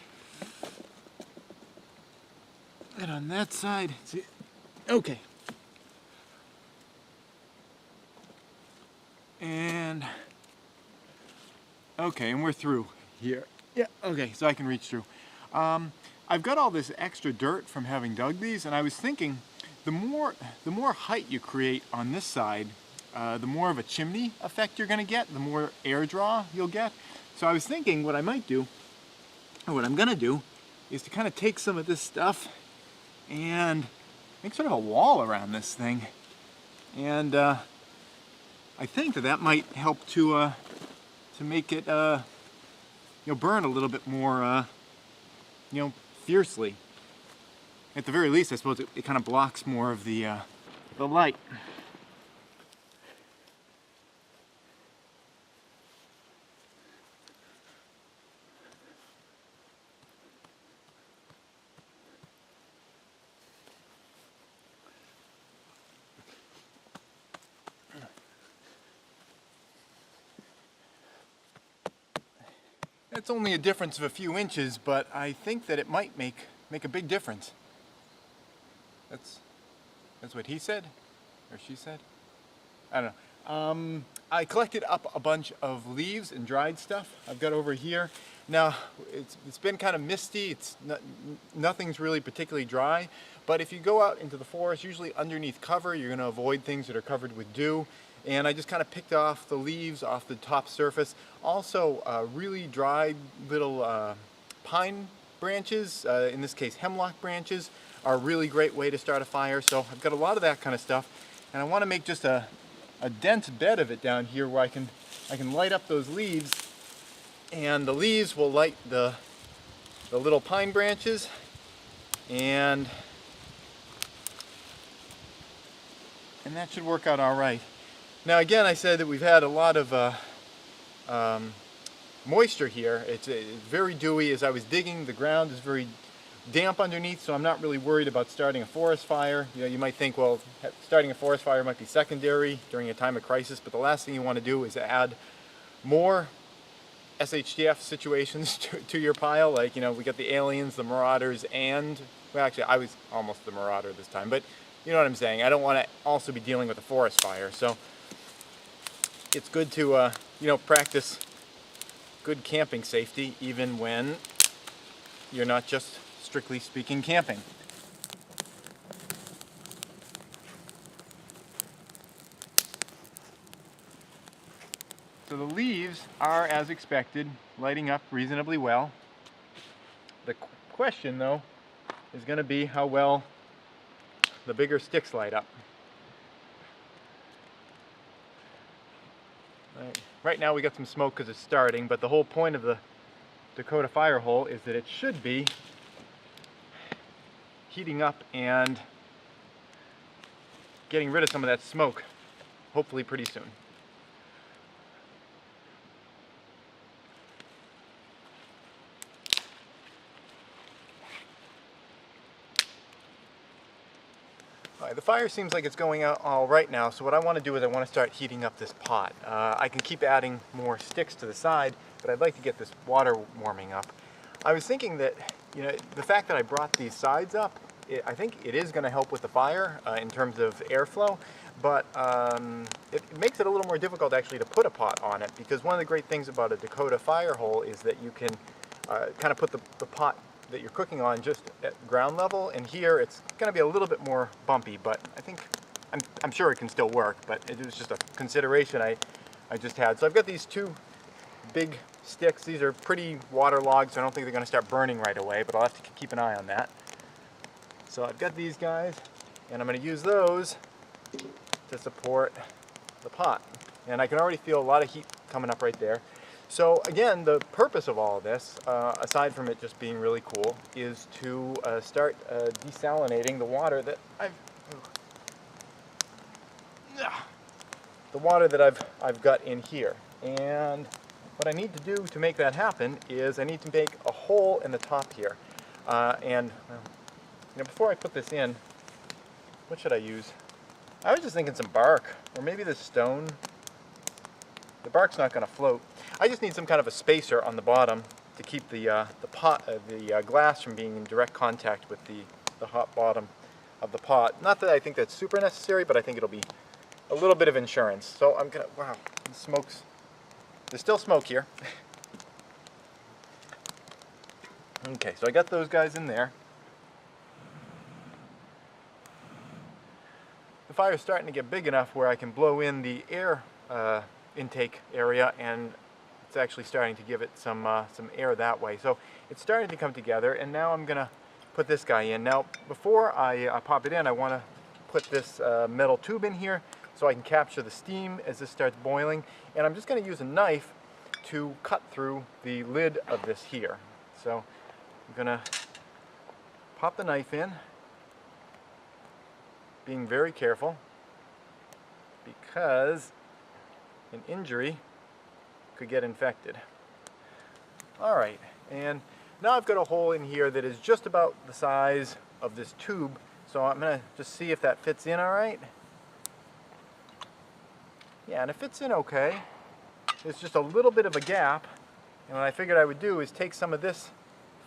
Speaker 5: and on that side. See, okay. And okay, and we're through here. Yeah, okay, so I can reach through. I've got all this extra dirt from having dug these, and I was thinking the more height you create on this side, the more of a chimney effect you're going to get, the more air draw you'll get. So I was thinking what I might do, or what I'm going to do, is to kind of take some of this stuff and make sort of a wall around this thing. And I think that might help to make it you know, burn a little bit more you know, fiercely. At the very least, I suppose it kind of blocks more of the light. It's only a difference of a few inches, but I think that it might make a big difference. That's what he said, or she said. I don't know. I collected up a bunch of leaves and dried stuff I've got over here. Now it's been kind of misty. Nothing's really particularly dry. But if you go out into the forest, usually underneath cover, you're going to avoid things that are covered with dew. And I just kind of picked off the leaves off the top surface. Also, really dried little pine branches, in this case hemlock branches, are a really great way to start a fire. So I've got a lot of that kind of stuff. And I want to make just a dense bed of it down here where I can light up those leaves. And the leaves will light the little pine branches. And that should work out all right. Now again, I said that we've had a lot of moisture here. It's very dewy. As I was digging, the ground is very damp underneath, so I'm not really worried about starting a forest fire. You know, you might think, well, starting a forest fire might be secondary during a time of crisis, but the last thing you want to do is add more SHTF situations to your pile. Like, you know, we got the aliens, the marauders, and, well, actually, I was almost the marauder this time, but you know what I'm saying. I don't want to also be dealing with a forest fire, so it's good to, you know, practice good camping safety even when you're not just strictly speaking camping. So the leaves are, as expected, lighting up reasonably well. The question, though, is going to be how well the bigger sticks light up. Right now we got some smoke because it's starting, but the whole point of the Dakota fire hole is that it should be heating up and getting rid of some of that smoke, hopefully pretty soon. I the fire seems like it's going out all right now, so what I want to do is I want to start heating up this pot. I can keep adding more sticks to the side, but I'd like to get this water warming up. I was thinking that, you know, the fact that I brought these sides up, I think it is going to help with the fire in terms of airflow, but it makes it a little more difficult actually to put a pot on it, because one of the great things about a Dakota fire hole is that you can kind of put the pot that you're cooking on just at ground level, and here it's going to be a little bit more bumpy, but I think I'm sure it can still work, but it was just a consideration I just had. So I've got these two big sticks. These are pretty waterlogged, so I don't think they're going to start burning right away, but I'll have to keep an eye on that. So I've got these guys, and I'm going to use those to support the pot, and I can already feel a lot of heat coming up right there. So again, the purpose of all of this, aside from it just being really cool, is to start desalinating the water that I've got in here. And what I need to do to make that happen is I need to make a hole in the top here. And you know, before I put this in, what should I use? I was just thinking some bark, or maybe the stone. The bark's not going to float. I just need some kind of a spacer on the bottom to keep the glass from being in direct contact with the hot bottom of the pot. Not that I think that's super necessary, but I think it'll be a little bit of insurance. So I'm gonna, wow, the smoke's, there's still smoke here. Okay, so I got those guys in there. The fire's starting to get big enough where I can blow in the air intake area, and it's actually starting to give it some air that way. So it's starting to come together, and now I'm gonna put this guy in. Now before I pop it in, I want to put this metal tube in here so I can capture the steam as this starts boiling, and I'm just going to use a knife to cut through the lid of this here. So I'm gonna pop the knife in, being very careful, because an injury could get infected. Alright, and now I've got a hole in here that is just about the size of this tube, so I'm going to just see if that fits in alright. Yeah, and it fits in okay. There's just a little bit of a gap, and what I figured I would do is take some of this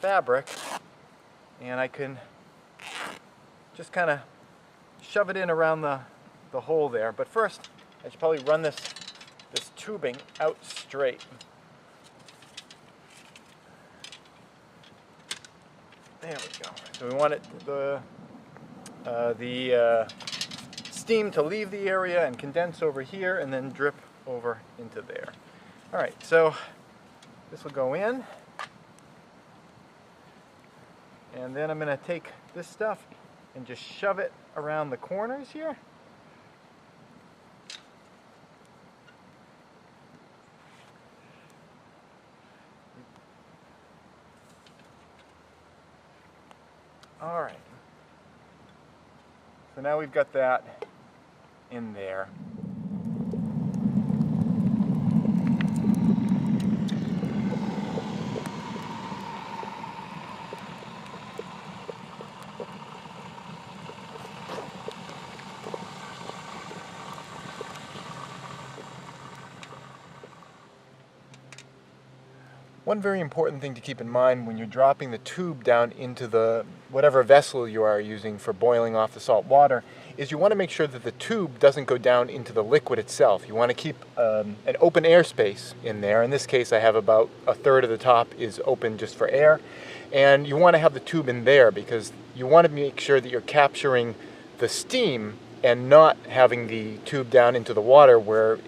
Speaker 5: fabric and I can just kind of shove it in around the hole there. But first, I should probably run this tubing out straight. There we go. So we want it the steam to leave the area and condense over here and then drip over into there. All right, so this will go in, and then I'm going to take this stuff and just shove it around the corners here. All right, so now we've got that in there. One very important thing to keep in mind when you're dropping the tube down into the whatever vessel you are using for boiling off the salt water is you want to make sure that the tube doesn't go down into the liquid itself. You want to keep an open air space in there. In this case, I have about a third of the top is open just for air, and you want to have the tube in there because you want to make sure that you're capturing the steam and not having the tube down into the water where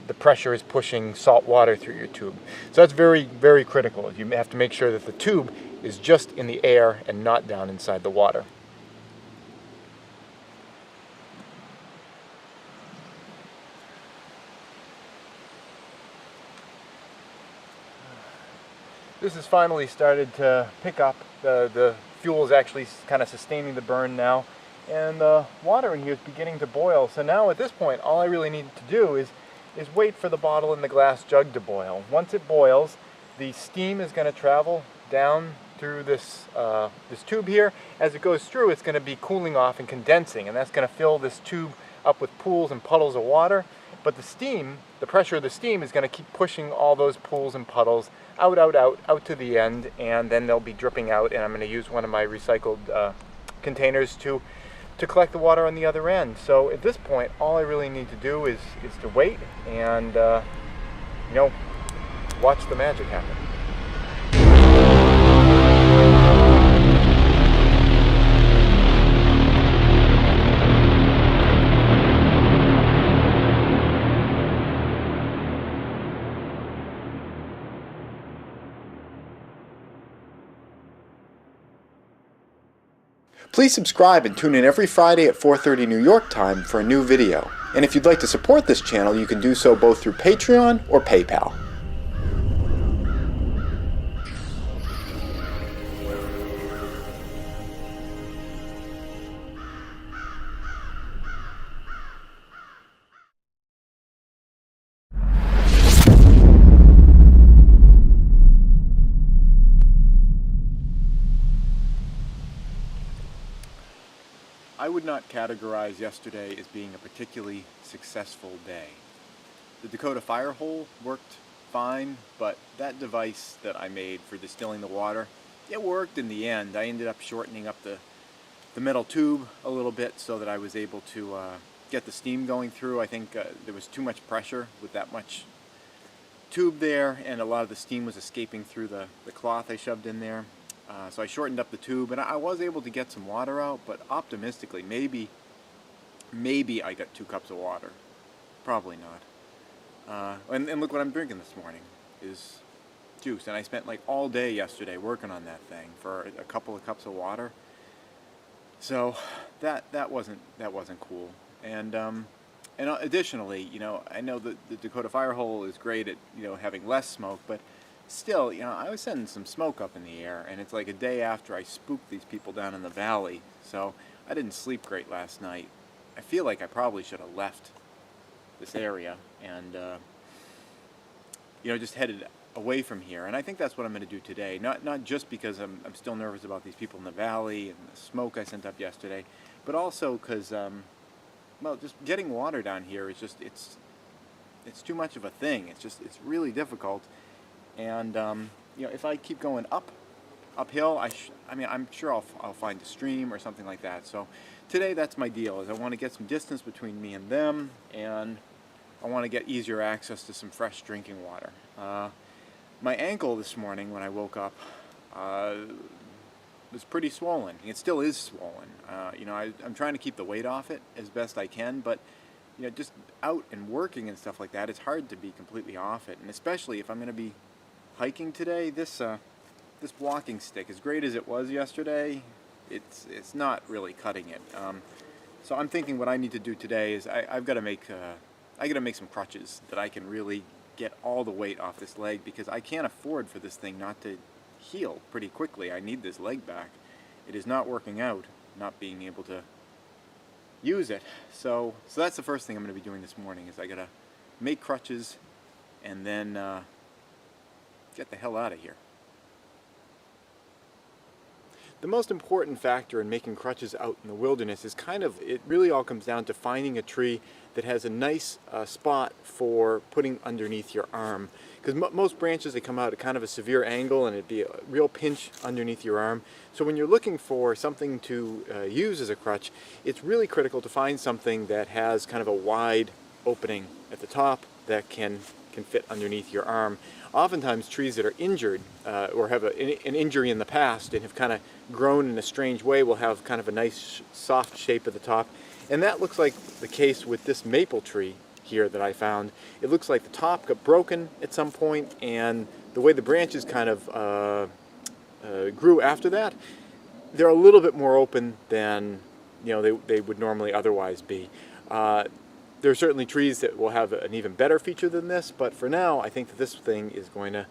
Speaker 5: the pressure is pushing salt water through your tube. So that's very, very critical. You have to make sure that the tube is just in the air and not down inside the water. This has finally started to pick up. The fuel is actually kind of sustaining the burn now, and the water in here is beginning to boil. So now at this point, all I really need to do is wait for the bottle and the glass jug to boil. Once it boils, the steam is going to travel down through this, this tube here. As it goes through, it's going to be cooling off and condensing, and that's going to fill this tube up with pools and puddles of water. But the steam, the pressure of the steam is going to keep pushing all those pools and puddles out, out, out, out to the end, and then they'll be dripping out, and I'm going to use one of my recycled containers to collect the water on the other end. So at this point, all I really need to do is to wait and, you know, watch the magic happen. Please subscribe and tune in every Friday at 4:30 New York time for a new video. And if you'd like to support this channel, you can do so both through Patreon or PayPal. I would not categorize yesterday as being a particularly successful day. The Dakota fire hole worked fine, but that device that I made for distilling the water, it worked in the end. I ended up shortening up the metal tube a little bit so that I was able to get the steam going through. I think there was too much pressure with that much tube there, and a lot of the steam was escaping through the cloth I shoved in there. So I shortened up the tube, and I was able to get some water out, but optimistically, maybe I got 2 cups of water. Probably not. And look what I'm drinking this morning is juice, and I spent like all day yesterday working on that thing for a couple of cups of water. So that wasn't cool. And additionally, you know, I know that the Dakota fire hole is great at, you know, having less smoke, but still, you know, I was sending some smoke up in the air, and it's like a day after I spooked these people down in the valley, so I didn't sleep great last night. I feel like I probably should have left this area and, you know, just headed away from here, and I think that's what I'm going to do today. Not just because I'm still nervous about these people in the valley and the smoke I sent up yesterday, but also because, well, just getting water down here is just, it's too much of a thing. It's really difficult. And you know, if I keep going uphill, I mean, I'm sure I'll find a stream or something like that. So today, that's my deal. Is I want to get some distance between me and them, and I want to get easier access to some fresh drinking water. My ankle this morning when I woke up was pretty swollen. It still is swollen. You know, I'm trying to keep the weight off it as best I can, but you know, just out and working and stuff like that, it's hard to be completely off it, and especially if I'm going to be hiking today. This walking stick, as great as it was yesterday, it's not really cutting it. So I'm thinking what I need to do today is I've got to make some crutches that I can really get all the weight off this leg, because I can't afford for this thing not to heal pretty quickly. I need this leg back. It is not working out, not being able to use it. So that's the first thing I'm going to be doing this morning, is I got to make crutches and then get the hell out of here. The most important factor in making crutches out in the wilderness is it really all comes down to finding a tree that has a nice spot for putting underneath your arm. Because most branches, they come out at kind of a severe angle, and it'd be a real pinch underneath your arm. So when you're looking for something to use as a crutch, it's really critical to find something that has kind of a wide opening at the top that can fit underneath your arm. Oftentimes trees that are injured or have an injury in the past and have kind of grown in a strange way will have kind of a nice soft shape at the top. And that looks like the case with this maple tree here that I found. It looks like the top got broken at some point, and the way the branches kind of grew after that, they're a little bit more open than, you know, they would normally otherwise be. There are certainly trees that will have an even better feature than this, but for now, I think that this thing is going to,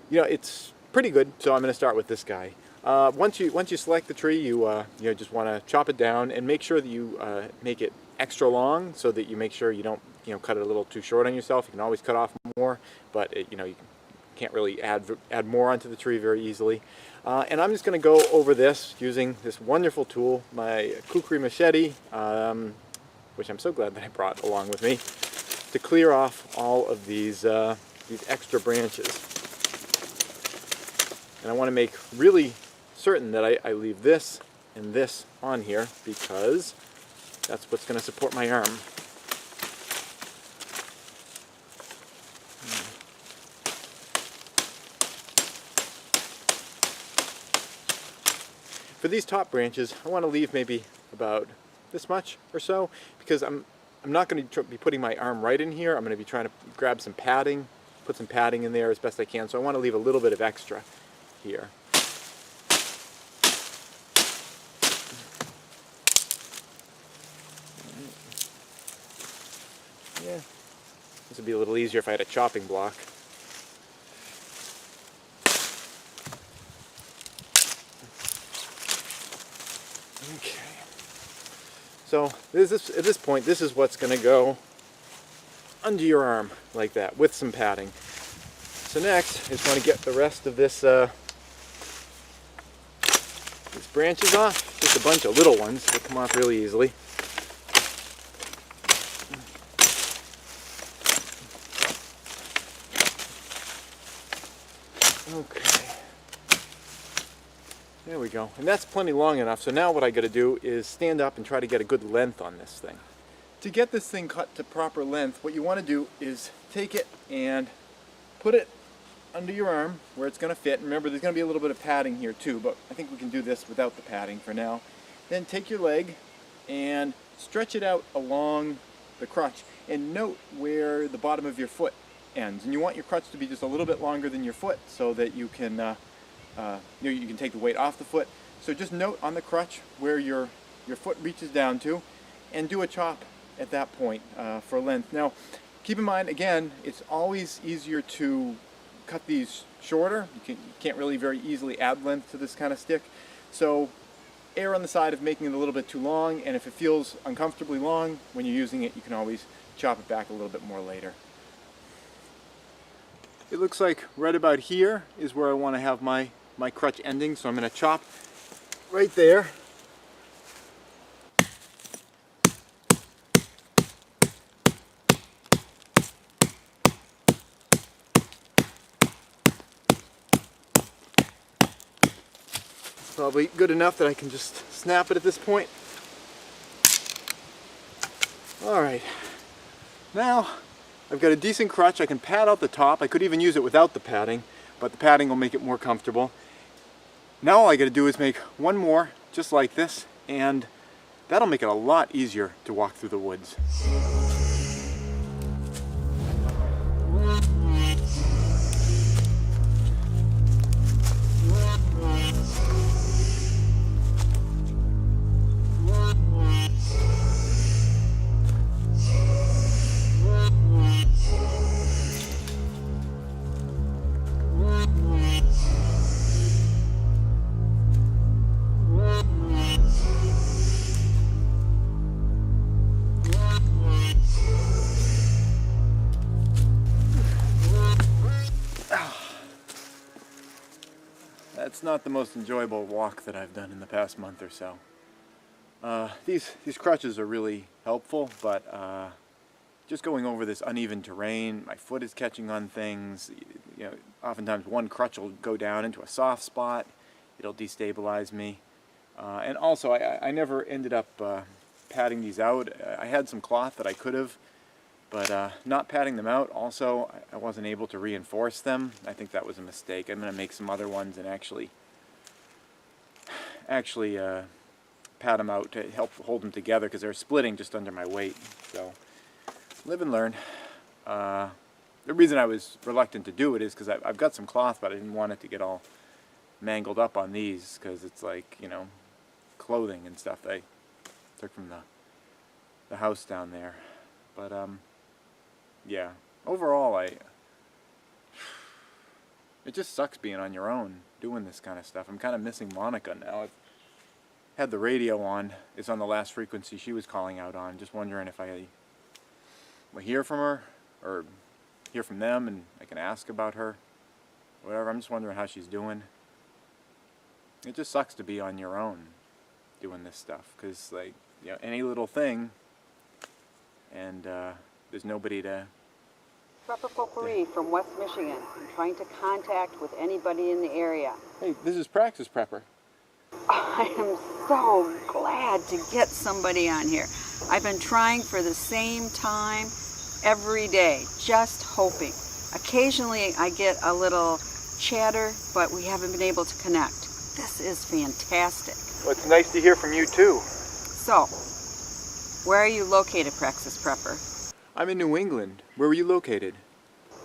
Speaker 5: you know, it's pretty good. So I'm going to start with this guy. Once you select the tree, you know, just want to chop it down and make sure that you make it extra long, so that you make sure you don't, you know, cut it a little too short on yourself. You can always cut off more, but you know, you can can't really add more onto the tree very easily. And I'm just going to go over this using this wonderful tool, my kukri machete, which I'm so glad that I brought along with me, to clear off all of these extra branches. And I want to make really certain that I leave this and this on here, because that's what's going to support my arm. For these top branches, I want to leave maybe about this much or so, because I'm not going to be putting my arm right in here. I'm going to be trying to grab some padding, put some padding in there as best I can, so I want to leave a little bit of extra here. Yeah, this would be a little easier if I had a chopping block. Okay. So at this point, this is what's going to go under your arm like that with some padding. So next, I just want to get the rest of this these branches off. Just a bunch of little ones that come off really easily. Okay, there we go, and that's plenty long enough. So now what I got to do is stand up and try to get a good length on this thing. To get this thing cut to proper length, what you want to do is take it and put it under your arm where it's going to fit. Remember, there's going to be a little bit of padding here too, but I think we can do this without the padding for now. Then take your leg and stretch it out along the crutch, and note where the bottom of your foot ends. And you want your crutch to be just a little bit longer than your foot, so that you can you can take the weight off the foot. So just note on the crutch where your foot reaches down to, and do a chop at that point for length. Now, keep in mind, again, it's always easier to cut these shorter. You can't really very easily add length to this kind of stick. So err on the side of making it a little bit too long, and if it feels uncomfortably long when you're using it, you can always chop it back a little bit more later. It looks like right about here is where I want to have my crutch ending, so I'm going to chop right there. Probably good enough that I can just snap it at this point. Alright, now I've got a decent crutch. I can pad out the top. I could even use it without the padding, but the padding will make it more comfortable. Now all I got to do is make one more just like this, and that'll make it a lot easier to walk through the woods. That's not the most enjoyable walk that I've done in the past month or so. These crutches are really helpful, but just going over this uneven terrain, my foot is catching on things. You know, oftentimes one crutch will go down into a soft spot. It'll destabilize me. And also, I never ended up padding these out. I had some cloth that I could have, but not padding them out. Also, I wasn't able to reinforce them. I think that was a mistake. I'm going to make some other ones and actually pad them out to help hold them together, because they're splitting just under my weight. So, live and learn. The reason I was reluctant to do it is because I've got some cloth, but I didn't want it to get all mangled up on these, because it's like, you know, clothing and stuff that I took from the house down there. But yeah, overall it just sucks being on your own doing this kind of stuff. I'm kind of missing Monica now. I've had the radio on. It's on the last frequency she was calling out on. Just wondering if I will hear from her or hear from them and I can ask about her. whatever. I'm just wondering how she's doing. It just sucks to be on your own doing this stuff, because like, you know, any little thing, and there's nobody to...
Speaker 12: Prepper Potpourri from West Michigan. I'm trying to contact with anybody in the area.
Speaker 5: Hey, this is Praxis Prepper.
Speaker 12: I am so glad to get somebody on here. I've been trying for the same time every day, just hoping. Occasionally I get a little chatter, but we haven't been able to connect. This is fantastic.
Speaker 5: Well, it's nice to hear from you too.
Speaker 12: So, where are you located, Praxis Prepper?
Speaker 5: I'm in New England. Where were you located?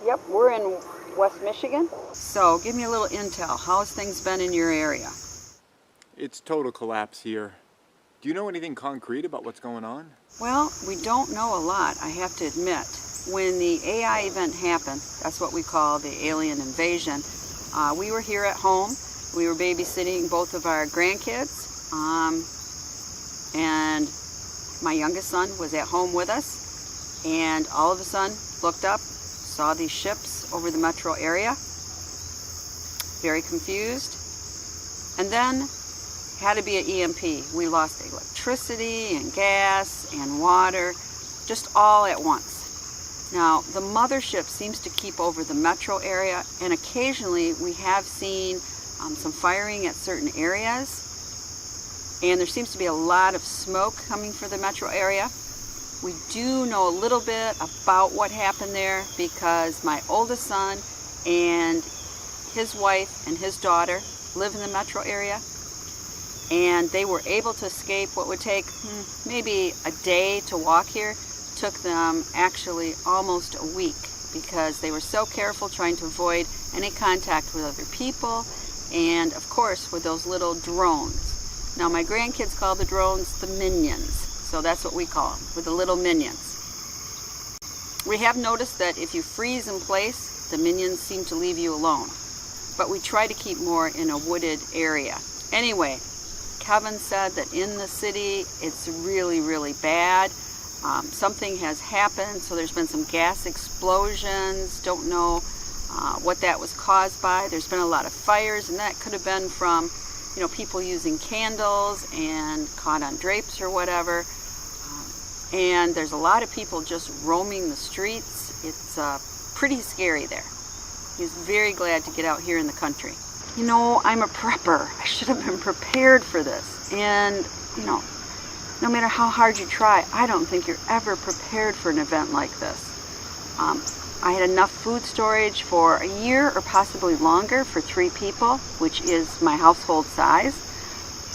Speaker 12: Yep, we're in West Michigan. So, give me a little intel. How's things been in your area?
Speaker 5: It's total collapse here. Do you know anything concrete about what's going on?
Speaker 12: Well, we don't know a lot, I have to admit. When the AI event happened, that's what we call the alien invasion, we were here at home. We were babysitting both of our grandkids, and my youngest son was at home with us, and all of a sudden looked up, saw these ships over the metro area, very confused, and then had to be an EMP. We lost electricity and gas and water, just all at once. Now, the mothership seems to keep over the metro area, and occasionally we have seen some firing at certain areas, and there seems to be a lot of smoke coming from the metro area. We do know a little bit about what happened there because my oldest son and his wife and his daughter live in the metro area, and they were able to escape what would take maybe a day to walk here. Took them actually almost a week because they were so careful trying to avoid any contact with other people, and of course with those little drones. Now my grandkids call the drones the minions, so that's what we call them, with the little minions. We have noticed that if you freeze in place, the minions seem to leave you alone, but we try to keep more in a wooded area. Anyway, Kevin said that in the city it's really, really bad. Something has happened, so there's been some gas explosions. Don't know what that was caused by. There's been a lot of fires, and that could have been from, you know, people using candles and caught on drapes or whatever. And there's a lot of people just roaming the streets. It's pretty scary there. He's very glad to get out here in the country. You know, I'm a prepper. I should have been prepared for this. And, you know, no matter how hard you try, I don't think you're ever prepared for an event like this. I had enough food storage for a year or possibly longer for 3 people, which is my household size.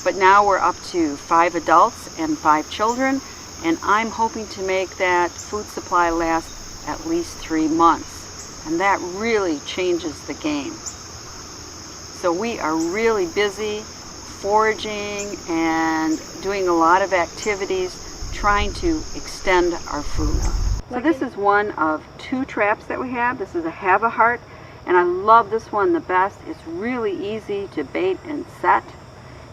Speaker 12: But now we're up to 5 adults and 5 children, and I'm hoping to make that food supply last at least 3 months. And that really changes the game. So we are really busy foraging and doing a lot of activities trying to extend our food. So this is one of 2 traps that we have. This is a have-a-heart, and I love this one the best. It's really easy to bait and set.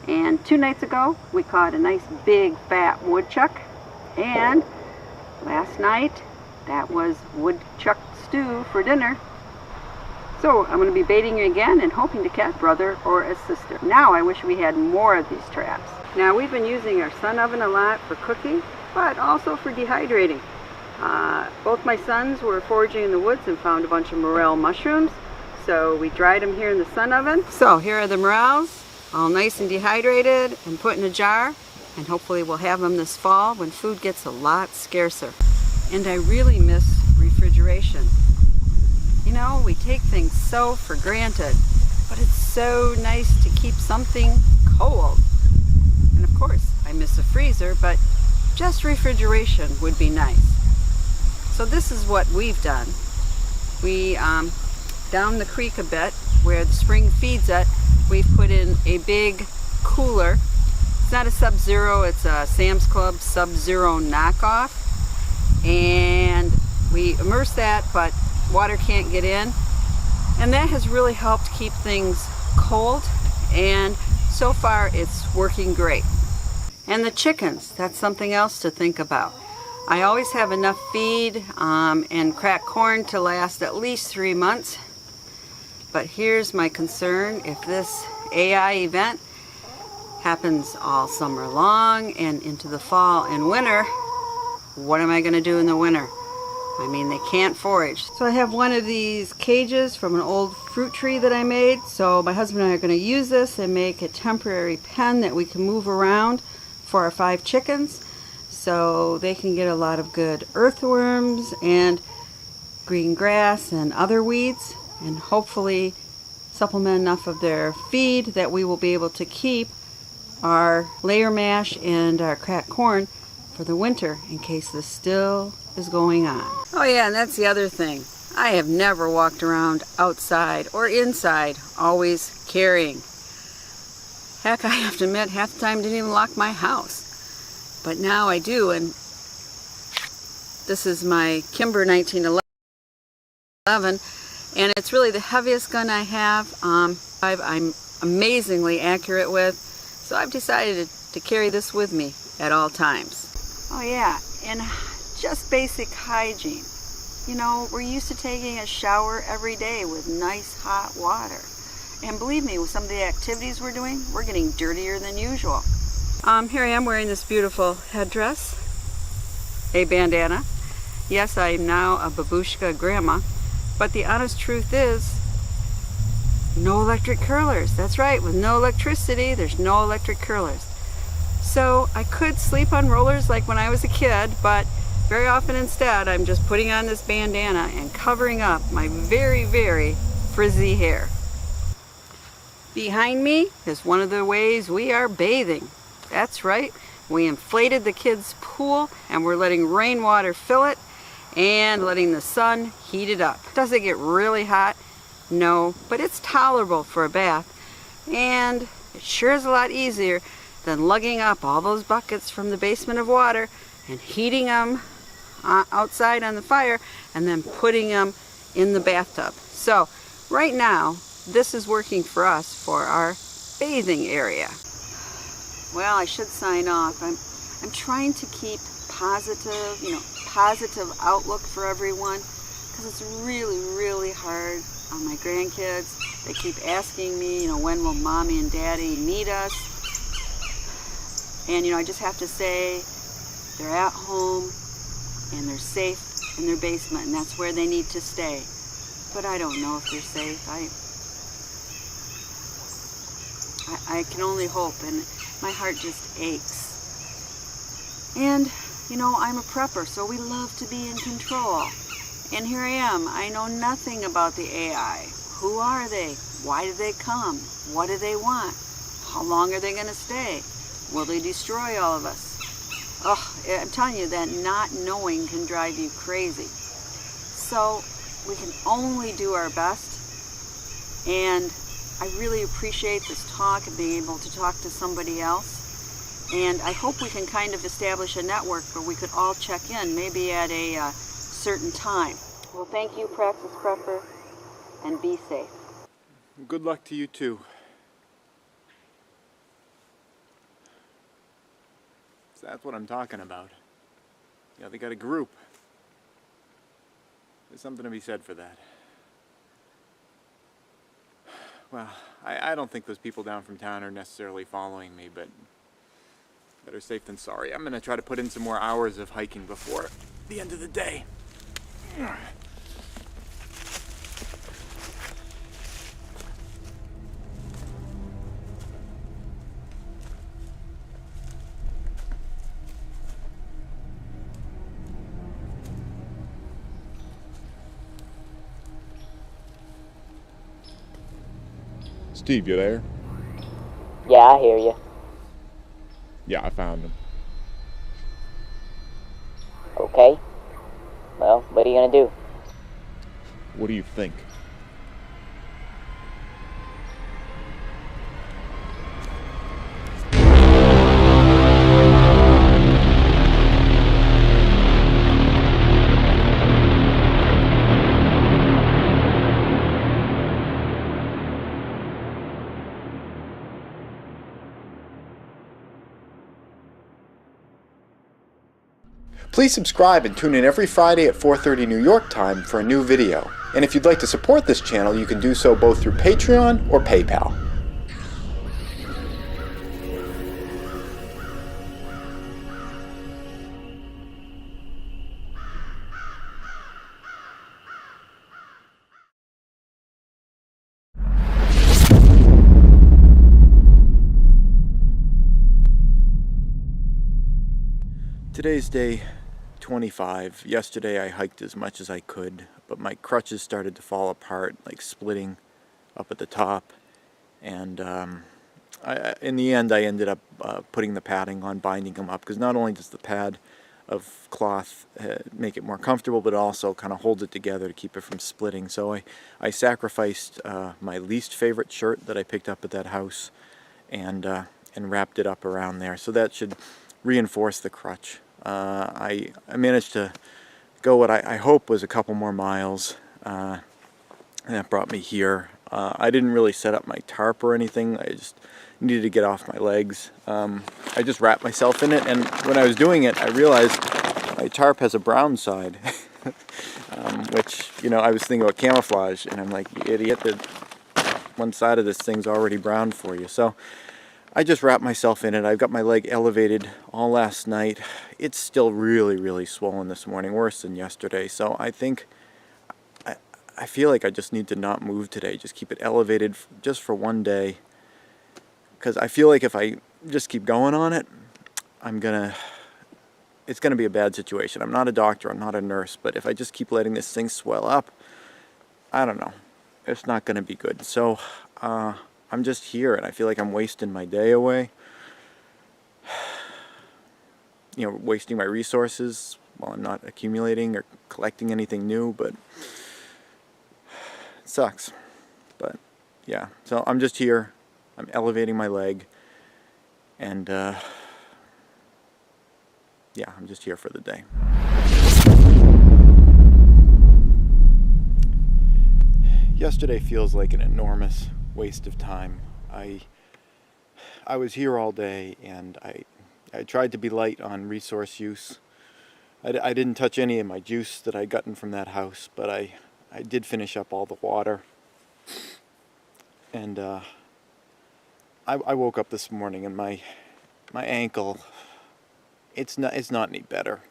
Speaker 12: And 2 nights ago we caught a nice big fat woodchuck, and last night that was woodchuck stew for dinner. So I'm going to be baiting you again and hoping to catch a brother or a sister. Now I wish we had more of these traps. Now we've been using our sun oven a lot for cooking, but also for dehydrating. Both my sons were foraging in the woods and found a bunch of morel mushrooms, so we dried them here in the sun oven. So here are the morels, all nice and dehydrated and put in a jar, and hopefully we'll have them this fall when food gets a lot scarcer. And I really miss refrigeration. You know, we take things so for granted, but it's so nice to keep something cold. And of course, I miss a freezer, but just refrigeration would be nice. So this is what we've done. We, down the creek a bit, where the spring feeds it, we've put in a big cooler. It's not a Sub-Zero, it's a Sam's Club Sub-Zero knockoff. And we immerse that, but water can't get in, and that has really helped keep things cold, and so far it's working great. And the chickens, that's something else to think about. I always have enough feed and cracked corn to last at least 3 months, But here's my concern: if this AI event happens all summer long and into the fall and winter, what am I going to do in the winter? I mean, they can't forage. So I have one of these cages from an old fruit tree that I made. So my husband and I are going to use this and make a temporary pen that we can move around for our 5 chickens, so they can get a lot of good earthworms and green grass and other weeds, and hopefully supplement enough of their feed that we will be able to keep our layer mash and our cracked corn for the winter in case this still is going on. Oh yeah, and that's the other thing. I have never walked around outside or inside always carrying. Heck, I have to admit, half the time I didn't even lock my house. But now I do, and this is my Kimber 1911, and it's really the heaviest gun I have. I'm amazingly accurate with, so I've decided to carry this with me at all times. Oh yeah, and just basic hygiene. You know, we're used to taking a shower every day with nice hot water. And believe me, with some of the activities we're doing, we're getting dirtier than usual. Here I am wearing this beautiful headdress, a bandana. Yes, I am now a babushka grandma, but the honest truth is, no electric curlers. That's right, with no electricity, there's no electric curlers. So I could sleep on rollers like when I was a kid, but very often instead I'm just putting on this bandana and covering up my very, very frizzy hair. Behind me is one of the ways we are bathing. That's right, we inflated the kids' pool and we're letting rainwater fill it and letting the sun heat it up. Does it get really hot? No, but it's tolerable for a bath, and it sure is a lot easier than lugging up all those buckets from the basement of water and heating them outside on the fire and then putting them in the bathtub. So right now, this is working for us for our bathing area. Well, I should sign off. I'm trying to keep positive, positive outlook for everyone, because it's really, really hard on my grandkids. They keep asking me, when will mommy and daddy meet us? And I just have to say, they're at home and they're safe in their basement, and that's where they need to stay. But I don't know if they're safe. I can only hope, and my heart just aches. And I'm a prepper, so we love to be in control. And here I am. I know nothing about the AI. Who are they? Why did they come? What do they want? How long are they going to stay? Will they destroy all of us? Oh, I'm telling you that not knowing can drive you crazy. So we can only do our best. And I really appreciate this talk and being able to talk to somebody else. And I hope we can kind of establish a network where we could all check in, maybe at a certain time. Well, thank you, Practice Prepper, and be safe.
Speaker 5: Good luck to you too. So that's what I'm talking about. Yeah, they got a group. There's something to be said for that. Well, I don't think those people down from town are necessarily following me, but better safe than sorry. I'm gonna try to put in some more hours of hiking before the end of the day.
Speaker 13: Steve, you there?
Speaker 14: Yeah, I hear you.
Speaker 13: Yeah, I found him.
Speaker 14: Okay. Well, what are you gonna do?
Speaker 13: What do you think?
Speaker 5: Please subscribe and tune in every Friday at 4:30 New York time for a new video. And if you'd like to support this channel, you can do so both through Patreon or PayPal. Today's day 25. Yesterday I hiked as much as I could, but my crutches started to fall apart, like splitting up at the top. And in the end I ended up putting the padding on, binding them up, because not only does the pad of cloth make it more comfortable, but it also kind of holds it together to keep it from splitting. So I sacrificed my least favorite shirt that I picked up at that house and wrapped it up around there. So that should reinforce the crutch. I managed to go what I hope was a couple more miles, and that brought me here. I didn't really set up my tarp or anything. I just needed to get off my legs. I just wrapped myself in it, and when I was doing it I realized my tarp has a brown side, which, you know, I was thinking about camouflage, and I'm like, you idiot, one side of this thing's already brown for you. So I just wrapped myself in it. I've got my leg elevated all last night. It's still really, really swollen this morning, worse than yesterday. So I think, I feel like I just need to not move today. Just keep it elevated just for one day. Because I feel like if I just keep going on it, it's gonna be a bad situation. I'm not a doctor, I'm not a nurse, but if I just keep letting this thing swell up, I don't know. It's not gonna be good. So, I'm just here, and I feel like I'm wasting my day away. You know, wasting my resources while I'm not accumulating or collecting anything new, but it sucks. But yeah, so I'm just here. I'm elevating my leg, and yeah, I'm just here for the day. Yesterday feels like an enormous waste of time. I was here all day, and I tried to be light on resource use. I didn't touch any of my juice that I'd gotten from that house, but I did finish up all the water. And I woke up this morning, and my ankle, it's not any better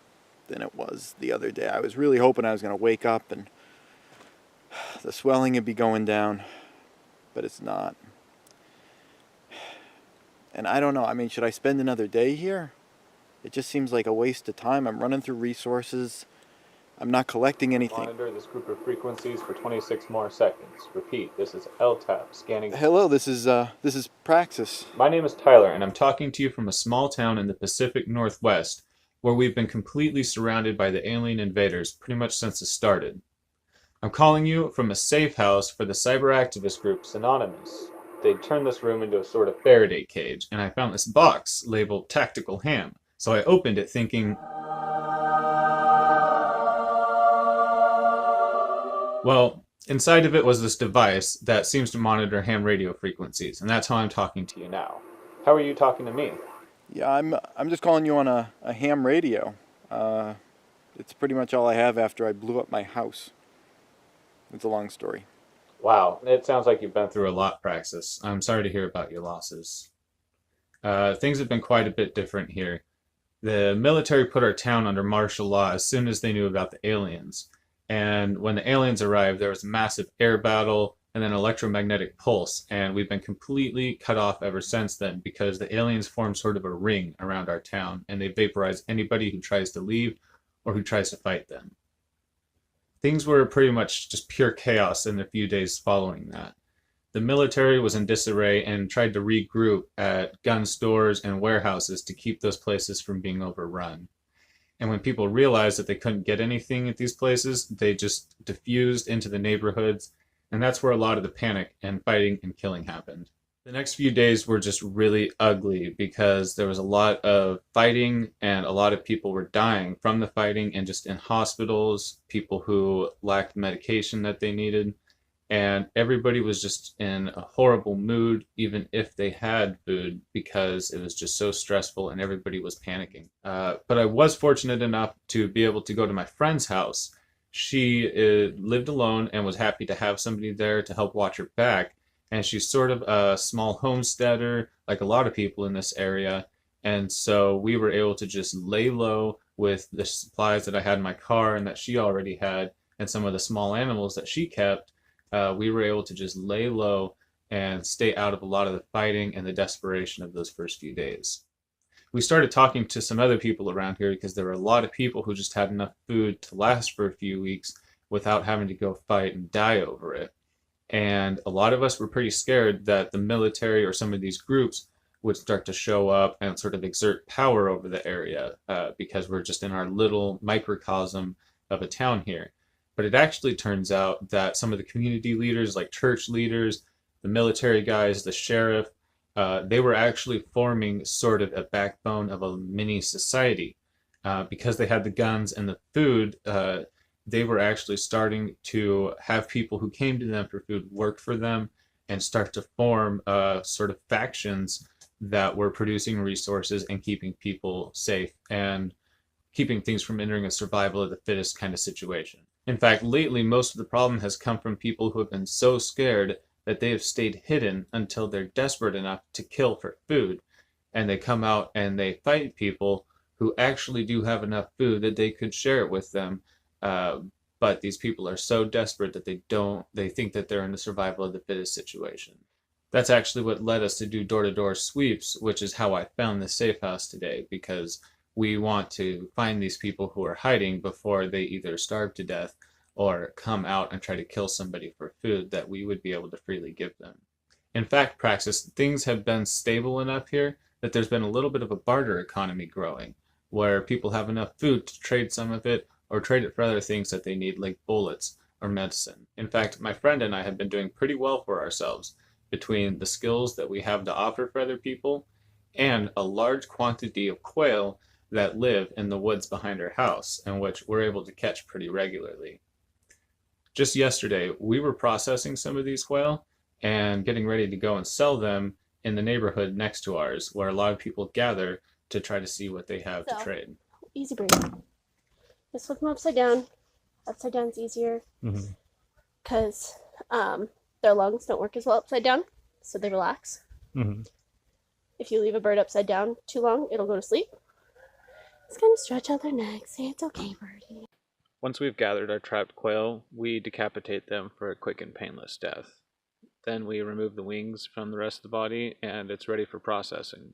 Speaker 5: than it was the other day. I was really hoping I was going to wake up and the swelling would be going down, but it's not. And I don't know, I mean, should I spend another day here? It just seems like a waste of time. I'm running through resources. I'm not collecting anything.
Speaker 15: Monitor this group of frequencies for 26 more seconds. Repeat, this is LTAP scanning.
Speaker 5: Hello, this is Praxis.
Speaker 15: My name is Tyler, and I'm talking to you from a small town in the Pacific Northwest, where we've been completely surrounded by the alien invaders pretty much since it started. I'm calling you from a safe house for the cyber activist group Synonymous. They turned this room into a sort of Faraday cage, and I found this box labeled Tactical Ham. So I opened it thinking, well, inside of it was this device that seems to monitor ham radio frequencies, and that's how I'm talking to you now. How are you talking to me?
Speaker 5: Yeah, I'm just calling you on a ham radio. It's pretty much all I have after I blew up my house. It's a long story.
Speaker 15: Wow, it sounds like you've been through a lot, Praxis. I'm sorry to hear about your losses. Things have been quite a bit different here. The military put our town under martial law as soon as they knew about the aliens. And when the aliens arrived, there was a massive air battle and then electromagnetic pulse, and we've been completely cut off ever since then because the aliens formed sort of a ring around our town, and they vaporize anybody who tries to leave or who tries to fight them. Things were pretty much just pure chaos in the few days following that. The military was in disarray and tried to regroup at gun stores and warehouses to keep those places from being overrun. And when people realized that they couldn't get anything at these places, they just diffused into the neighborhoods, and that's where a lot of the panic and fighting and killing happened. The next few days were just really ugly because there was a lot of fighting and a lot of people were dying from the fighting and just in hospitals, people who lacked medication that they needed. and everybody was just in a horrible mood, even if they had food, because it was just so stressful and everybody was panicking. But I was fortunate enough to be able to go to my friend's house. She lived alone and was happy to have somebody there to help watch her back. And she's sort of a small homesteader, like a lot of people in this area. And so we were able to just lay low with the supplies that I had in my car and that she already had, and some of the small animals that she kept. We were able to just lay low and stay out of a lot of the fighting and the desperation of those first few days. We started talking to some other people around here because there were a lot of people who just had enough food to last for a few weeks without having to go fight and die over it. And a lot of us were pretty scared that the military or some of these groups would start to show up and sort of exert power over the area because we're just in our little microcosm of a town here. But it actually turns out that some of the community leaders, like church leaders, the military guys, the sheriff, they were actually forming sort of a backbone of a mini society. Because they had the guns and the food, they were actually starting to have people who came to them for food work for them and start to form sort of factions that were producing resources and keeping people safe and keeping things from entering a survival of the fittest kind of situation. In fact, lately, most of the problem has come from people who have been so scared that they have stayed hidden until they're desperate enough to kill for food. And they come out and they fight people who actually do have enough food that they could share it with them. But these people are so desperate that they think that they're in a survival of the fittest situation. That's actually what led us to do door-to-door sweeps, which is how I found this safe house today, because we want to find these people who are hiding before they either starve to death or come out and try to kill somebody for food that we would be able to freely give them. In fact, Praxis, things have been stable enough here that there's been a little bit of a barter economy growing, where people have enough food to trade some of it or trade it for other things that they need, like bullets or medicine. In fact, my friend and I have been doing pretty well for ourselves between the skills that we have to offer for other people and a large quantity of quail that live in the woods behind our house, and which we're able to catch pretty regularly. Just yesterday, we were processing some of these quail and getting ready to go and sell them in the neighborhood next to ours, where a lot of people gather to try to see what they have to trade.
Speaker 16: Easy breathe. Just flip them upside down. Upside down's easier because their lungs don't work as well upside down, so they relax. If you leave a bird upside down too long, it'll go to sleep. Just kind of stretch out their necks. Say it's okay, birdie.
Speaker 17: Once we've gathered our trapped quail, we decapitate them for a quick and painless death. Then we remove the wings from the rest of the body, and it's ready for processing.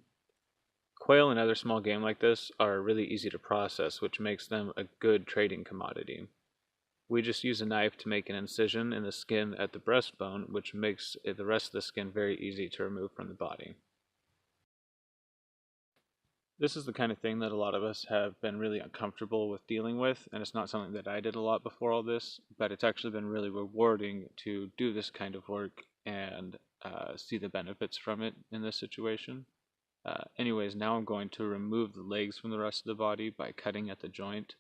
Speaker 17: Quail and other small game like this are really easy to process, which makes them a good trading commodity. We just use a knife to make an incision in the skin at the breastbone, which makes the rest of the skin very easy to remove from the body. This is the kind of thing that a lot of us have been really uncomfortable with dealing with, and it's not something that I did a lot before all this, but it's actually been really rewarding to do this kind of work and see the benefits from it in this situation. Anyways, now I'm going to remove the legs from the rest of the body by cutting at the joint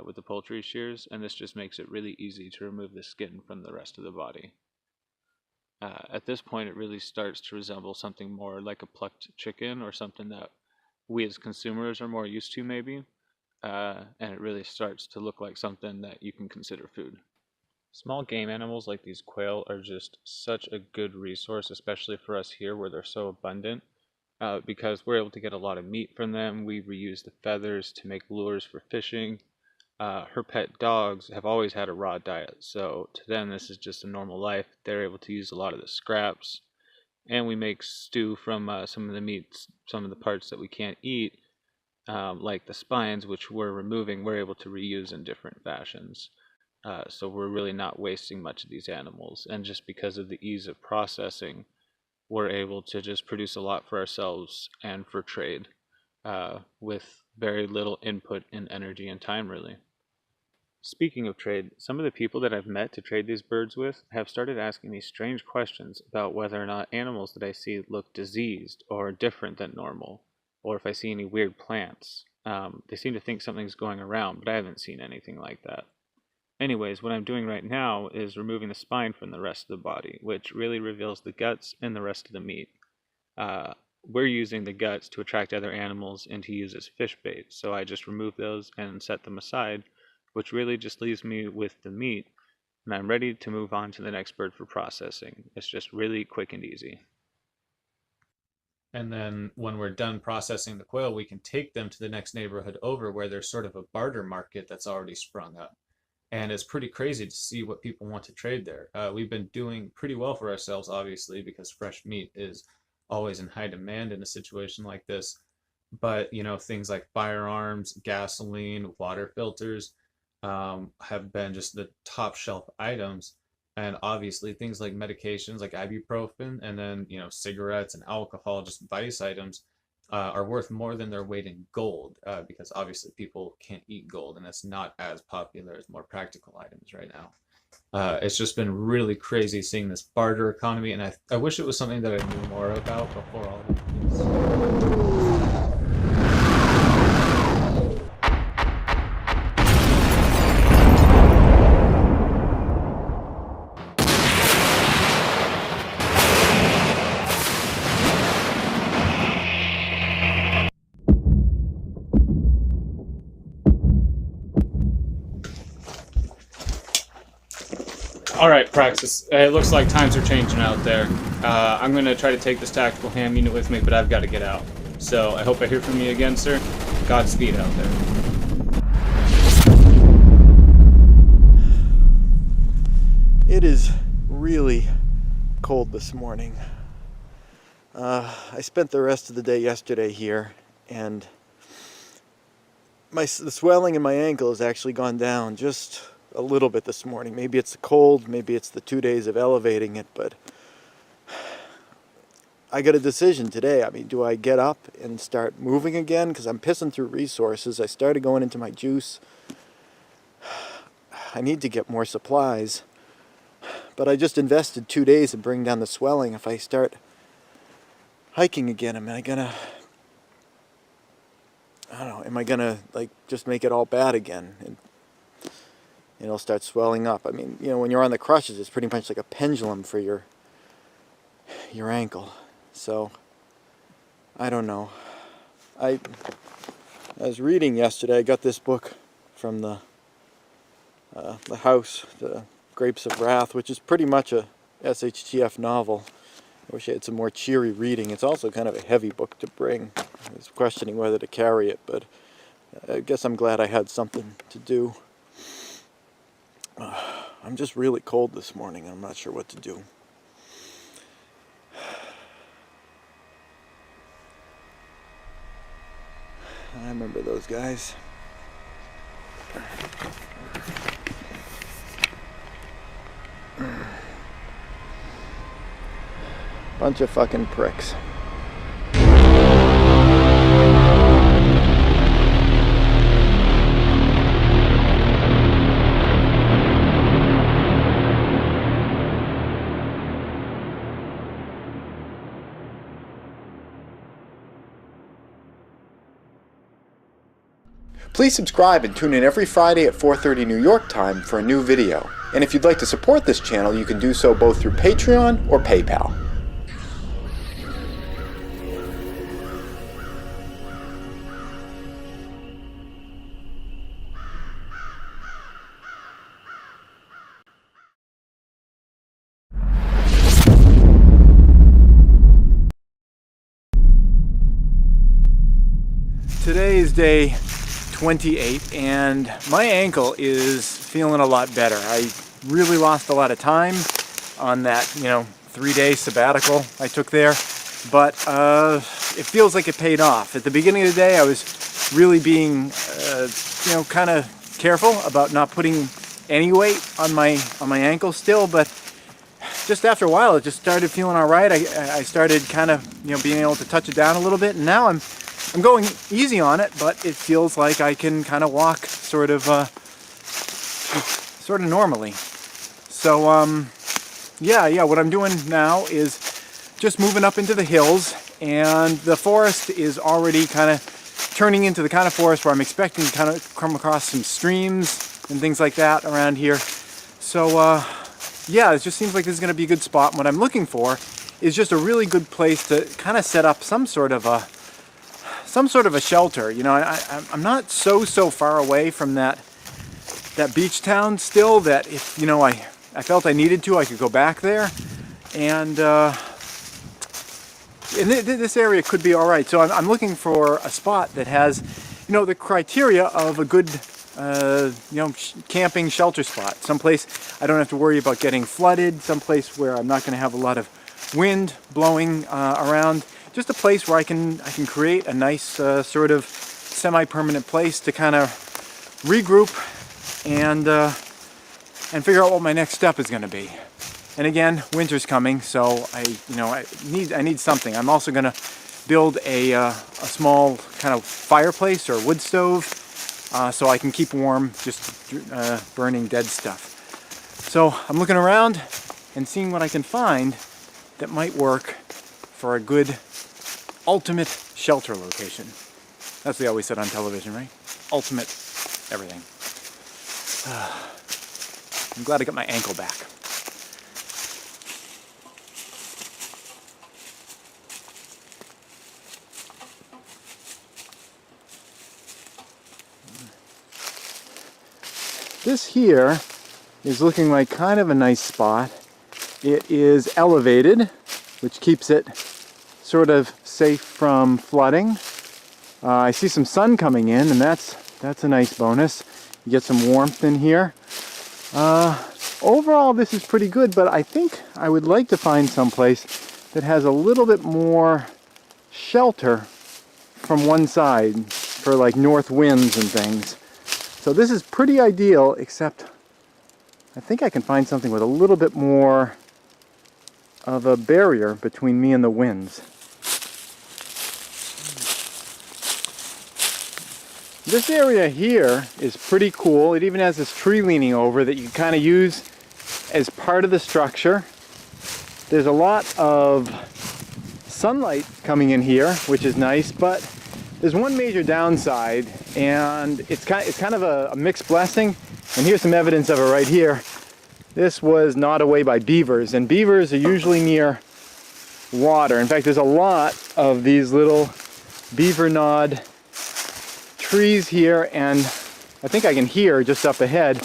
Speaker 17: with the poultry shears, and this just makes it really easy to remove the skin from the rest of the body. At this point, it really starts to resemble something more like a plucked chicken, or something that we as consumers are more used to maybe, and it really starts to look like something that you can consider food. Small game animals like these quail are just such a good resource, especially for us here where they're so abundant, because we're able to get a lot of meat from them. We reuse the feathers to make lures for fishing. Her pet dogs have always had a raw diet, so to them this is just a normal life. They're able to use a lot of the scraps. And we make stew from some of the meats, some of the parts that we can't eat, like the spines, which we're removing, we're able to reuse in different fashions. So we're really not wasting much of these animals. And just because of the ease of processing, we're able to just produce a lot for ourselves and for trade with very little input in energy and time, really. Speaking of trade, some of the people that I've met to trade these birds with have started asking me strange questions about whether or not animals that I see look diseased or different than normal, or if I see any weird plants. They seem to think something's going around, but I haven't seen anything like that. Anyways, what I'm doing right now is removing the spine from the rest of the body, which really reveals the guts and the rest of the meat. We're using the guts to attract other animals and to use as fish bait, so I just remove those and set them aside, which really just leaves me with the meat, and I'm ready to move on to the next bird for processing. It's just really quick and easy.
Speaker 15: And then when we're done processing the quail, we can take them to the next neighborhood over where there's sort of a barter market that's already sprung up. And it's pretty crazy to see what people want to trade there. We've been doing pretty well for ourselves, obviously, because fresh meat is always in high demand in a situation like this. But, you know, things like firearms, gasoline, water filters have been just the top shelf items. And obviously things like medications like ibuprofen and then, you know, cigarettes and alcohol, just vice items, are worth more than their weight in gold, because obviously people can't eat gold and it's not as popular as more practical items right now. It's just been really crazy seeing this barter economy, and I wish it was something that I knew more about before all this. All right, Praxis, it looks like times are changing out there. I'm going to try to take this tactical ham unit with me, but I've got to get out. So I hope I hear from you again, sir. Godspeed out there.
Speaker 5: It is really cold this morning. I spent the rest of the day yesterday here, and the swelling in my ankle has actually gone down just a little bit this morning. Maybe it's the cold, maybe it's the 2 days of elevating it, but I got a decision today. I mean, do I get up and start moving again? Because I'm pissing through resources. I started going into my juice. I need to get more supplies. But I just invested 2 days in bringing down the swelling. If I start hiking again, am I gonna like just make it all bad again? And it'll start swelling up. I mean, you know, when you're on the crutches, it's pretty much like a pendulum for your ankle. So, I don't know. I was reading yesterday. I got this book from the house, the Grapes of Wrath, which is pretty much a SHTF novel. I wish I had some more cheery reading. It's also kind of a heavy book to bring. I was questioning whether to carry it, but I guess I'm glad I had something to do. I'm just really cold this morning. I'm not sure what to do. I remember those guys. Bunch of fucking pricks. Please subscribe and tune in every Friday at 4:30 New York time for a new video. And if you'd like to support this channel, you can do so both through Patreon or PayPal. Today is day 28 and my ankle is feeling a lot better. I really lost a lot of time on that, 3-day sabbatical I took there, but it feels like it paid off. At the beginning of the day I was really being kind of careful about not putting any weight on my ankle still, but just after a while it just started feeling all right. I started kind of being able to touch it down a little bit, and now I'm going easy on it, but it feels like I can kind of walk sort of normally. So yeah, what I'm doing now is just moving up into the hills, and the forest is already kind of turning into the kind of forest where I'm expecting to kind of come across some streams, and things like that around here. So yeah, it just seems like this is going to be a good spot. And what I'm looking for is just a really good place to kind of set up some sort of a shelter. You know, I'm not so far away from that beach town still that if, you know, I felt I needed to, I could go back there. And this area could be all right. So I'm looking for a spot that has, you know, the criteria of a good, you know, camping shelter spot. Someplace I don't have to worry about getting flooded. Someplace where I'm not going to have a lot of wind blowing around. Just a place where I can create a nice sort of semi-permanent place to kind of regroup and figure out what my next step is going to be. And again, winter's coming, so I need something. I'm also going to build a small kind of fireplace or wood stove so I can keep warm, just burning dead stuff. So I'm looking around and seeing what I can find that might work for a good ultimate shelter location. That's what they always said on television, right? Ultimate everything. I'm glad I got my ankle back. This here is looking like kind of a nice spot. It is elevated, which keeps it sort of safe from flooding. I see some sun coming in, and that's a nice bonus. You get some warmth in here. Overall, this is pretty good, but I think I would like to find someplace that has a little bit more shelter from one side for like north winds and things. So this is pretty ideal, except I think I can find something with a little bit more of a barrier between me and the winds. This area here is pretty cool. It even has this tree leaning over that you can kind of use as part of the structure. There's a lot of sunlight coming in here, which is nice, but there's one major downside, and it's kind of a mixed blessing. And here's some evidence of it right here. This was gnawed away by beavers, and beavers are usually near water. In fact, there's a lot of these little beaver gnawed trees here, and I think I can hear just up ahead.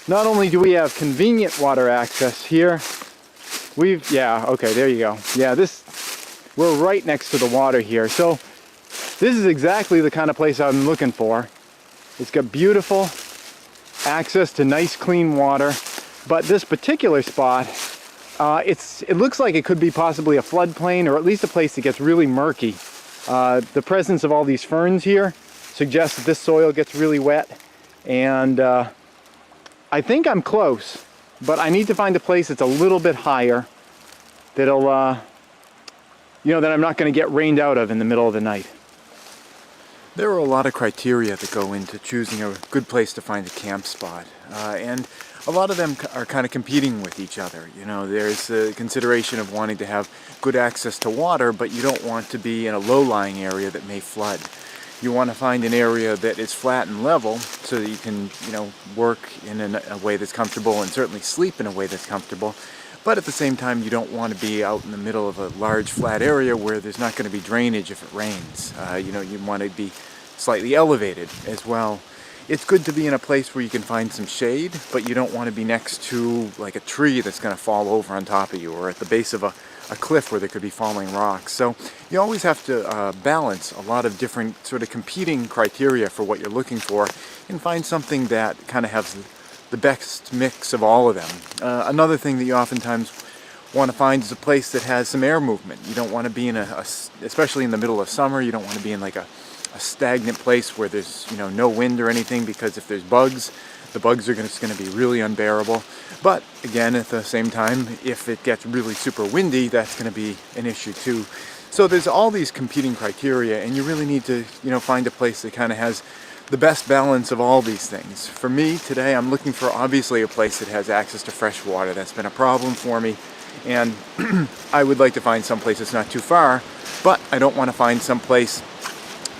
Speaker 5: Not only do we have convenient water access here, yeah, okay, there you go. Yeah, we're right next to the water here. So this is exactly the kind of place I'm looking for. It's got beautiful access to nice clean water, but this particular spot, it looks like it could be possibly a floodplain, or at least a place that gets really murky. The presence of all these ferns here suggests that this soil gets really wet, and I think I'm close, but I need to find a place that's a little bit higher that'll, you know, that I'm not going to get rained out of in the middle of the night.
Speaker 1: There are a lot of criteria that go into choosing a good place to find a camp spot, and a lot of them are kind of competing with each other. You know, there's a consideration of wanting to have good access to water, but you don't want to be in a low-lying area that may flood. You want to find an area that is flat and level so that you can, you know, work in a way that's comfortable and certainly sleep in a way that's comfortable. But at the same time, you don't want to be out in the middle of a large flat area where there's not going to be drainage if it rains. You know, you want to be slightly elevated as well. It's good to be in a place where you can find some shade, but you don't want to be next to like a tree that's going to fall over on top of you, or at the base of a cliff where there could be falling rocks. So you always have to balance a lot of different sort of competing criteria for what you're looking for, and find something that kind of has the best mix of all of them. Another thing that you oftentimes want to find is a place that has some air movement. You don't want to be in especially in the middle of summer, you don't want to be in like a stagnant place where there's, you know, no wind or anything, because if there's bugs, the bugs are just going to be really unbearable. But again, at the same time, if it gets really super windy, that's going to be an issue too. So there's all these competing criteria, and you really need to, you know, find a place that kind of has the best balance of all these things. For me today, I'm looking for obviously a place that has access to fresh water. That's been a problem for me, and I would like to find some place that's not too far, but I don't want to find some place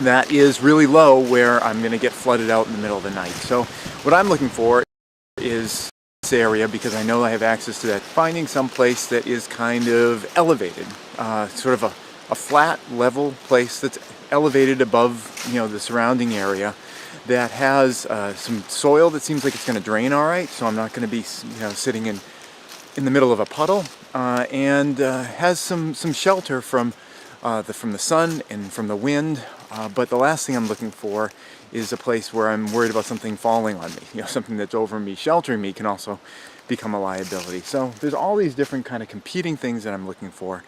Speaker 1: that is really low where I'm going to get flooded out in the middle of the night. So what I'm looking for is this area, because I know I have access to that, finding some place that is kind of elevated, sort of a flat level place that's elevated above, you know, the surrounding area, that has some soil that seems like it's going to drain all right, so I'm not going to be, you know, sitting in the middle of a puddle, and has some shelter from the sun and from the wind. But the last thing I'm looking for is a place where I'm worried about something falling on me. You know, something that's over me, sheltering me, can also become a liability. So there's all these different kind of competing things that I'm looking for.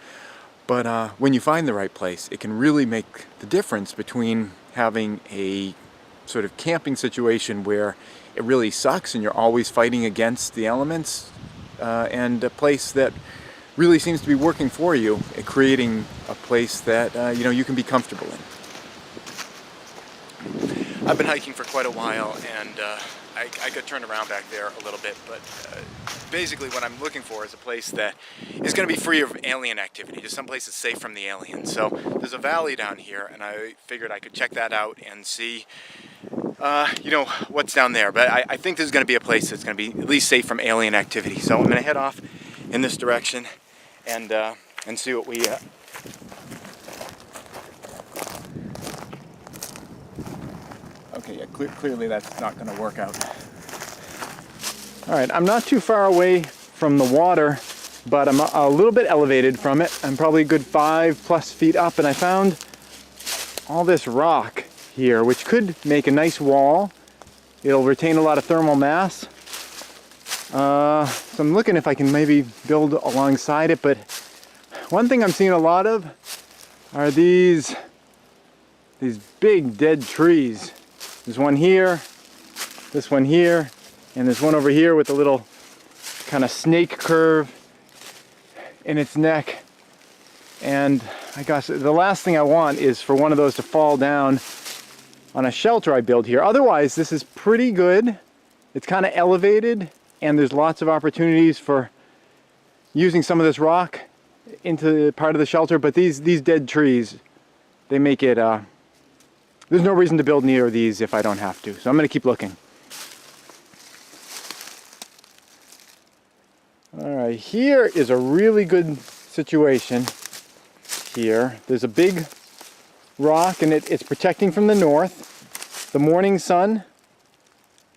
Speaker 1: But when you find the right place, it can really make the difference between having a sort of camping situation where it really sucks and you're always fighting against the elements, and a place that really seems to be working for you, creating a place that you know, you can be comfortable in. I've been hiking for quite a while, and I got turned around back there a little bit, but basically what I'm looking for is a place that is going to be free of alien activity, just some place that's safe from the aliens. So there's a valley down here, and I figured I could check that out and see you know, what's down there. But I think there's going to be a place that's going to be at least safe from alien activity. So I'm going to head off in this direction and see what we okay, yeah, clearly that's not going to work out.
Speaker 5: All right, I'm not too far away from the water, but I'm a little bit elevated from it. I'm probably a good 5+ feet up, and I found all this rock here, which could make a nice wall. It'll retain a lot of thermal mass. So I'm looking if I can maybe build alongside it, but one thing I'm seeing a lot of are these big dead trees. There's one here, this one here, and there's one over here with a little kind of snake curve in its neck. And I guess the last thing I want is for one of those to fall down on a shelter I build here. Otherwise, this is pretty good. It's kind of elevated, and there's lots of opportunities for using some of this rock into part of the shelter. But these dead trees, they make it, there's no reason to build near these if I don't have to. So I'm going to keep looking. All right, here is a really good situation here. There's a big rock, and it's protecting from the north. The morning sun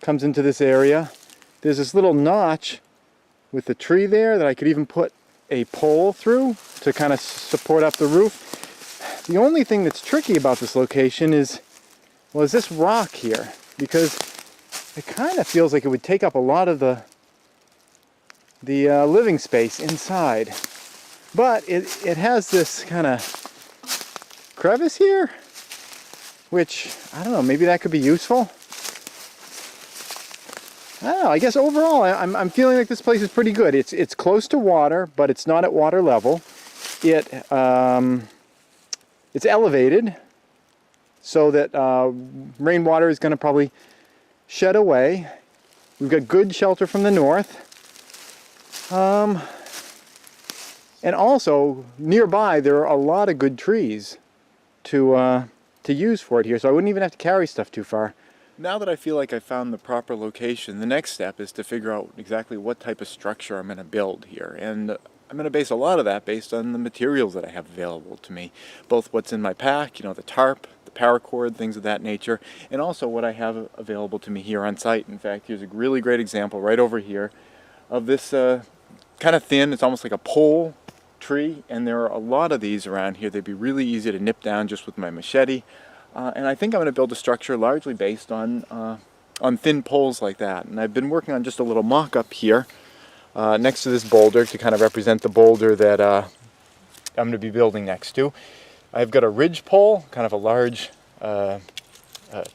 Speaker 5: comes into this area. There's this little notch with the tree there that I could even put a pole through to kind of support up the roof. The only thing that's tricky about this location is this rock here, because it kind of feels like it would take up a lot of the living space inside. But it has this kind of crevice here, which, I don't know, maybe that could be useful. I don't know, I guess overall I'm feeling like this place is pretty good. It's close to water, but it's not at water level. It's elevated so that rainwater is going to probably shed away. We've got good shelter from the north. And also, nearby there are a lot of good trees to use for it here, so I wouldn't even have to carry stuff too far.
Speaker 1: Now that I feel like I found the proper location, the next step is to figure out exactly what type of structure I'm going to build here. And I'm going to base a lot of that based on the materials that I have available to me. Both what's in my pack, you know, the tarp, the paracord, things of that nature, and also what I have available to me here on site. In fact, here's a really great example right over here of this kind of thin, it's almost like a pole tree, and there are a lot of these around here. They'd be really easy to nip down just with my machete. And I think I'm going to build a structure largely based on thin poles like that. And I've been working on just a little mock-up here next to this boulder to kind of represent the boulder that I'm going to be building next to. I've got a ridge pole, kind of a large you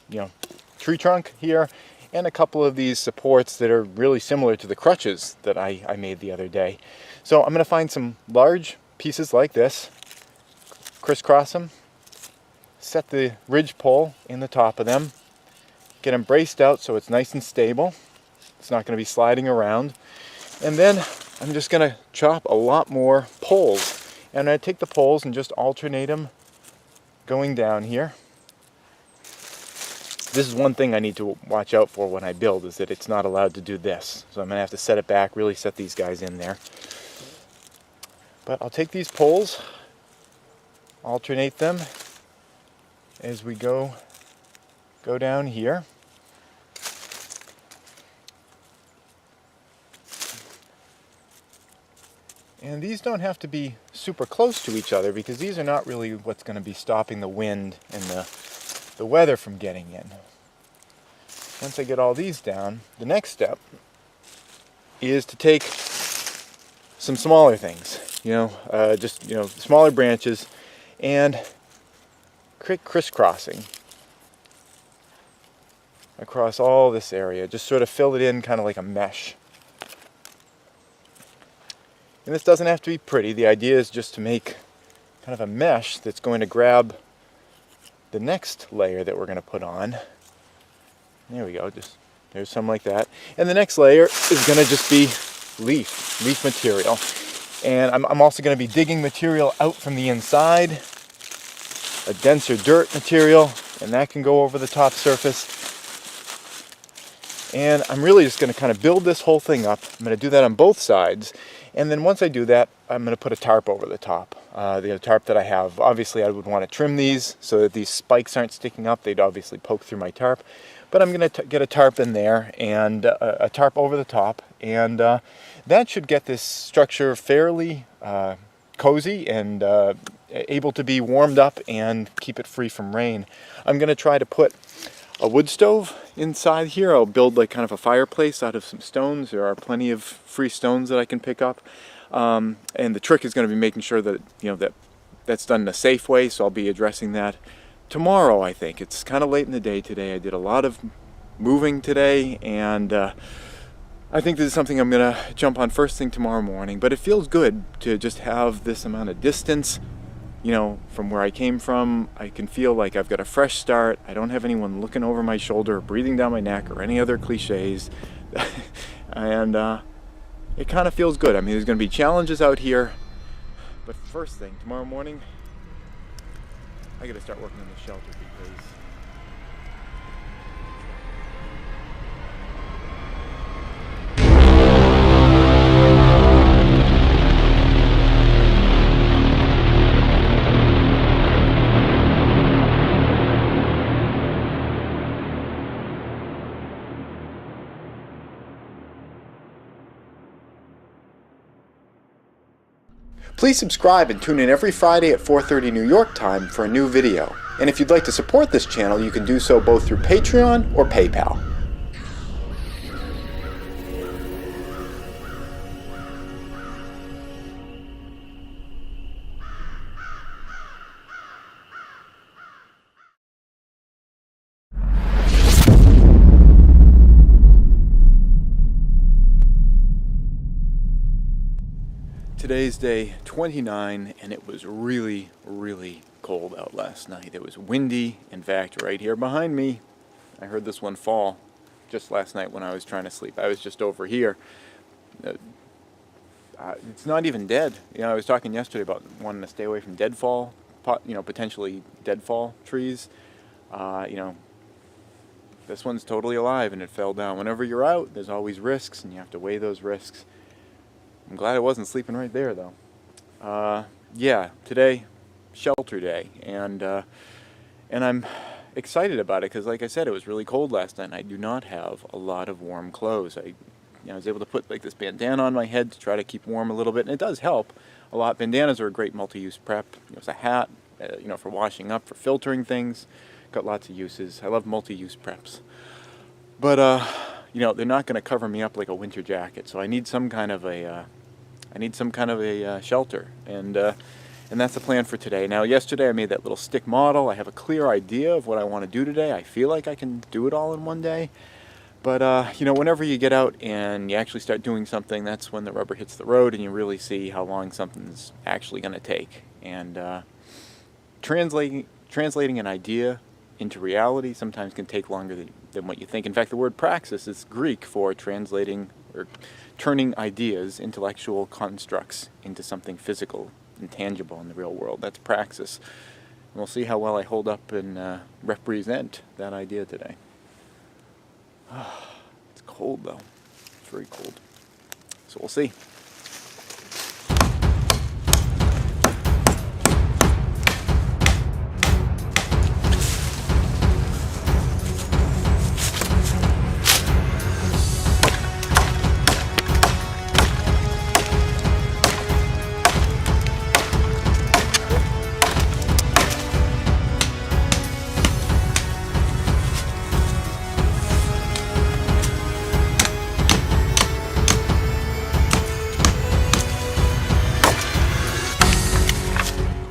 Speaker 1: know, tree trunk here, and a couple of these supports that are really similar to the crutches that I made the other day. So I'm going to find some large pieces like this, crisscross them, set the ridge pole in the top of them, get them braced out so it's nice and stable. It's not going to be sliding around. And then I'm just going to chop a lot more poles. And I take the poles and just alternate them going down here. this is one thing I need to watch out for when I build, is that it's not allowed to do this. So I'm going to have to set it back, really set these guys in there. But I'll take these poles, alternate them as we go down here. And these don't have to be super close to each other, because these are not really what's going to be stopping the wind and the weather from getting in. Once I get all these down, the next step is to take some smaller things, just smaller branches, and crisscrossing across all this area. Just sort of fill it in kind of like a mesh. And this doesn't have to be pretty. The idea is just to make kind of a mesh that's going to grab the next layer that we're going to put on. There we go, there's some like that. And the next layer is going to just be leaf material. And I'm also going to be digging material out from the inside, a denser dirt material, and that can go over the top surface. And I'm really just going to kind of build this whole thing up. I'm going to do that on both sides. And then once I do that, I'm going to put a tarp over the top. The tarp that I have, obviously I would want to trim these so that these spikes aren't sticking up. They'd obviously poke through my tarp. But I'm going to get a tarp in there, and a tarp over the top. And that should get this structure fairly cozy and able to be warmed up and keep it free from rain. I'm going to try to put a wood stove inside here. I'll build like kind of a fireplace out of some stones. There are plenty of free stones that I can pick up. And the trick is going to be making sure that that's done in a safe way, so I'll be addressing that tomorrow, I think. It's kind of late in the day today. I did a lot of moving today, and I think this is something I'm going to jump on first thing tomorrow morning. But it feels good to just have this amount of distance, from where I came from. I can feel like I've got a fresh start. I don't have anyone looking over my shoulder or breathing down my neck or any other cliches. And it kind of feels good. I mean, there's going to be challenges out here, but first thing tomorrow morning, I got to start working on the shelter, because please subscribe and tune in every Friday at 4:30 New York time for a new video. And if you'd like to support this channel, you can do so both through Patreon or PayPal. Today's day 29, and it was really, really cold out last night. It was windy. In fact, right here behind me, I heard this one fall just last night when I was trying to sleep. I was just over here. It's not even dead. I was talking yesterday about wanting to stay away from deadfall, potentially deadfall trees. This one's totally alive, and it fell down. Whenever you're out, there's always risks, and you have to weigh those risks. I'm glad I wasn't sleeping right there, though. Yeah, today, shelter day, and I'm excited about it because, like I said, it was really cold last night, and I do not have a lot of warm clothes. I was able to put like this bandana on my head to try to keep warm a little bit, and it does help a lot. Bandanas are a great multi-use prep. It's a hat, for washing up, for filtering things. Got lots of uses. I love multi-use preps, but they're not going to cover me up like a winter jacket, so I need some kind of a shelter, and that's the plan for today. Now, yesterday I made that little stick model. I have a clear idea of what I want to do today. I feel like I can do it all in one day, but whenever you get out and you actually start doing something, that's when the rubber hits the road, and you really see how long something's actually going to take. And translating an idea into reality sometimes can take longer than what you think. In fact, the word praxis is Greek for translating or turning ideas, intellectual constructs, into something physical and tangible in the real world. That's praxis. And we'll see how well I hold up and represent that idea today. It's cold though. It's very cold. So we'll see.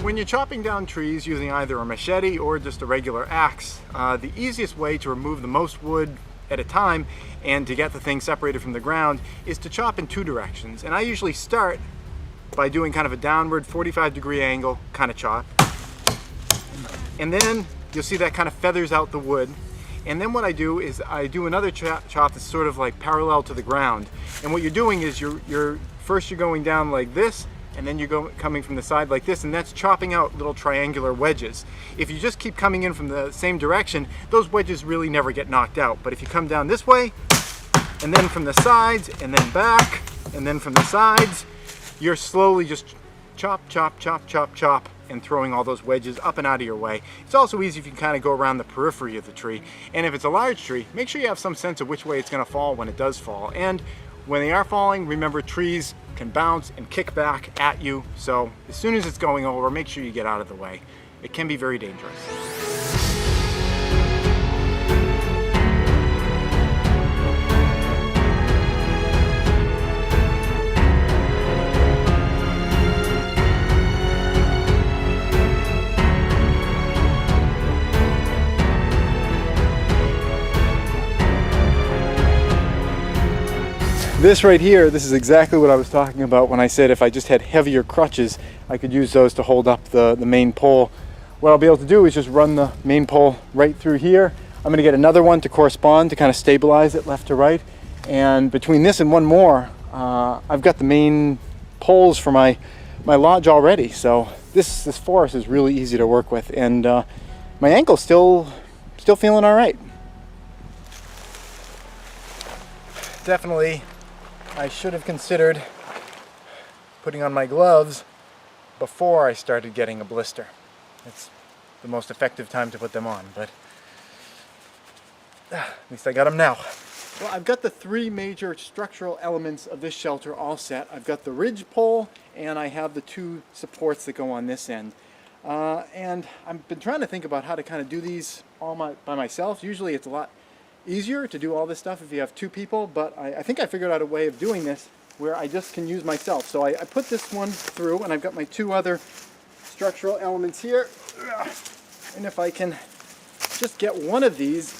Speaker 5: When you're chopping down trees using either a machete or just a regular axe, the easiest way to remove the most wood at a time and to get the thing separated from the ground is to chop in two directions. And I usually start by doing kind of a downward 45-degree angle kind of chop. And then you'll see that kind of feathers out the wood. And then what I do is I do another chop that's sort of like parallel to the ground. And what you're doing is you're going down like this, and then you're coming from the side like this, and that's chopping out little triangular wedges. If you just keep coming in from the same direction, those wedges really never get knocked out. But if you come down this way, and then from the sides, and then back, and then from the sides, you're slowly just chop, chop, chop, chop, chop, and throwing all those wedges up and out of your way. It's also easy if you can kind of go around the periphery of the tree. And if it's a large tree, make sure you have some sense of which way it's going to fall when it does fall. And when they are falling, remember trees can bounce and kick back at you. So as soon as it's going over, make sure you get out of the way. It can be very dangerous. This right here, this is exactly what I was talking about when I said if I just had heavier crutches, I could use those to hold up the main pole. What I'll be able to do is just run the main pole right through here. I'm going to get another one to correspond to kind of stabilize it left to right. And between this and one more, I've got the main poles for my lodge already. So this forest is really easy to work with, and my ankle's still feeling all right. Definitely, I should have considered putting on my gloves before I started getting a blister. It's the most effective time to put them on, but at least I got them now. Well, I've got the three major structural elements of this shelter all set. I've got the ridge pole, and I have the two supports that go on this end. And I've been trying to think about how to kind of do these all by myself. Usually it's a lot easier to do all this stuff if you have two people, but I think I figured out a way of doing this where I just can use myself. So I put this one through, and I've got my two other structural elements here. And if I can just get one of these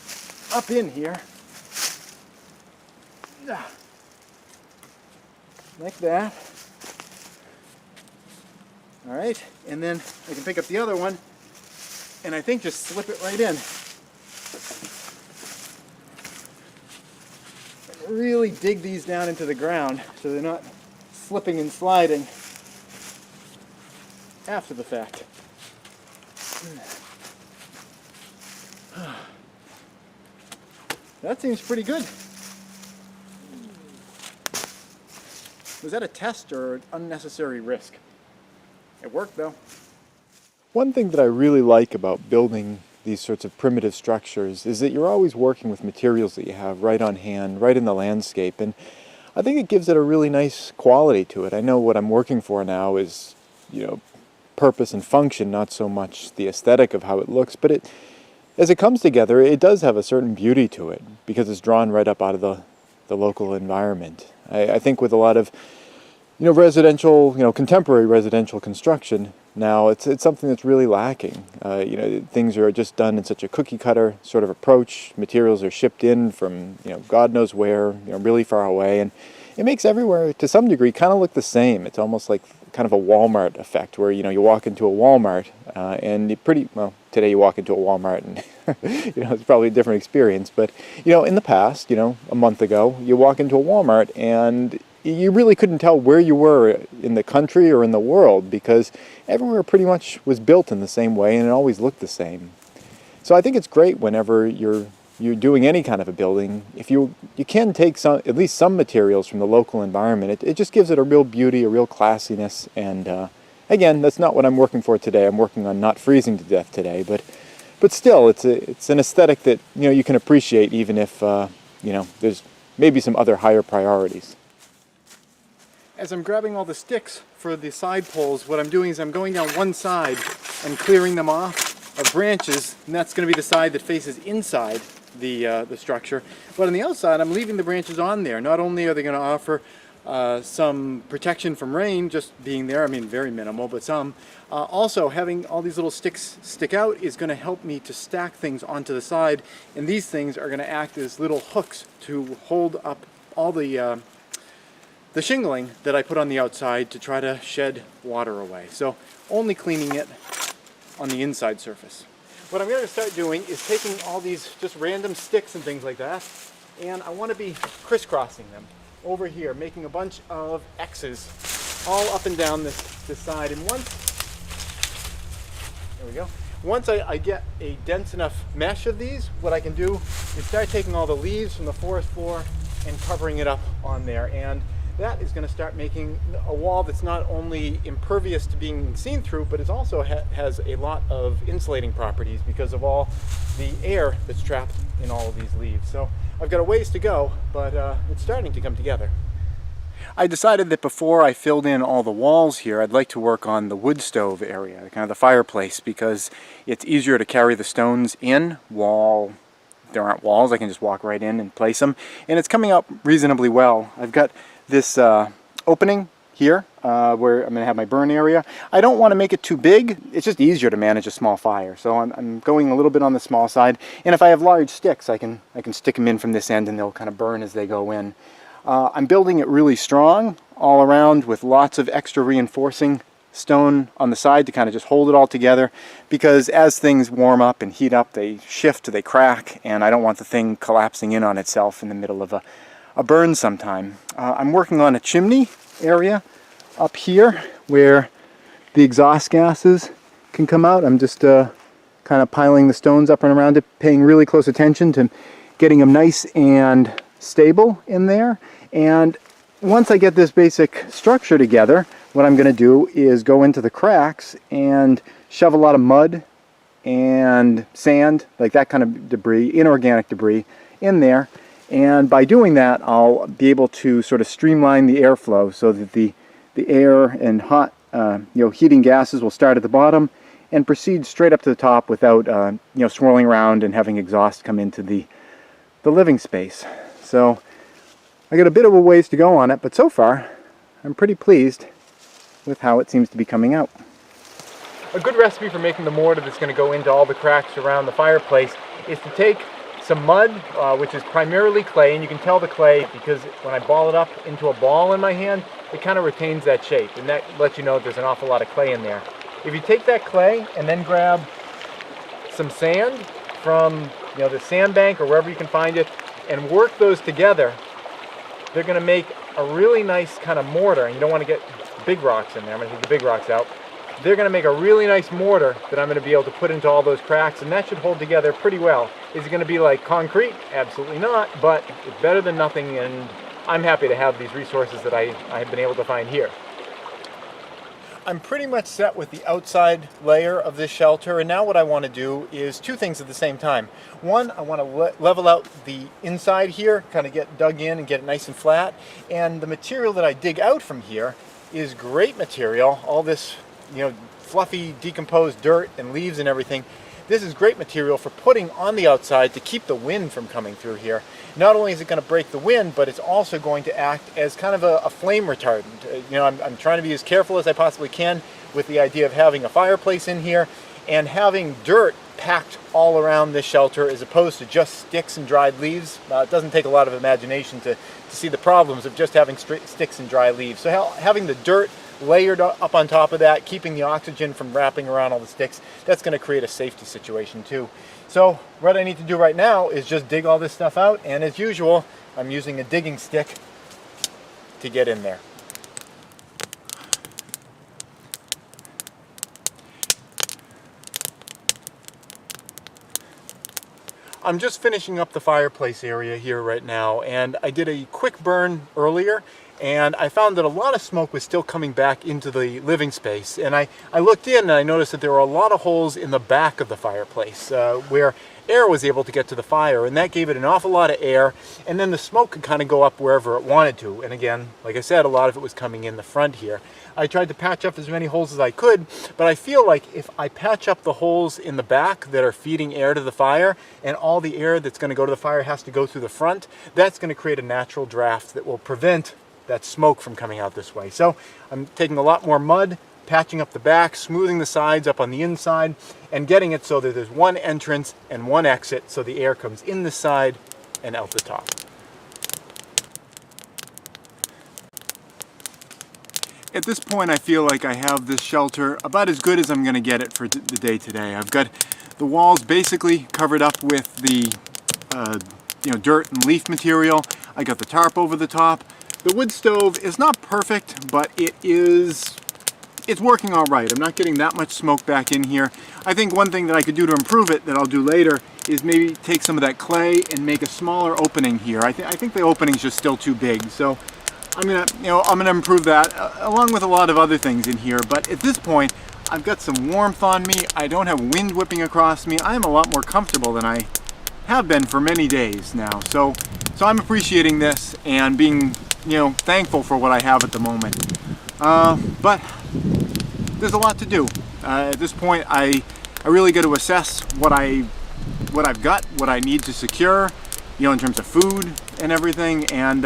Speaker 5: up in here, like that. All right, and then I can pick up the other one, and I think just slip it right in. Really dig these down into the ground so they're not slipping and sliding after the fact. That seems pretty good. Was that a test or an unnecessary risk? It worked though. One thing that I really like about building these sorts of primitive structures is that you're always working with materials that you have right on hand, right in the landscape, and I think it gives it a really nice quality to it. I know what I'm working for now is, purpose and function, not so much the aesthetic of how it looks, but as it comes together, it does have a certain beauty to it because it's drawn right up out of the local environment. I think with a lot of residential, contemporary residential construction now, it's something that's really lacking. Things are just done in such a cookie cutter sort of approach. Materials are shipped in from God knows where, really far away, and it makes everywhere to some degree kind of look the same. It's almost like kind of a Walmart effect where you walk into a Walmart and today you walk into a Walmart and it's probably a different experience, but in the past, a month ago, you walk into a Walmart and you really couldn't tell where you were in the country or in the world because everywhere pretty much was built in the same way and it always looked the same. So I think it's great whenever you're you're doing any kind of a building, if you can take at least some materials from the local environment, it just gives it a real beauty, a real classiness. And again, that's not what I'm working for today. I'm working on not freezing to death today, but still, it's an aesthetic that you can appreciate, even if there's maybe some other higher priorities. As I'm grabbing all the sticks for the side poles, what I'm doing is I'm going down one side and clearing them off of branches, and that's going to be the side that faces inside the structure. But on the outside, I'm leaving the branches on there. Not only are they going to offer some protection from rain, just being there, I mean very minimal, but some. Also, having all these little sticks stick out is going to help me to stack things onto the side, and these things are going to act as little hooks to hold up all the shingling that I put on the outside to try to shed water away. So only cleaning it on the inside surface. What I'm going to start doing is taking all these just random sticks and things like that, and I want to be crisscrossing them over here, making a bunch of X's all up and down this side. And once I get a dense enough mesh of these, what I can do is start taking all the leaves from the forest floor and covering it up on there. And that is going to start making a wall that's not only impervious to being seen through, but it also has a lot of insulating properties because of all the air that's trapped in all of these leaves. So I've got a ways to go, but it's starting to come together. I decided that before I filled in all the walls here, I'd like to work on the wood stove area, kind of the fireplace, because it's easier to carry the stones in while there aren't walls. I can just walk right in and place them, and it's coming up reasonably well. I've got this opening here where I'm going to have my burn area. I don't want to make it too big. It's just easier to manage a small fire. So I'm going a little bit on the small side. And if I have large sticks, I can stick them in from this end and they'll kind of burn as they go in. I'm building it really strong all around with lots of extra reinforcing stone on the side to kind of just hold it all together, because as things warm up and heat up, they shift, they crack, and I don't want the thing collapsing in on itself in the middle of a burn sometime. I'm working on a chimney area up here where the exhaust gases can come out. I'm just kind of piling the stones up and around it, paying really close attention to getting them nice and stable in there. And once I get this basic structure together, what I'm going to do is go into the cracks and shove a lot of mud and sand, like that kind of debris, inorganic debris, in there. And by doing that, I'll be able to sort of streamline the airflow so that the air and hot, heating gases will start at the bottom and proceed straight up to the top without, swirling around and having exhaust come into the living space. So I got a bit of a ways to go on it, but so far I'm pretty pleased with how it seems to be coming out. A good recipe for making the mortar that's going to go into all the cracks around the fireplace is to take some mud, which is primarily clay, and you can tell the clay because when I ball it up into a ball in my hand, it kind of retains that shape, and that lets you know there's an awful lot of clay in there. If you take that clay and then grab some sand from the sandbank or wherever you can find it and work those together, they're going to make a really nice kind of mortar. And you don't want to get big rocks in there. I'm going to take the big rocks out. They're going to make a really nice mortar that I'm going to be able to put into all those cracks, and that should hold together pretty well. Is it going to be like concrete? Absolutely not, but it's better than nothing, and I'm happy to have these resources that I have been able to find here. I'm pretty much set with the outside layer of this shelter, and now what I want to do is two things at the same time. One, I want to level out the inside here, kind of get dug in and get it nice and flat, and the material that I dig out from here is great material. All this fluffy decomposed dirt and leaves and everything. This is great material for putting on the outside to keep the wind from coming through here. Not only is it going to break the wind, but it's also going to act as kind of a flame retardant. I'm trying to be as careful as I possibly can with the idea of having a fireplace in here and having dirt packed all around this shelter as opposed to just sticks and dried leaves. It doesn't take a lot of imagination to see the problems of just having sticks and dry leaves. So having the dirt layered up on top of that, keeping the oxygen from wrapping around all the sticks, that's going to create a safety situation too. So what I need to do right now is just dig all this stuff out, and as usual, I'm using a digging stick to get in there. I'm just finishing up the fireplace area here right now, and I did a quick burn earlier, and I found that a lot of smoke was still coming back into the living space. And I looked in and I noticed that there were a lot of holes in the back of the fireplace where air was able to get to the fire, and that gave it an awful lot of air, and then the smoke could kind of go up wherever it wanted to. And again, like I said, a lot of it was coming in the front here. I tried to patch up as many holes as I could, but I feel like if I patch up the holes in the back that are feeding air to the fire, and all the air that's going to go to the fire has to go through the front, that's going to create a natural draft that will prevent that smoke from coming out this way. So I'm taking a lot more mud, patching up the back, smoothing the sides up on the inside, and getting it so that there's one entrance and one exit so the air comes in the side and out the top. At this point, I feel like I have this shelter about as good as I'm going to get it for the day today. I've got the walls basically covered up with the dirt and leaf material. I got the tarp over the top. The wood stove is not perfect, but it's working all right. I'm not getting that much smoke back in here. I think one thing that I could do to improve it that I'll do later is maybe take some of that clay and make a smaller opening here. I think the opening's just still too big, so I'm gonna improve that along with a lot of other things in here. But at this point, I've got some warmth on me. I don't have wind whipping across me. I'm a lot more comfortable than I have been for many days now. So I'm appreciating this and being thankful for what I have at the moment. But there's a lot to do. At this point, I really got to assess what I've got, what I need to secure, in terms of food and everything. And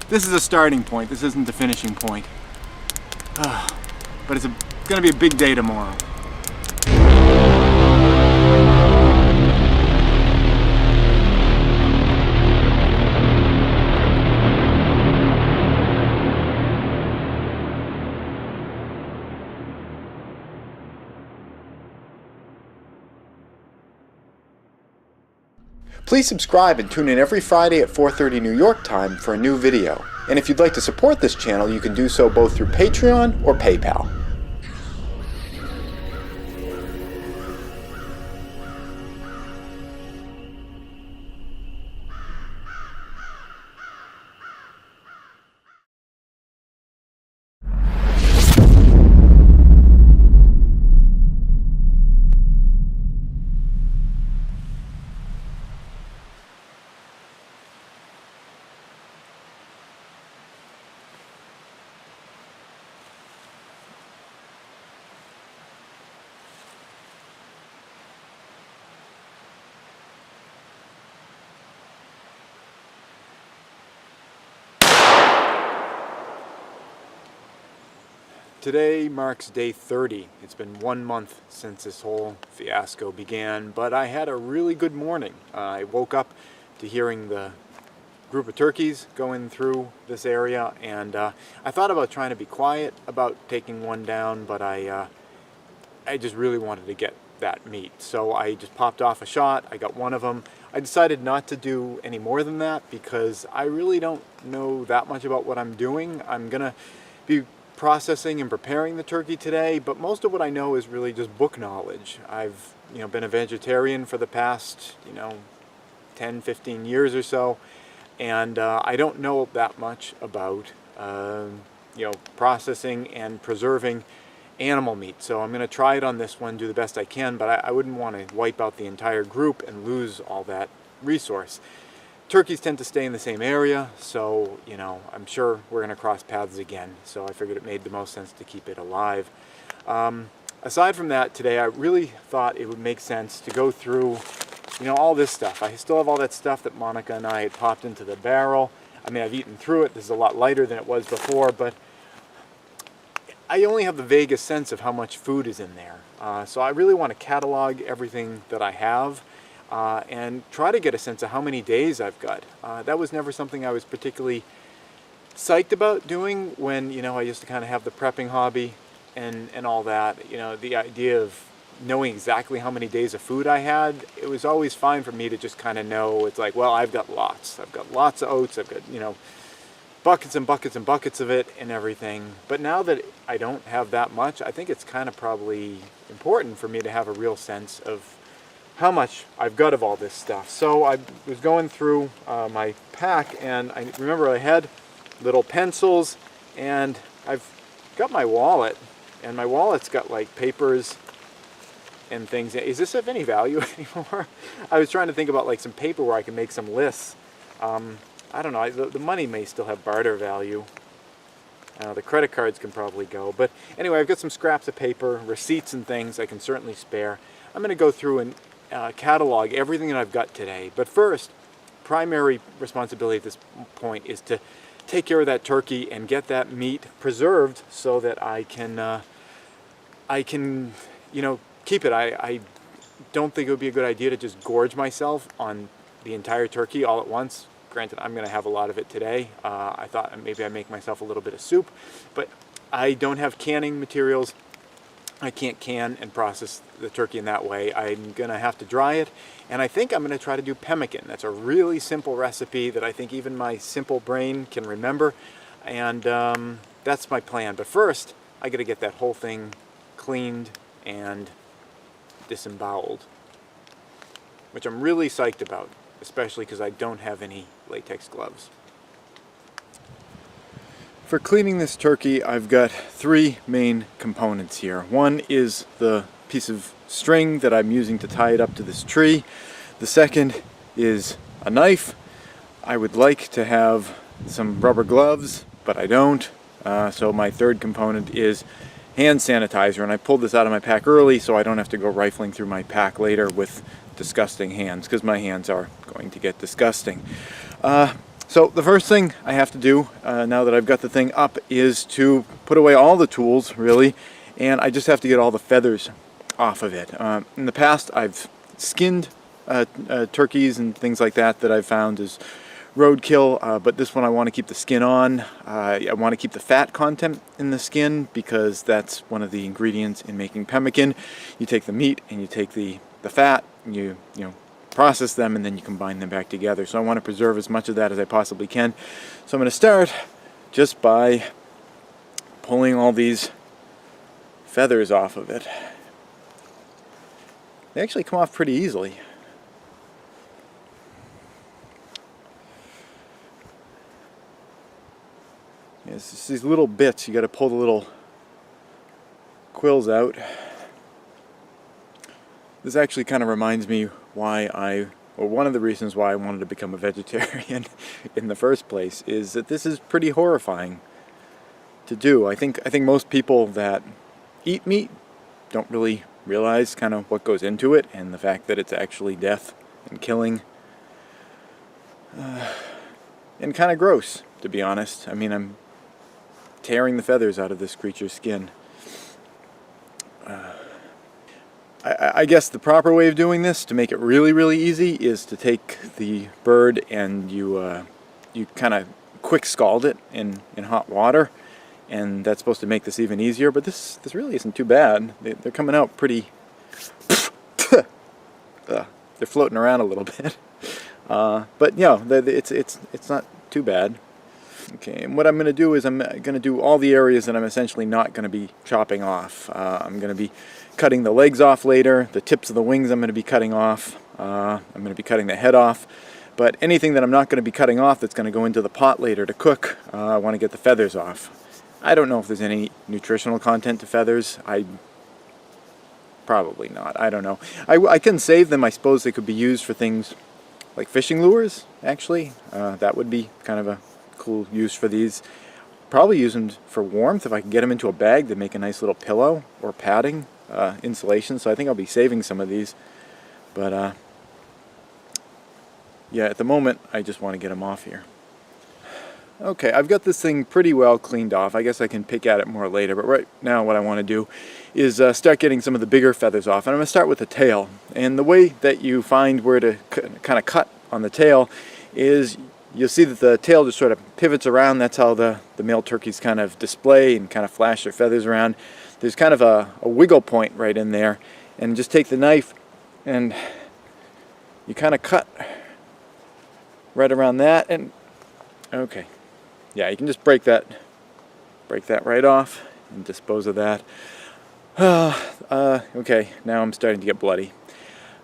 Speaker 5: this is a starting point. This isn't the finishing point. But it's going to be a big day tomorrow. Please subscribe and tune in every Friday at 4:30 New York time for a new video. And if you'd like to support this channel, you can do so both through Patreon or PayPal. Today marks day 30. It's been 1 month since this whole fiasco began, but I had a really good morning. I woke up to hearing the group of turkeys going through this area, and I thought about trying to be quiet about taking one down, but I just really wanted to get that meat. So I just popped off a shot. I got one of them. I decided not to do any more than that because I really don't know that much about what I'm doing. I'm gonna be processing and preparing the turkey today, but most of what I know is really just book knowledge. I've been a vegetarian for the past 10-15 years or so, and I don't know that much about processing and preserving animal meat. So I'm going to try it on this one, do the best I can, but I wouldn't want to wipe out the entire group and lose all that resource. Turkeys tend to stay in the same area, so I'm sure we're going to cross paths again, so I figured it made the most sense to keep it alive. Aside from that, today I really thought it would make sense to go through all this stuff. I still have all that stuff that Monica and I had popped into the barrel. I mean, I've eaten through it. This is a lot lighter than it was before, but I only have the vaguest sense of how much food is in there. So I really want to catalog everything that I have and try to get a sense of how many days I've got. That was never something I was particularly psyched about doing when, I used to kind of have the prepping hobby and all that. The idea of knowing exactly how many days of food I had, it was always fine for me to just kind of know. It's like, well, I've got lots. I've got lots of oats. I've got, buckets and buckets and buckets of it and everything. But now that I don't have that much, I think it's kind of probably important for me to have a real sense of how much I've got of all this stuff. So I was going through my pack, and I remember I had little pencils, and I've got my wallet, and my wallet's got like papers and things. Is this of any value anymore? I was trying to think about like some paper where I can make some lists. I don't know, the money may still have barter value. The credit cards can probably go. But anyway, I've got some scraps of paper, receipts and things I can certainly spare. I'm going to go through and catalog everything that I've got today. But first, primary responsibility at this point is to take care of that turkey and get that meat preserved so that I can, you know, keep it. I don't think it would be a good idea to just gorge myself on the entire turkey all at once. Granted, I'm going to have a lot of it today. I thought maybe I'd make myself a little bit of soup, but I don't have canning materials. I can't can and process the turkey in that way. I'm going to have to dry it, and I think I'm going to try to do pemmican. That's a really simple recipe that I think even my simple brain can remember, and that's my plan. But first, I got to get that whole thing cleaned and disemboweled, which I'm really psyched about, especially because I don't have any latex gloves. For cleaning this turkey, I've got three main components here. One is the piece of string that I'm using to tie it up to this tree. The second is a knife. I would like to have some rubber gloves, but I don't. So my third component is hand sanitizer, and I pulled this out of my pack early so I don't have to go rifling through my pack later with disgusting hands, because my hands are going to get disgusting. So the first thing I have to do now that I've got the thing up is to put away all the tools, really, and I just have to get all the feathers off of it. In the past, I've skinned turkeys and things like that I've found is roadkill, but this one I want to keep the skin on. I want to keep the fat content in the skin because that's one of the ingredients in making pemmican. You take the meat and you take the fat, and you know, process them, and then you combine them back together. So I want to preserve as much of that as I possibly can. So I'm going to start just by pulling all these feathers off of it. They actually come off pretty easily. Yeah, it's just these little bits. You got to pull the little quills out. This actually kind of reminds me why one of the reasons why I wanted to become a vegetarian in the first place is that this is pretty horrifying to do. I think most people that eat meat don't really realize kind of what goes into it and the fact that it's actually death and killing. And kind of gross, to be honest. I mean, I'm tearing the feathers out of this creature's skin. I guess the proper way of doing this, to make it really, really easy, is to take the bird and you kind of quick scald it in hot water, and that's supposed to make this even easier. But this really isn't too bad. They're coming out pretty. They're floating around a little bit, but you know, it's not too bad. Okay, and what I'm going to do is I'm going to do all the areas that I'm essentially not going to be chopping off. I'm going to be cutting the legs off later, the tips of the wings I'm going to be cutting off, I'm going to be cutting the head off, but anything that I'm not going to be cutting off that's going to go into the pot later to cook, I want to get the feathers off. I don't know if there's any nutritional content to feathers. Probably not. I don't know. I can save them. I suppose they could be used for things like fishing lures, actually. That would be kind of a cool use for these. Probably use them for warmth if I can get them into a bag to make a nice little pillow or padding, insulation. So I think I'll be saving some of these. But yeah, at the moment I just want to get them off here. Okay, I've got this thing pretty well cleaned off. I guess I can pick at it more later, but right now what I want to do is start getting some of the bigger feathers off. And I'm going to start with the tail. And the way that you find where to kind of cut on the tail is you'll see that the tail just sort of pivots around. That's how the male turkeys kind of display and kind of flash their feathers around. There's kind of a wiggle point right in there. And just take the knife and you kind of cut right around that. And okay. Yeah, you can just break that right off and dispose of that. Okay, now I'm starting to get bloody.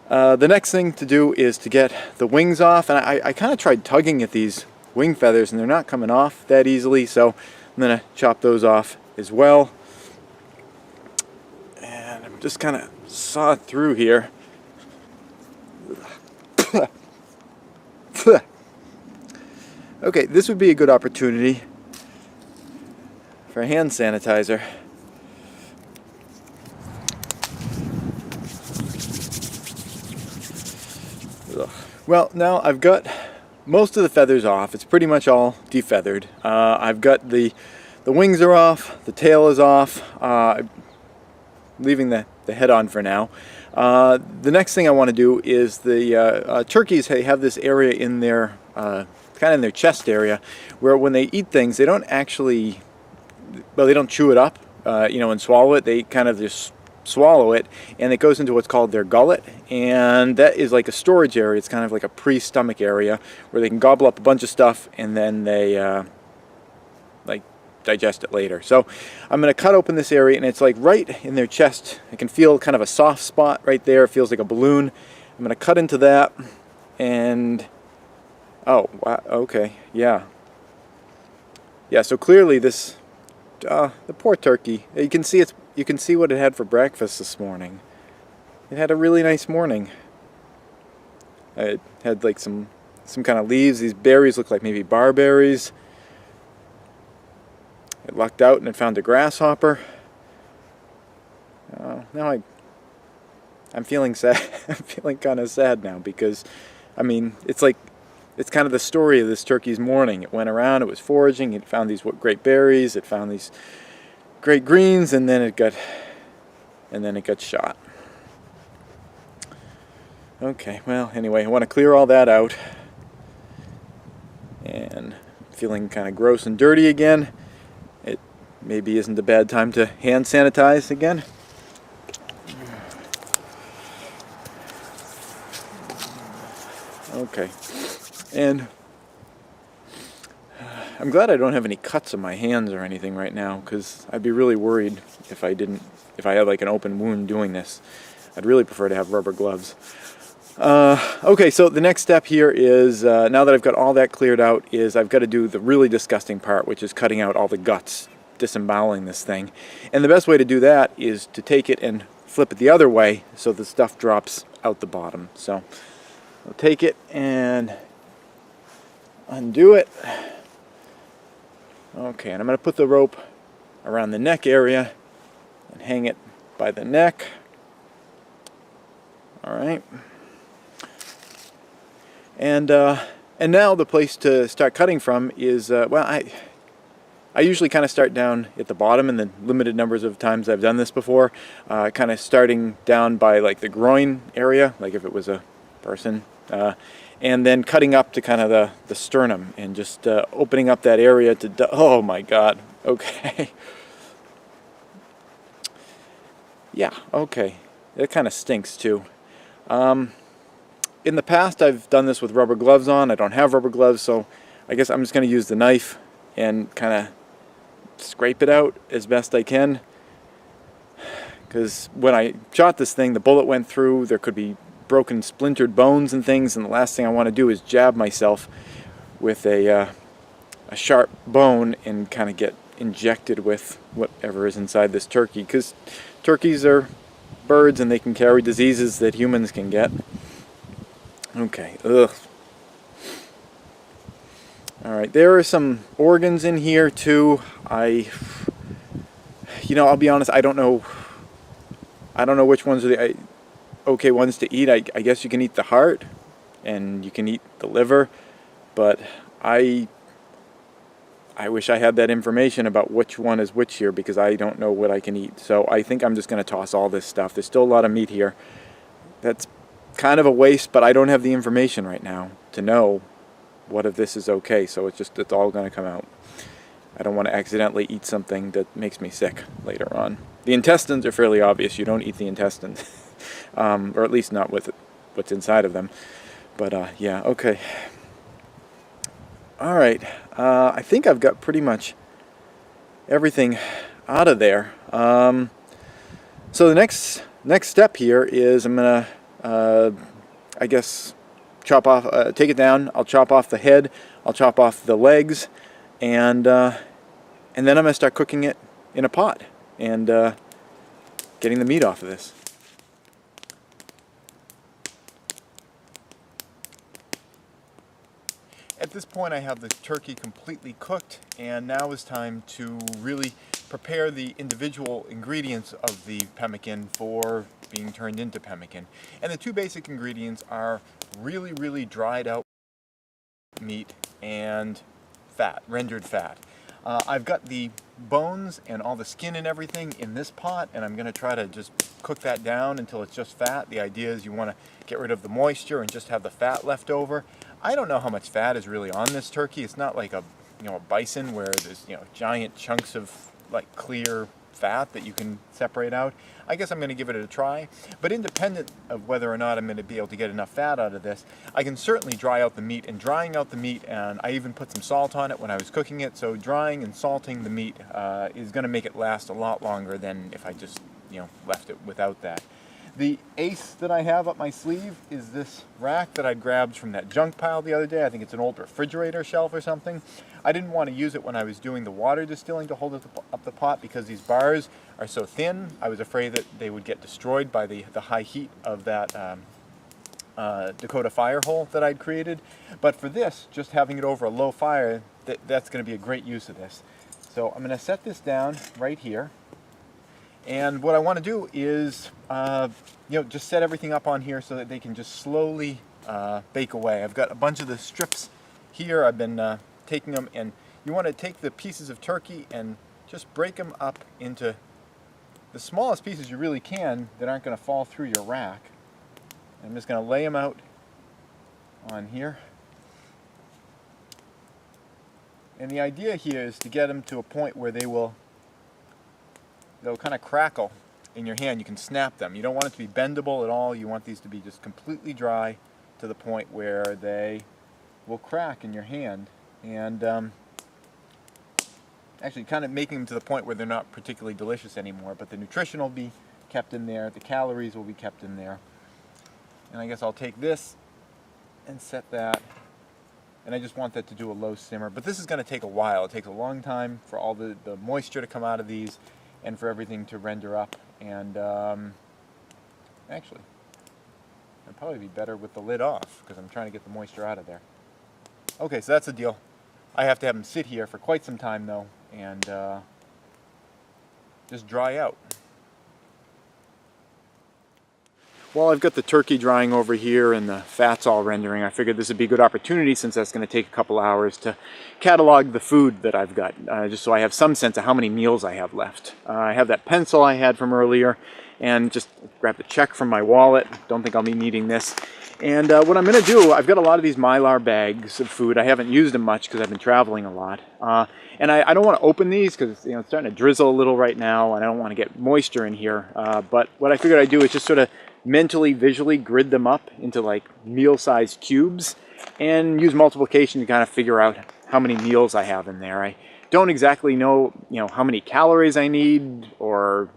Speaker 5: The next thing to do is to get the wings off, and I kind of tried tugging at these wing feathers and they're not coming off that easily, so I'm going to chop those off as well. And I'm just kind of saw through here. Okay, this would be a good opportunity for hand sanitizer. Well, now I've got most of the feathers off. It's pretty much all defeathered. I've got the wings are off, the tail is off, leaving the head on for now. The next thing I want to do is the turkeys have this area in their kind of in their chest area where when they eat things they don't actually, well, they don't chew it up, you know, and swallow it. They kind of just swallow it, and it goes into what's called their gullet, and that is like a storage area. It's kind of like a pre-stomach area where they can gobble up a bunch of stuff and then they like digest it later. So I'm going to cut open this area, and it's like right in their chest. I can feel kind of a soft spot right there. It feels like a balloon. I'm going to cut into that, and oh wow, okay, yeah, so clearly this the poor turkey, you can see what it had for breakfast this morning. It had a really nice morning. It had like some kind of leaves. These berries look like maybe barberries. It lucked out and it found a grasshopper. Now I'm feeling sad. I'm feeling kind of sad now because, I mean, it's kind of the story of this turkey's morning. It went around, it was foraging, it found these great berries, it found these great greens, and then it got shot. Okay, well, anyway, I want to clear all that out. And feeling kind of gross and dirty again. It maybe isn't a bad time to hand sanitize again. Okay, and I'm glad I don't have any cuts on my hands or anything right now, because I'd be really worried if I had like an open wound doing this. I'd really prefer to have rubber gloves. Okay, so the next step here is, now that I've got all that cleared out, is I've got to do the really disgusting part, which is cutting out all the guts, disemboweling this thing. And the best way to do that is to take it and flip it the other way so the stuff drops out the bottom. So I'll take it and undo it. Okay, and I'm going to put the rope around the neck area and hang it by the neck. Alright. And now the place to start cutting from is, well, I usually kind of start down at the bottom, in the limited numbers of times I've done this before, kind of starting down by like the groin area, like if it was a person, and then cutting up to kind of the sternum and just opening up that area to, oh my god, okay. Yeah, okay, it kind of stinks too. In the past I've done this with rubber gloves on. I don't have rubber gloves, so I guess I'm just going to use the knife and kind of scrape it out as best I can, because when I shot this thing the bullet went through. There could be broken splintered bones and things, and the last thing I want to do is jab myself with a sharp bone and kind of get injected with whatever is inside this turkey, because turkeys are birds and they can carry diseases that humans can get. Okay, ugh. Alright, there are some organs in here too. I'll be honest, I don't know which ones are the okay ones to eat. I guess you can eat the heart and you can eat the liver, but I wish I had that information about which one is which here, because I don't know what I can eat. So I think I'm just going to toss all this stuff. There's still a lot of meat here. That's kind of a waste, but I don't have the information right now to know what if this is okay, so it's all going to come out. I don't want to accidentally eat something that makes me sick later on. The intestines are fairly obvious. You don't eat the intestines, or at least not with what's inside of them. But yeah, okay. All right, I think I've got pretty much everything out of there. So the next step here is I'm gonna I guess, chop off, take it down. I'll chop off the head. I'll chop off the legs, and then I'm gonna start cooking it in a pot and getting the meat off of this. At this point, I have the turkey completely cooked, and now is time to really prepare the individual ingredients of the pemmican for being turned into pemmican. And the two basic ingredients are really, really dried out meat and fat, rendered fat. I've got the bones and all the skin and everything in this pot, and I'm going to try to just cook that down until it's just fat. The idea is you want to get rid of the moisture and just have the fat left over. I don't know how much fat is really on this turkey. It's not like a bison where there's giant chunks of like clear fat that you can separate out. I guess I'm going to give it a try, but independent of whether or not I'm going to be able to get enough fat out of this, I can certainly dry out the meat. And drying out the meat, and I even put some salt on it when I was cooking it, so drying and salting the meat is going to make it last a lot longer than if I just left it without that. The ace that I have up my sleeve is this rack that I grabbed from that junk pile the other day. I think it's an old refrigerator shelf or something. I didn't want to use it when I was doing the water distilling to hold up the pot because these bars are so thin. I was afraid that they would get destroyed by the high heat of that Dakota fire hole that I'd created. But for this, just having it over a low fire, that's going to be a great use of this. So I'm going to set this down right here. And what I want to do is, just set everything up on here so that they can just slowly bake away. I've got a bunch of the strips here. I've been taking them, and you want to take the pieces of turkey and just break them up into the smallest pieces you really can that aren't going to fall through your rack. I'm just going to lay them out on here. And the idea here is to get them to a point where they'll kind of crackle in your hand. You can snap them. You don't want it to be bendable at all. You want these to be just completely dry to the point where they will crack in your hand. And actually kind of making them to the point where they're not particularly delicious anymore, but the nutrition will be kept in there, the calories will be kept in there. And I guess I'll take this and set that, and I just want that to do a low simmer. But this is going to take a while. It takes a long time for all the moisture to come out of these and for everything to render up. And actually, it'd probably be better with the lid off because I'm trying to get the moisture out of there. Okay, so that's the deal. I have to have them sit here for quite some time though, and just dry out. While I've got the turkey drying over here and the fat's all rendering, I figured this would be a good opportunity, since that's going to take a couple hours, to catalog the food that I've got, just so I have some sense of how many meals I have left. I have that pencil I had from earlier, and just grab the check from my wallet. Don't think I'll be needing this. And what I'm going to do, I've got a lot of these Mylar bags of food. I haven't used them much because I've been traveling a lot. And I don't want to open these because it's starting to drizzle a little right now, and I don't want to get moisture in here. But what I figured I'd do is just sort of mentally, visually grid them up into like meal-sized cubes and use multiplication to kind of figure out how many meals I have in there. I don't exactly know, how many calories I need, or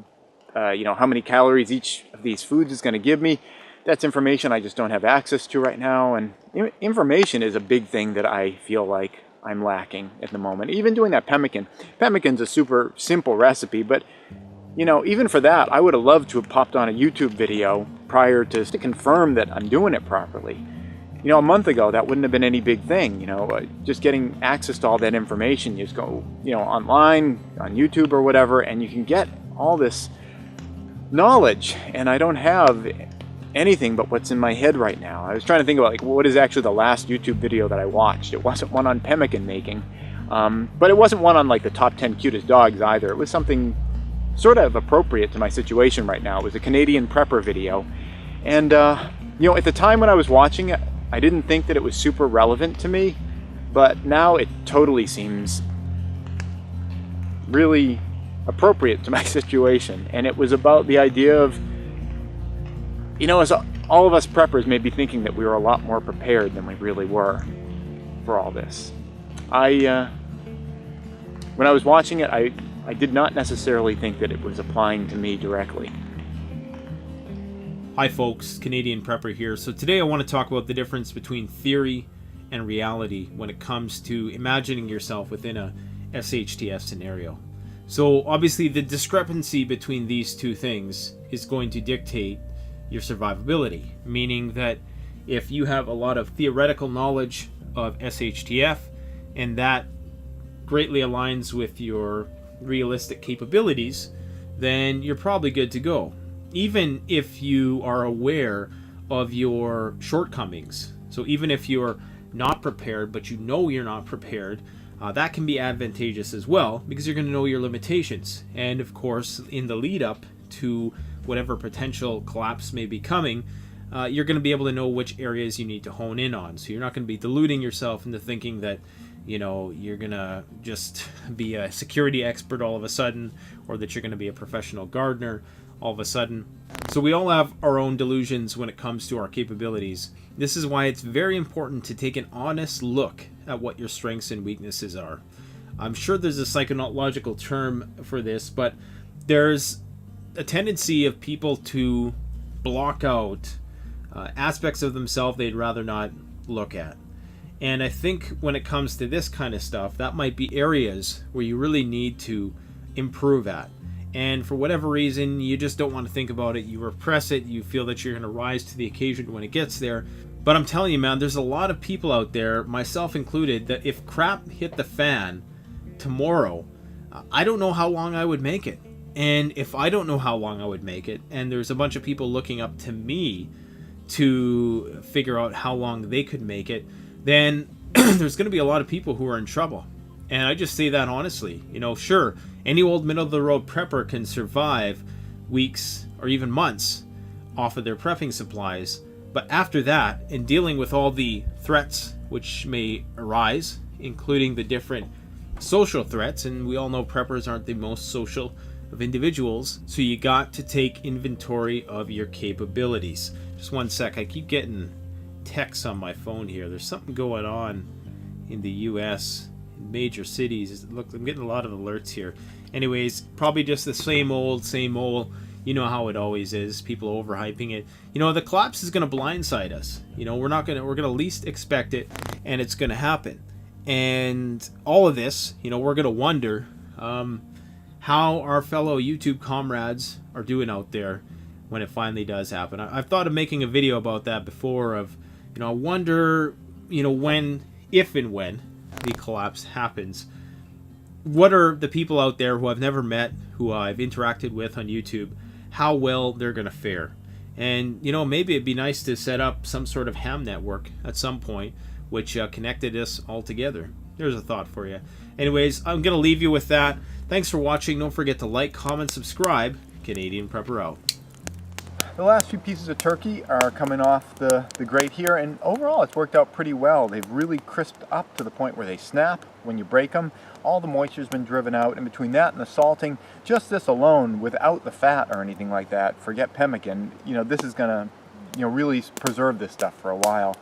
Speaker 5: how many calories each of these foods is going to give me. That's information I just don't have access to right now, and information is a big thing that I feel like I'm lacking at the moment. Even doing that pemmican. Pemmican's a super simple recipe, but even for that, I would have loved to have popped on a YouTube video prior to confirm that I'm doing it properly. A month ago, that wouldn't have been any big thing, just getting access to all that information. You just go, online, on YouTube or whatever, and you can get all this knowledge, and I don't have anything but what's in my head right now. I was trying to think about, like, what is actually the last YouTube video that I watched. It wasn't one on pemmican making, but it wasn't one on, like, the top 10 cutest dogs either. It was something sort of appropriate to my situation right now. It was a Canadian prepper video, and at the time when I was watching it, I didn't think that it was super relevant to me, but now it totally seems really appropriate to my situation. And it was about the idea of, as all of us preppers may be thinking that we were a lot more prepared than we really were for all this. When I was watching it, I did not necessarily think that it was applying to me directly.
Speaker 18: Hi folks, Canadian Prepper here. So today I want to talk about the difference between theory and reality when it comes to imagining yourself within a SHTF scenario. So obviously the discrepancy between these two things is going to dictate your survivability, meaning that if you have a lot of theoretical knowledge of SHTF and that greatly aligns with your realistic capabilities, then you're probably good to go. Even if you are aware of your shortcomings. So even if you're not prepared, but you know you're not prepared, that can be advantageous as well, because you're going to know your limitations. And of course, in the lead up to whatever potential collapse may be coming, you're going to be able to know which areas you need to hone in on. So you're not going to be deluding yourself into thinking that, you know, you're going to just be a security expert all of a sudden, or that you're going to be a professional gardener all of a sudden. So we all have our own delusions when it comes to our capabilities. This is why it's very important to take an honest look at what your strengths and weaknesses are. I'm sure there's a psychological term for this, but there's a tendency of people to block out aspects of themselves they'd rather not look at. And I think when it comes to this kind of stuff, that might be areas where you really need to improve at. And for whatever reason, you just don't want to think about it. You repress it. You feel that you're going to rise to the occasion when it gets there. But I'm telling you, man, there's a lot of people out there, myself included, that if crap hit the fan tomorrow, I don't know how long I would make it. And if I don't know how long I would make it, and there's a bunch of people looking up to me to figure out how long they could make it, then there's going to be a lot of people who are in trouble. And I just say that honestly. You know, sure, any old middle-of-the-road prepper can survive weeks or even months off of their prepping supplies. But after that, in dealing with all the threats which may arise, including the different social threats, and we all know preppers aren't the most social of individuals, so you got to take inventory of your capabilities. Just one sec, I keep getting texts on my phone here. There's something going on in the US, in major cities. Look, I'm getting a lot of alerts here. Anyways, probably just the same old. You know how it always is. People overhyping it. You know, the collapse is going to blindside us. You know, we're going to least expect it, and it's going to happen. And all of this, you know, we're going to wonder how our fellow YouTube comrades are doing out there when it finally does happen. I've thought of making a video about that before of, you know, I wonder, you know, when, if and when the collapse happens, what are the people out there who I've never met, who I've interacted with on YouTube, how well they're going to fare. And, you know, maybe it'd be nice to set up some sort of ham network at some point, which connected us all together. There's a thought for you. Anyways, I'm going to leave you with that. Thanks for watching. Don't forget to like, comment, subscribe. Canadian Prepper out.
Speaker 5: The last few pieces of turkey are coming off the grate here, and overall it's worked out pretty well. They've really crisped up to the point where they snap when you break them. All the moisture's been driven out, and between that and the salting, just this alone, without the fat or anything like that, forget pemmican, you know, this is gonna, you know, really preserve this stuff for a while.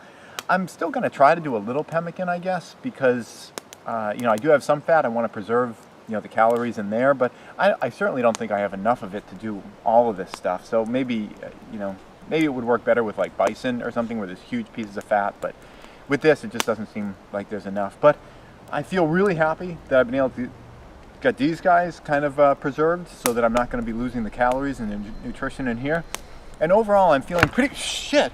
Speaker 5: I'm still gonna try to do a little pemmican, I guess, because you know, I do have some fat. I want to preserve, you know, the calories in there, but I certainly don't think I have enough of it to do all of this stuff. So maybe, you know, maybe it would work better with like bison or something where there's huge pieces of fat, but with this it just doesn't seem like there's enough. But I feel really happy that I've been able to get these guys kind of preserved so that I'm not going to be losing the calories and the nutrition in here. And overall I'm feeling pretty shit.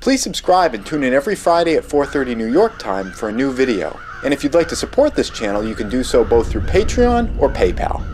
Speaker 2: Please subscribe and tune in every Friday at 4:30 New York time for a new video. And if you'd like to support this channel, you can do so both through Patreon or PayPal.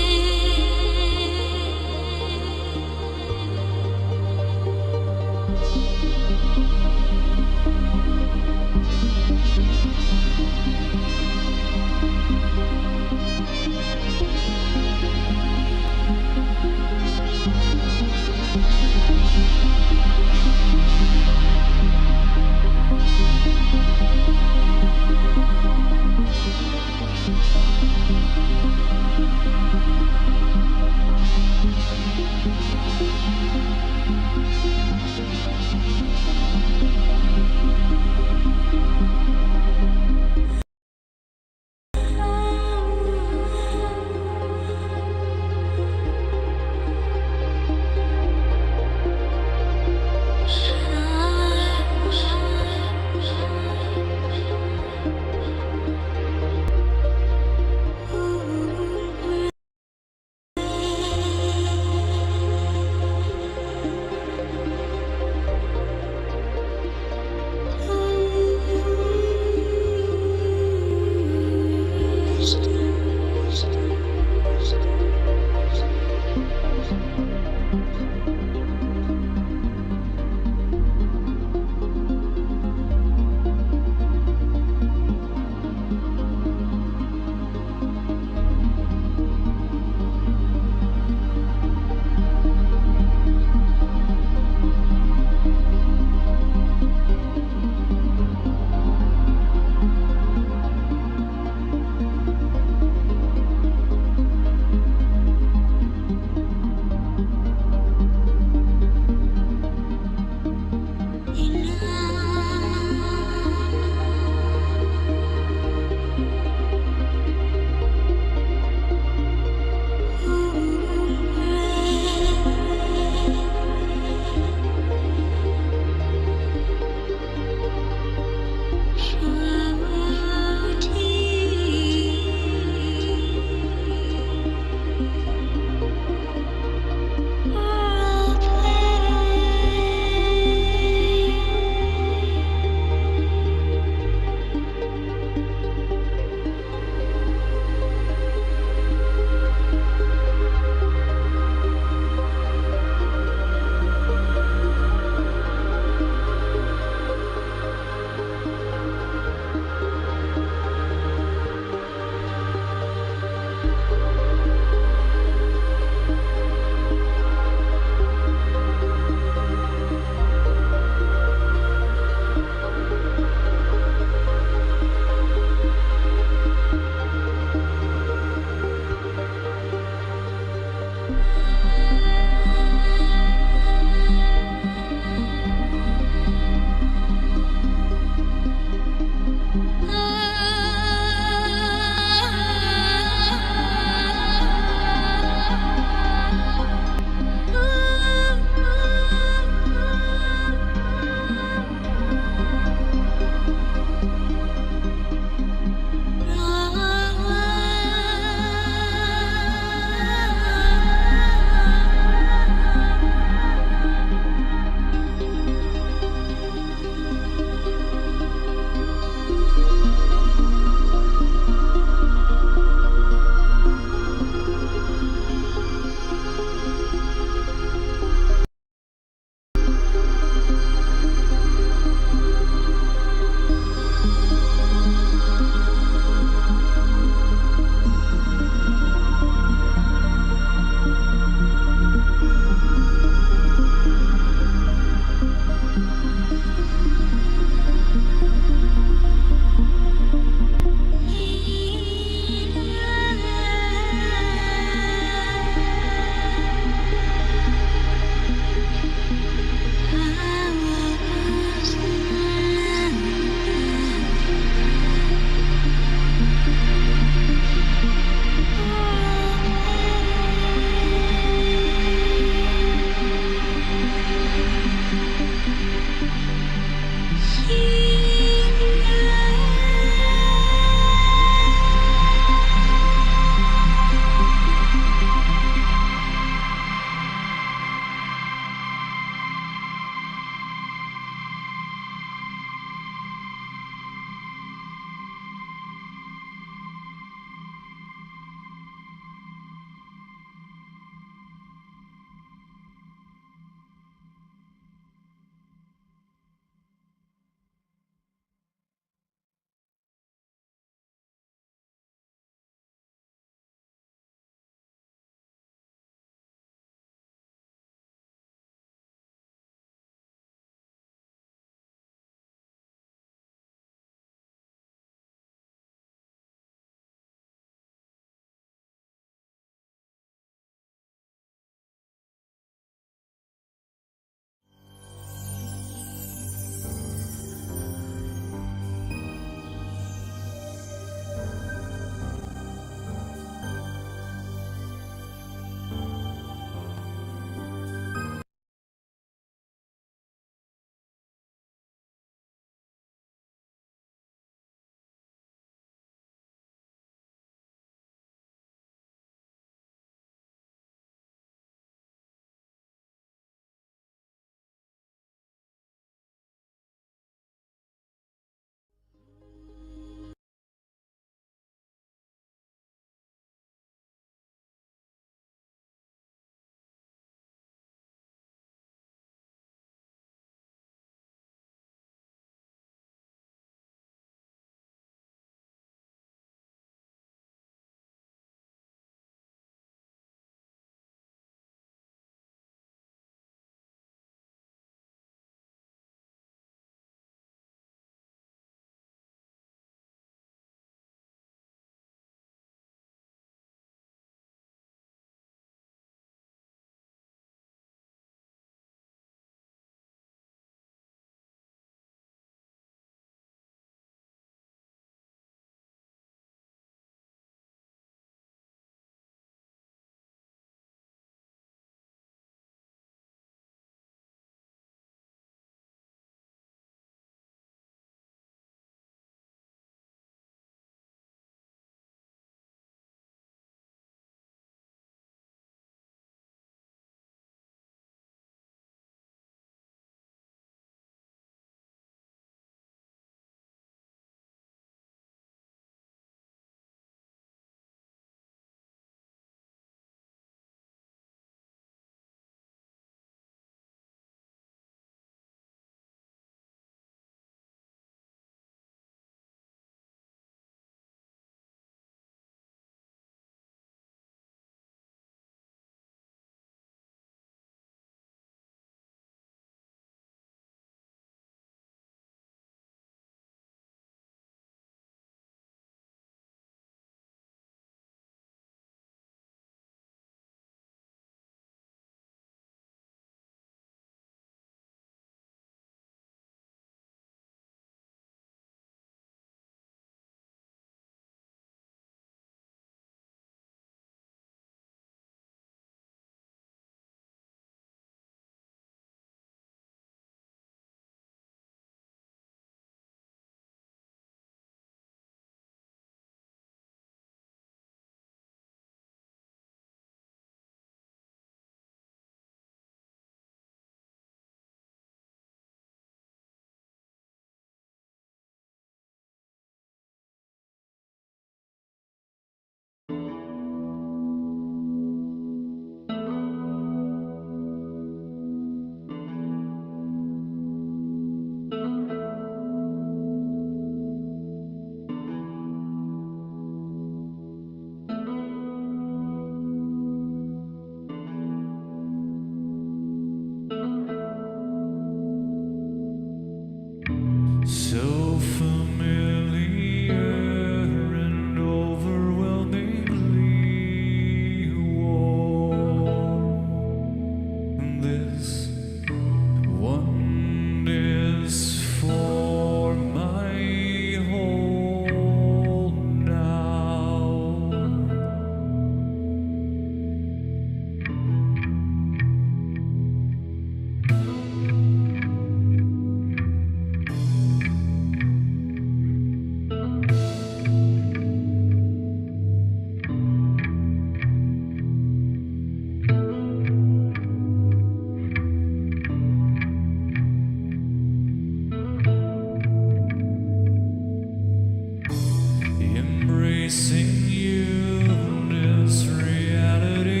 Speaker 19: facing you, this reality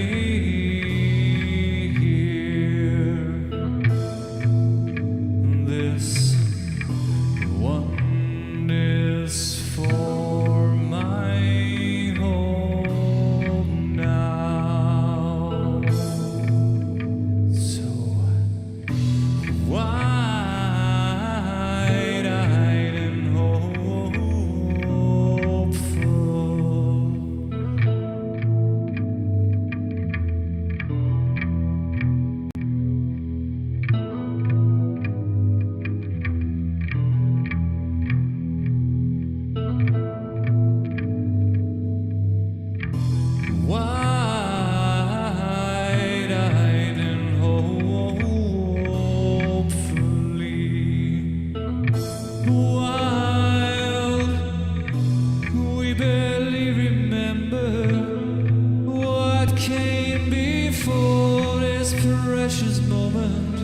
Speaker 19: here. This one is for my home now. So wide-eyed and wide-eyed and hopefully wild. We barely remember what came before this precious moment,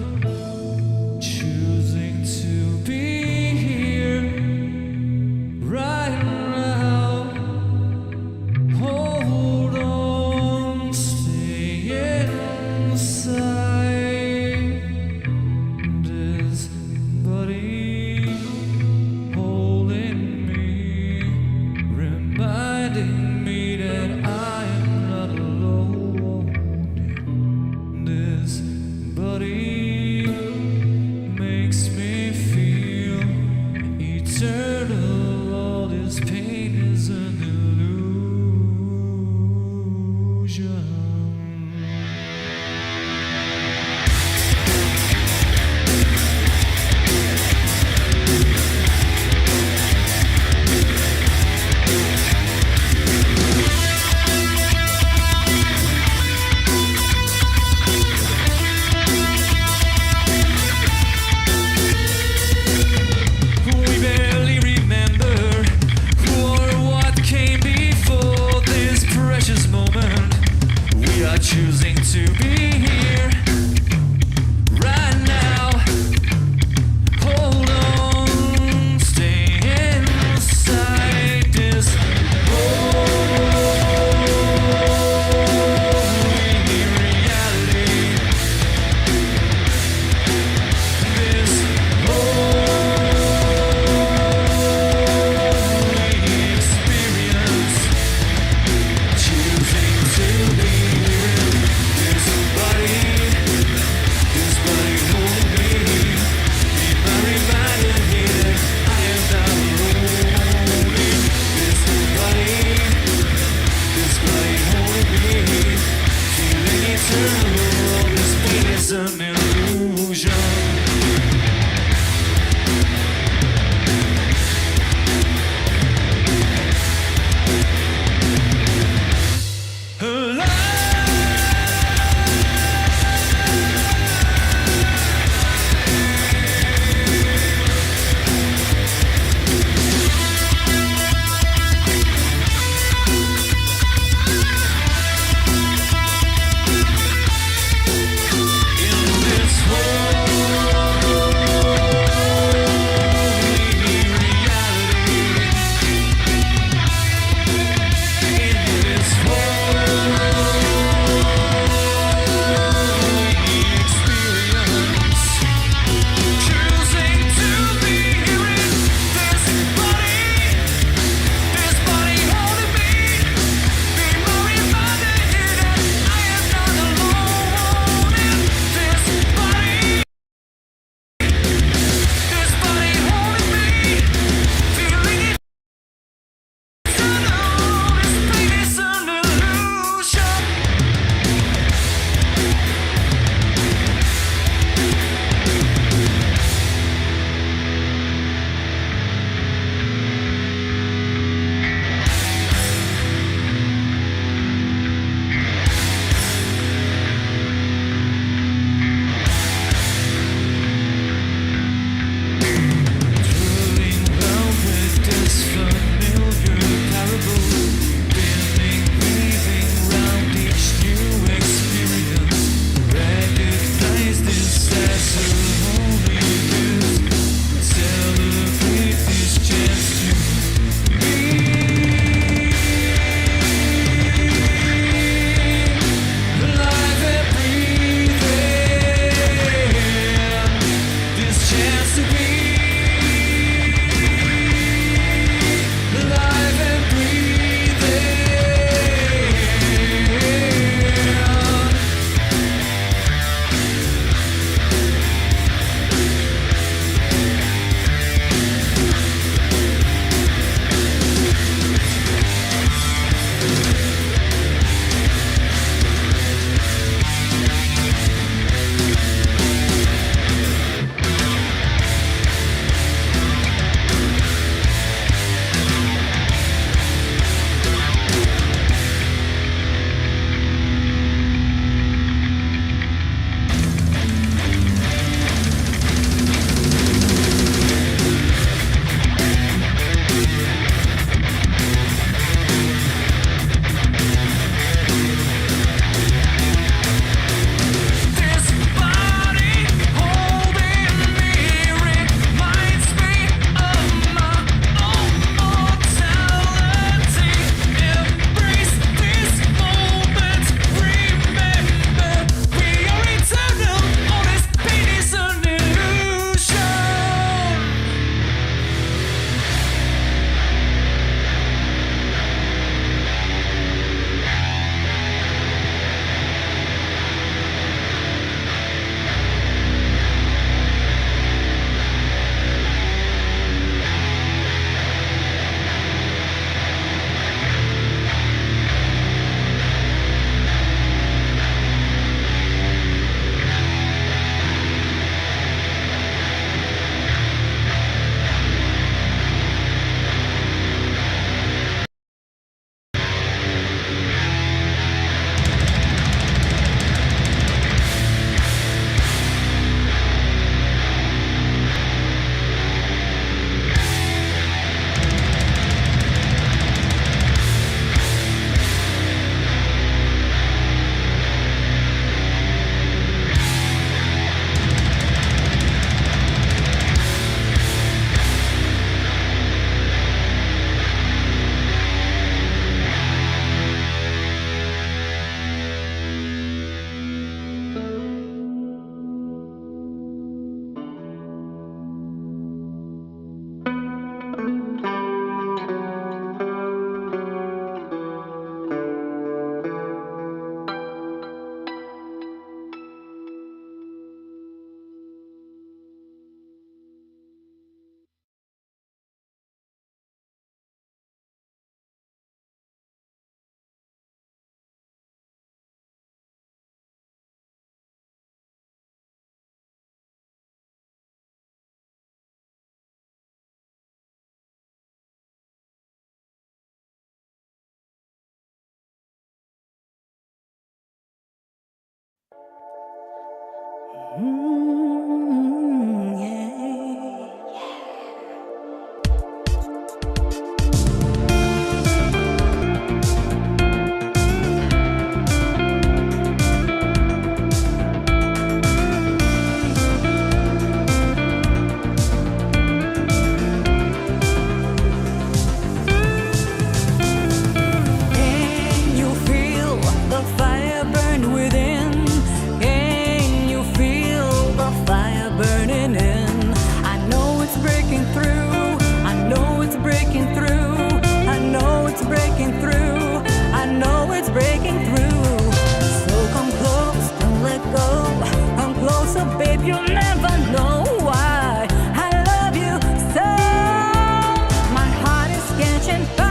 Speaker 19: choosing to be here right now. Hold on, stay inside. This body holding me, reminding me that I am not alone. This body makes me feel eternal. All this pain is an illusion. We barely remember what Can you feel the fire burn within? Can you feel the fire burning in? I know it's breaking through. I know it's breaking through. I know it's breaking through. I know it's breaking through. So come close, don't let go. Come closer, babe, you'll never know why I love you so. My heart is catching fire.